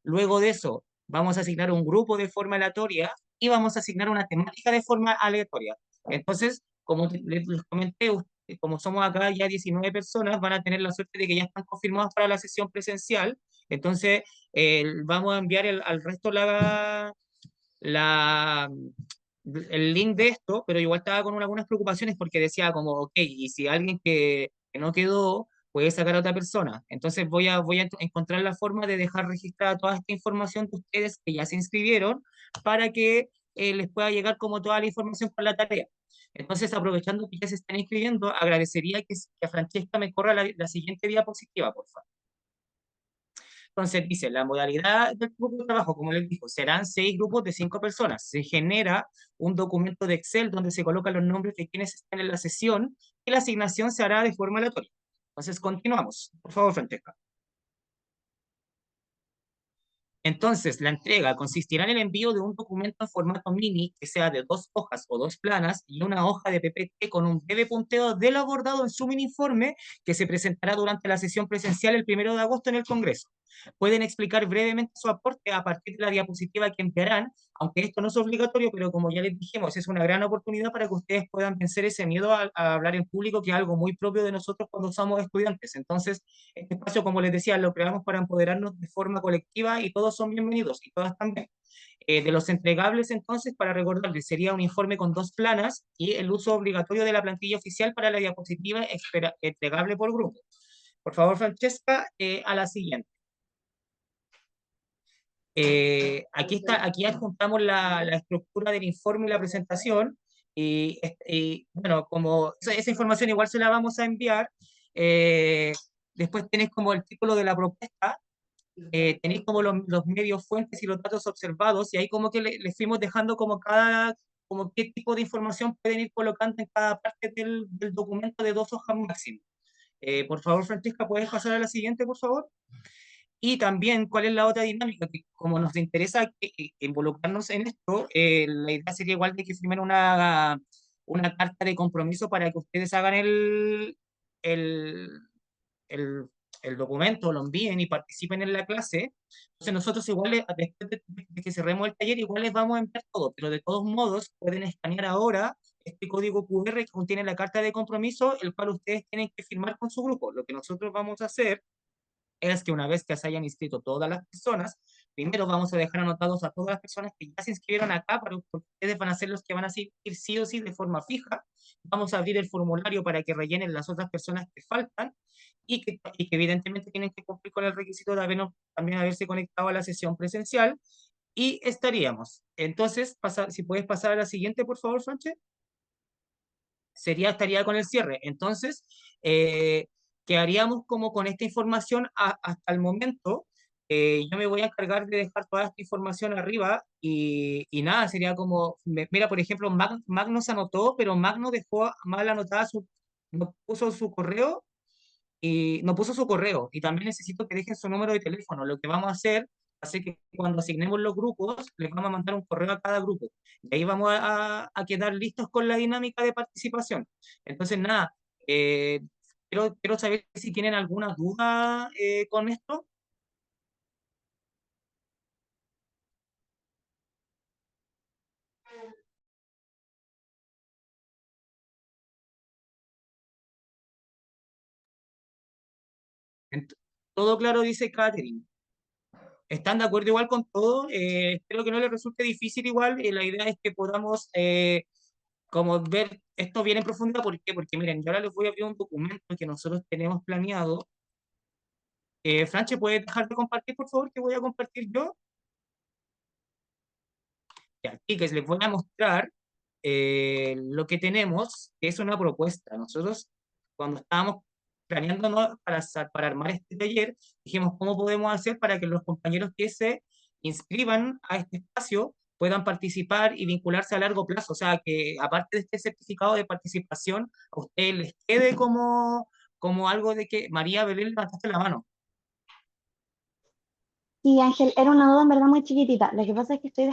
Luego de eso, vamos a asignar un grupo de forma aleatoria y vamos a asignar una temática de forma aleatoria. Entonces, como les comenté, como somos acá ya 19 personas, van a tener la suerte de que ya están confirmados para la sesión presencial. Entonces, vamos a enviar al resto la, el link de esto, pero igual estaba con algunas preocupaciones porque decía como, ok, y si alguien que no quedó puede sacar a otra persona. Entonces voy a encontrar la forma de dejar registrada toda esta información de ustedes que ya se inscribieron para que les pueda llegar como toda la información para la tarea. Entonces, aprovechando que ya se están inscribiendo, agradecería que Francesca me corra la siguiente diapositiva, por favor. Entonces dice, la modalidad del grupo de trabajo, como les digo, serán 6 grupos de 5 personas. Se genera un documento de Excel donde se colocan los nombres de quienes están en la sesión y la asignación se hará de forma aleatoria. Entonces continuamos. Por favor, Francesca. Entonces, la entrega consistirá en el envío de un documento en formato mini que sea de 2 hojas o 2 planas y una hoja de PPT con un breve punteo de lo abordado en su mini informe que se presentará durante la sesión presencial el 1 de agosto en el Congreso. Pueden explicar brevemente su aporte a partir de la diapositiva que enviarán, aunque esto no es obligatorio, pero como ya les dijimos, es una gran oportunidad para que ustedes puedan vencer ese miedo a hablar en público, que es algo muy propio de nosotros cuando somos estudiantes. Entonces, este espacio, como les decía, lo creamos para empoderarnos de forma colectiva y todos son bienvenidos y todas también. De los entregables, entonces, para recordarles, sería un informe con 2 planas y el uso obligatorio de la plantilla oficial para la diapositiva entregable por grupo. Por favor, Francesca, a la siguiente. Aquí adjuntamos la estructura del informe y la presentación. Bueno, como esa información igual se la vamos a enviar. Después tenéis como el título de la propuesta, tenéis como los medios fuentes y los datos observados, y ahí como que les fuimos dejando como qué tipo de información pueden ir colocando en cada parte del documento de 2 hojas máximo. Por favor, Francesca, ¿puedes pasar a la siguiente, por favor? Y también, ¿cuál es la otra dinámica? Que como nos interesa involucrarnos en esto, la idea sería igual de que firmen una carta de compromiso para que ustedes hagan el, el, el documento, lo envíen y participen en la clase. Entonces nosotros igual, después de que cerremos el taller, igual les vamos a enviar todo, pero de todos modos pueden escanear ahora este código QR que contiene la carta de compromiso, el cual ustedes tienen que firmar con su grupo. Lo que nosotros vamos a hacer es que una vez que se hayan inscrito todas las personas, primero vamos a dejar anotados a todas las personas que ya se inscribieron acá, porque ustedes van a ser los que van a ir sí o sí de forma fija. Vamos a abrir el formulario para que rellenen las otras personas que faltan y que evidentemente tienen que cumplir con el requisito de también haberse conectado a la sesión presencial y estaríamos. Entonces, si puedes pasar a la siguiente, por favor, Franche. Estaría con el cierre. Entonces, quedaríamos como con esta información hasta el momento. Yo me voy a encargar de dejar toda esta información arriba y nada, sería como, mira, por ejemplo, Magno se anotó, pero Magno dejó mal anotada no puso su correo y no puso su correo y también necesito que dejen su número de teléfono. Lo que vamos a hacer hace que cuando asignemos los grupos, les vamos a mandar un correo a cada grupo. Y ahí vamos a quedar listos con la dinámica de participación. Entonces, nada, quiero saber si tienen alguna duda con esto. Ent- Todo claro, dice Catherine. ¿Están de acuerdo igual con todo? Espero que no les resulte difícil igual. La idea es que podamos como ver esto bien en profundidad. ¿Por qué? Porque miren, yo ahora les voy a abrir un documento que nosotros tenemos planeado. Franche, ¿puedes dejar de compartir, por favor, que voy a compartir yo? Y aquí que les voy a mostrar lo que tenemos, que es una propuesta. Nosotros, cuando estábamos planeándonos para armar este taller, dijimos cómo podemos hacer para que los compañeros que se inscriban a este espacio puedan participar y vincularse a largo plazo. O sea, que aparte de este certificado de participación, a ustedes les quede como algo de que María Belén levantaste la mano. Y Ángel, era una duda en verdad muy chiquitita. Lo que pasa es que estoy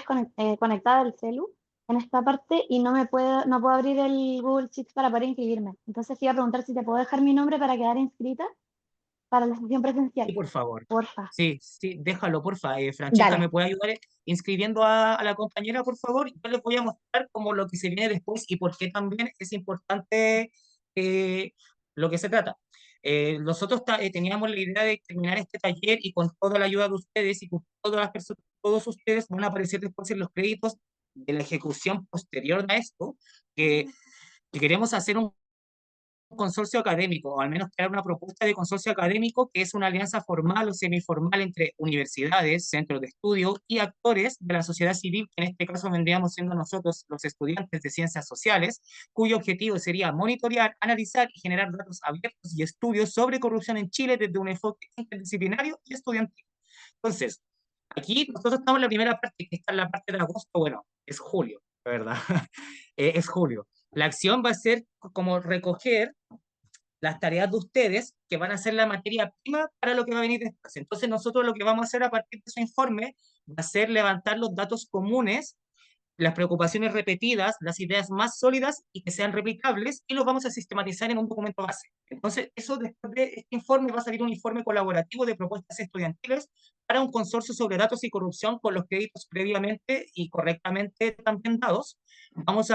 conectada del celu en esta parte y no puedo abrir el Google Sheets para poder inscribirme. Entonces te iba a preguntar si te puedo dejar mi nombre para quedar inscrita para la sesión Sí, presencial. por favor. Porfa. Sí, sí, déjalo, porfa. Francesca, ¿me Dale. puede ayudar inscribiendo a la compañera, por favor? Yo les voy a mostrar como lo que se viene después y por qué también es importante lo que se trata. Nosotros teníamos la idea de terminar este taller y con toda la ayuda de ustedes y con todas las personas, todos ustedes van a aparecer después en los créditos de la ejecución posterior a esto, que queremos hacer un consorcio académico, o al menos crear una propuesta de consorcio académico que es una alianza formal o semiformal entre universidades, centros de estudio y actores de la sociedad civil, que en este caso vendríamos siendo nosotros los estudiantes de ciencias sociales, cuyo objetivo sería monitorear, analizar y generar datos abiertos y estudios sobre corrupción en Chile desde un enfoque interdisciplinario y estudiantil. Entonces, aquí nosotros estamos en la primera parte, que está en la parte de agosto, bueno, es julio, la verdad, es julio. La acción va a ser como recoger las tareas de ustedes que van a ser la materia prima para lo que va a venir después. Entonces nosotros lo que vamos a hacer a partir de ese informe va a ser levantar los datos comunes, las preocupaciones repetidas, las ideas más sólidas y que sean replicables y los vamos a sistematizar en un documento base. Entonces, eso después de este informe va a salir un informe colaborativo de propuestas estudiantiles para un consorcio sobre datos y corrupción con los créditos previamente y correctamente también dados. Después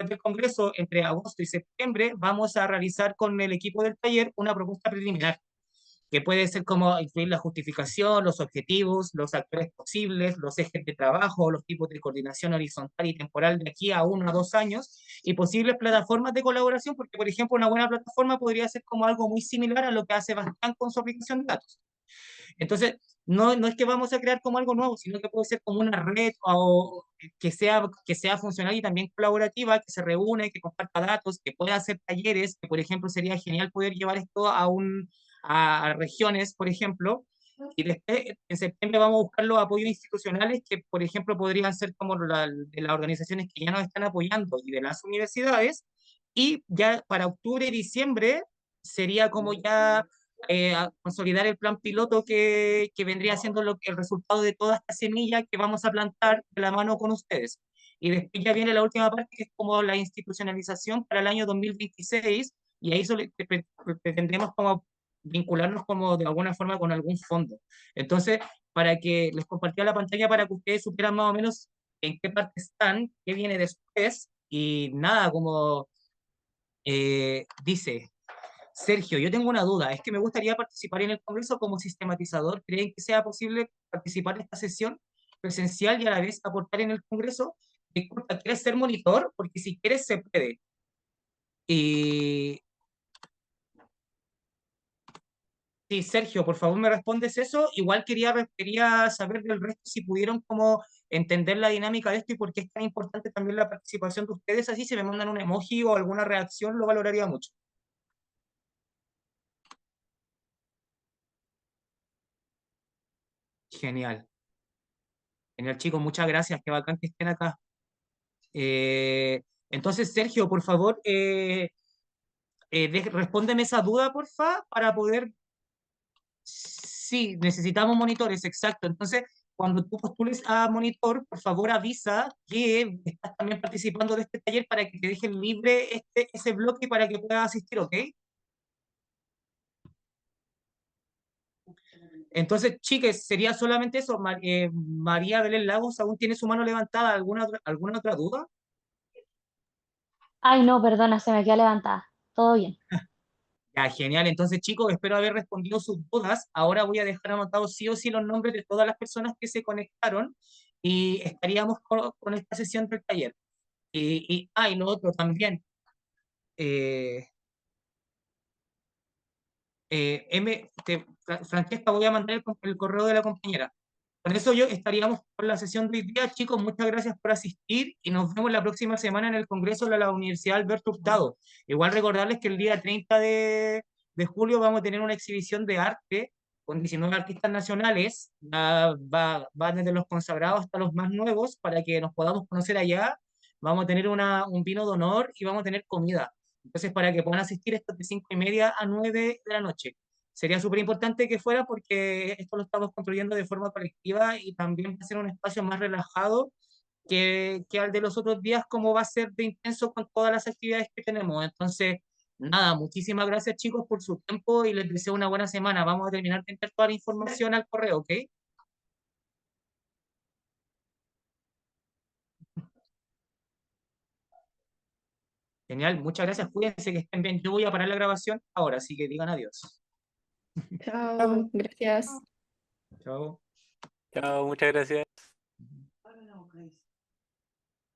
del Congreso, entre agosto y septiembre, vamos a realizar con el equipo del taller una propuesta preliminar que puede ser como incluir la justificación, los objetivos, los actores posibles, los ejes de trabajo, los tipos de coordinación horizontal y temporal de aquí a 1 a 2 años y posibles plataformas de colaboración, porque por ejemplo una buena plataforma podría ser como algo muy similar a lo que hace Bastán con su aplicación de datos. Entonces, no es que vamos a crear como algo nuevo, sino que puede ser como una red o que sea funcional y también colaborativa, que se reúne, que comparta datos, que pueda hacer talleres, que por ejemplo sería genial poder llevar esto a regiones, por ejemplo, y después en septiembre vamos a buscar los apoyos institucionales que, por ejemplo, podrían ser como de las organizaciones que ya nos están apoyando y de las universidades, y ya para octubre y diciembre sería como ya a consolidar el plan piloto que vendría siendo el resultado de toda esta semilla que vamos a plantar de la mano con ustedes. Y después ya viene la última parte, que es como la institucionalización para el año 2026, y ahí pretendemos como vincularnos como de alguna forma con algún fondo. Entonces, para que les compartía la pantalla para que ustedes supieran más o menos en qué parte están, qué viene después, Y nada, como dice Sergio, yo tengo una duda, es que me gustaría participar en el Congreso como sistematizador. ¿Creen que sea posible participar en esta sesión presencial y a la vez aportar en el Congreso? Disculpa, ¿quieres ser monitor? Porque si quieres se puede. Y sí, Sergio, por favor me respondes eso. Igual quería saber del resto si pudieron como entender la dinámica de esto y por qué es tan importante también la participación de ustedes. Así, si me mandan un emoji o alguna reacción, lo valoraría mucho. Genial. Genial, chicos, muchas gracias. Qué bacán que estén acá. Entonces, Sergio, por favor, respóndeme esa duda, porfa, para poder. Sí, necesitamos monitores, exacto. Entonces, cuando tú postules a monitor, por favor avisa que estás también participando de este taller para que te dejen libre ese bloque para que puedas asistir, ¿ok? Entonces, chiques, sería solamente eso. María Belén Lagos aún tiene su mano levantada. ¿Alguna otra duda? Ay, no, perdona, se me quedó levantada. Todo bien. Ya, genial. Entonces, chicos, espero haber respondido sus dudas. Ahora voy a dejar anotados sí o sí los nombres de todas las personas que se conectaron y estaríamos con esta sesión del taller. Y lo otro también. eh, Francesca, voy a mandar el correo de la compañera. Con eso yo estaríamos con la sesión de hoy día. Chicos, muchas gracias por asistir y nos vemos la próxima semana en el Congreso de la Universidad Alberto Hurtado. Igual recordarles que el día 30 de julio vamos a tener una exhibición de arte con 19 artistas nacionales. Va desde los consagrados hasta los más nuevos para que nos podamos conocer allá. Vamos a tener un vino de honor y vamos a tener comida. Entonces, para que puedan asistir, esto es de 5:30 a 9 de la noche. Sería súper importante que fuera porque esto lo estamos construyendo de forma colectiva y también va a ser un espacio más relajado que al de los otros días, como va a ser de intenso con todas las actividades que tenemos. Entonces, nada, muchísimas gracias chicos por su tiempo y les deseo una buena semana. Vamos a terminar de enviar toda la información al correo, ¿ok? Genial, muchas gracias, cuídense que estén bien. Yo voy a parar la grabación ahora, así que digan adiós. Chao, gracias. Chao. Chao, muchas gracias.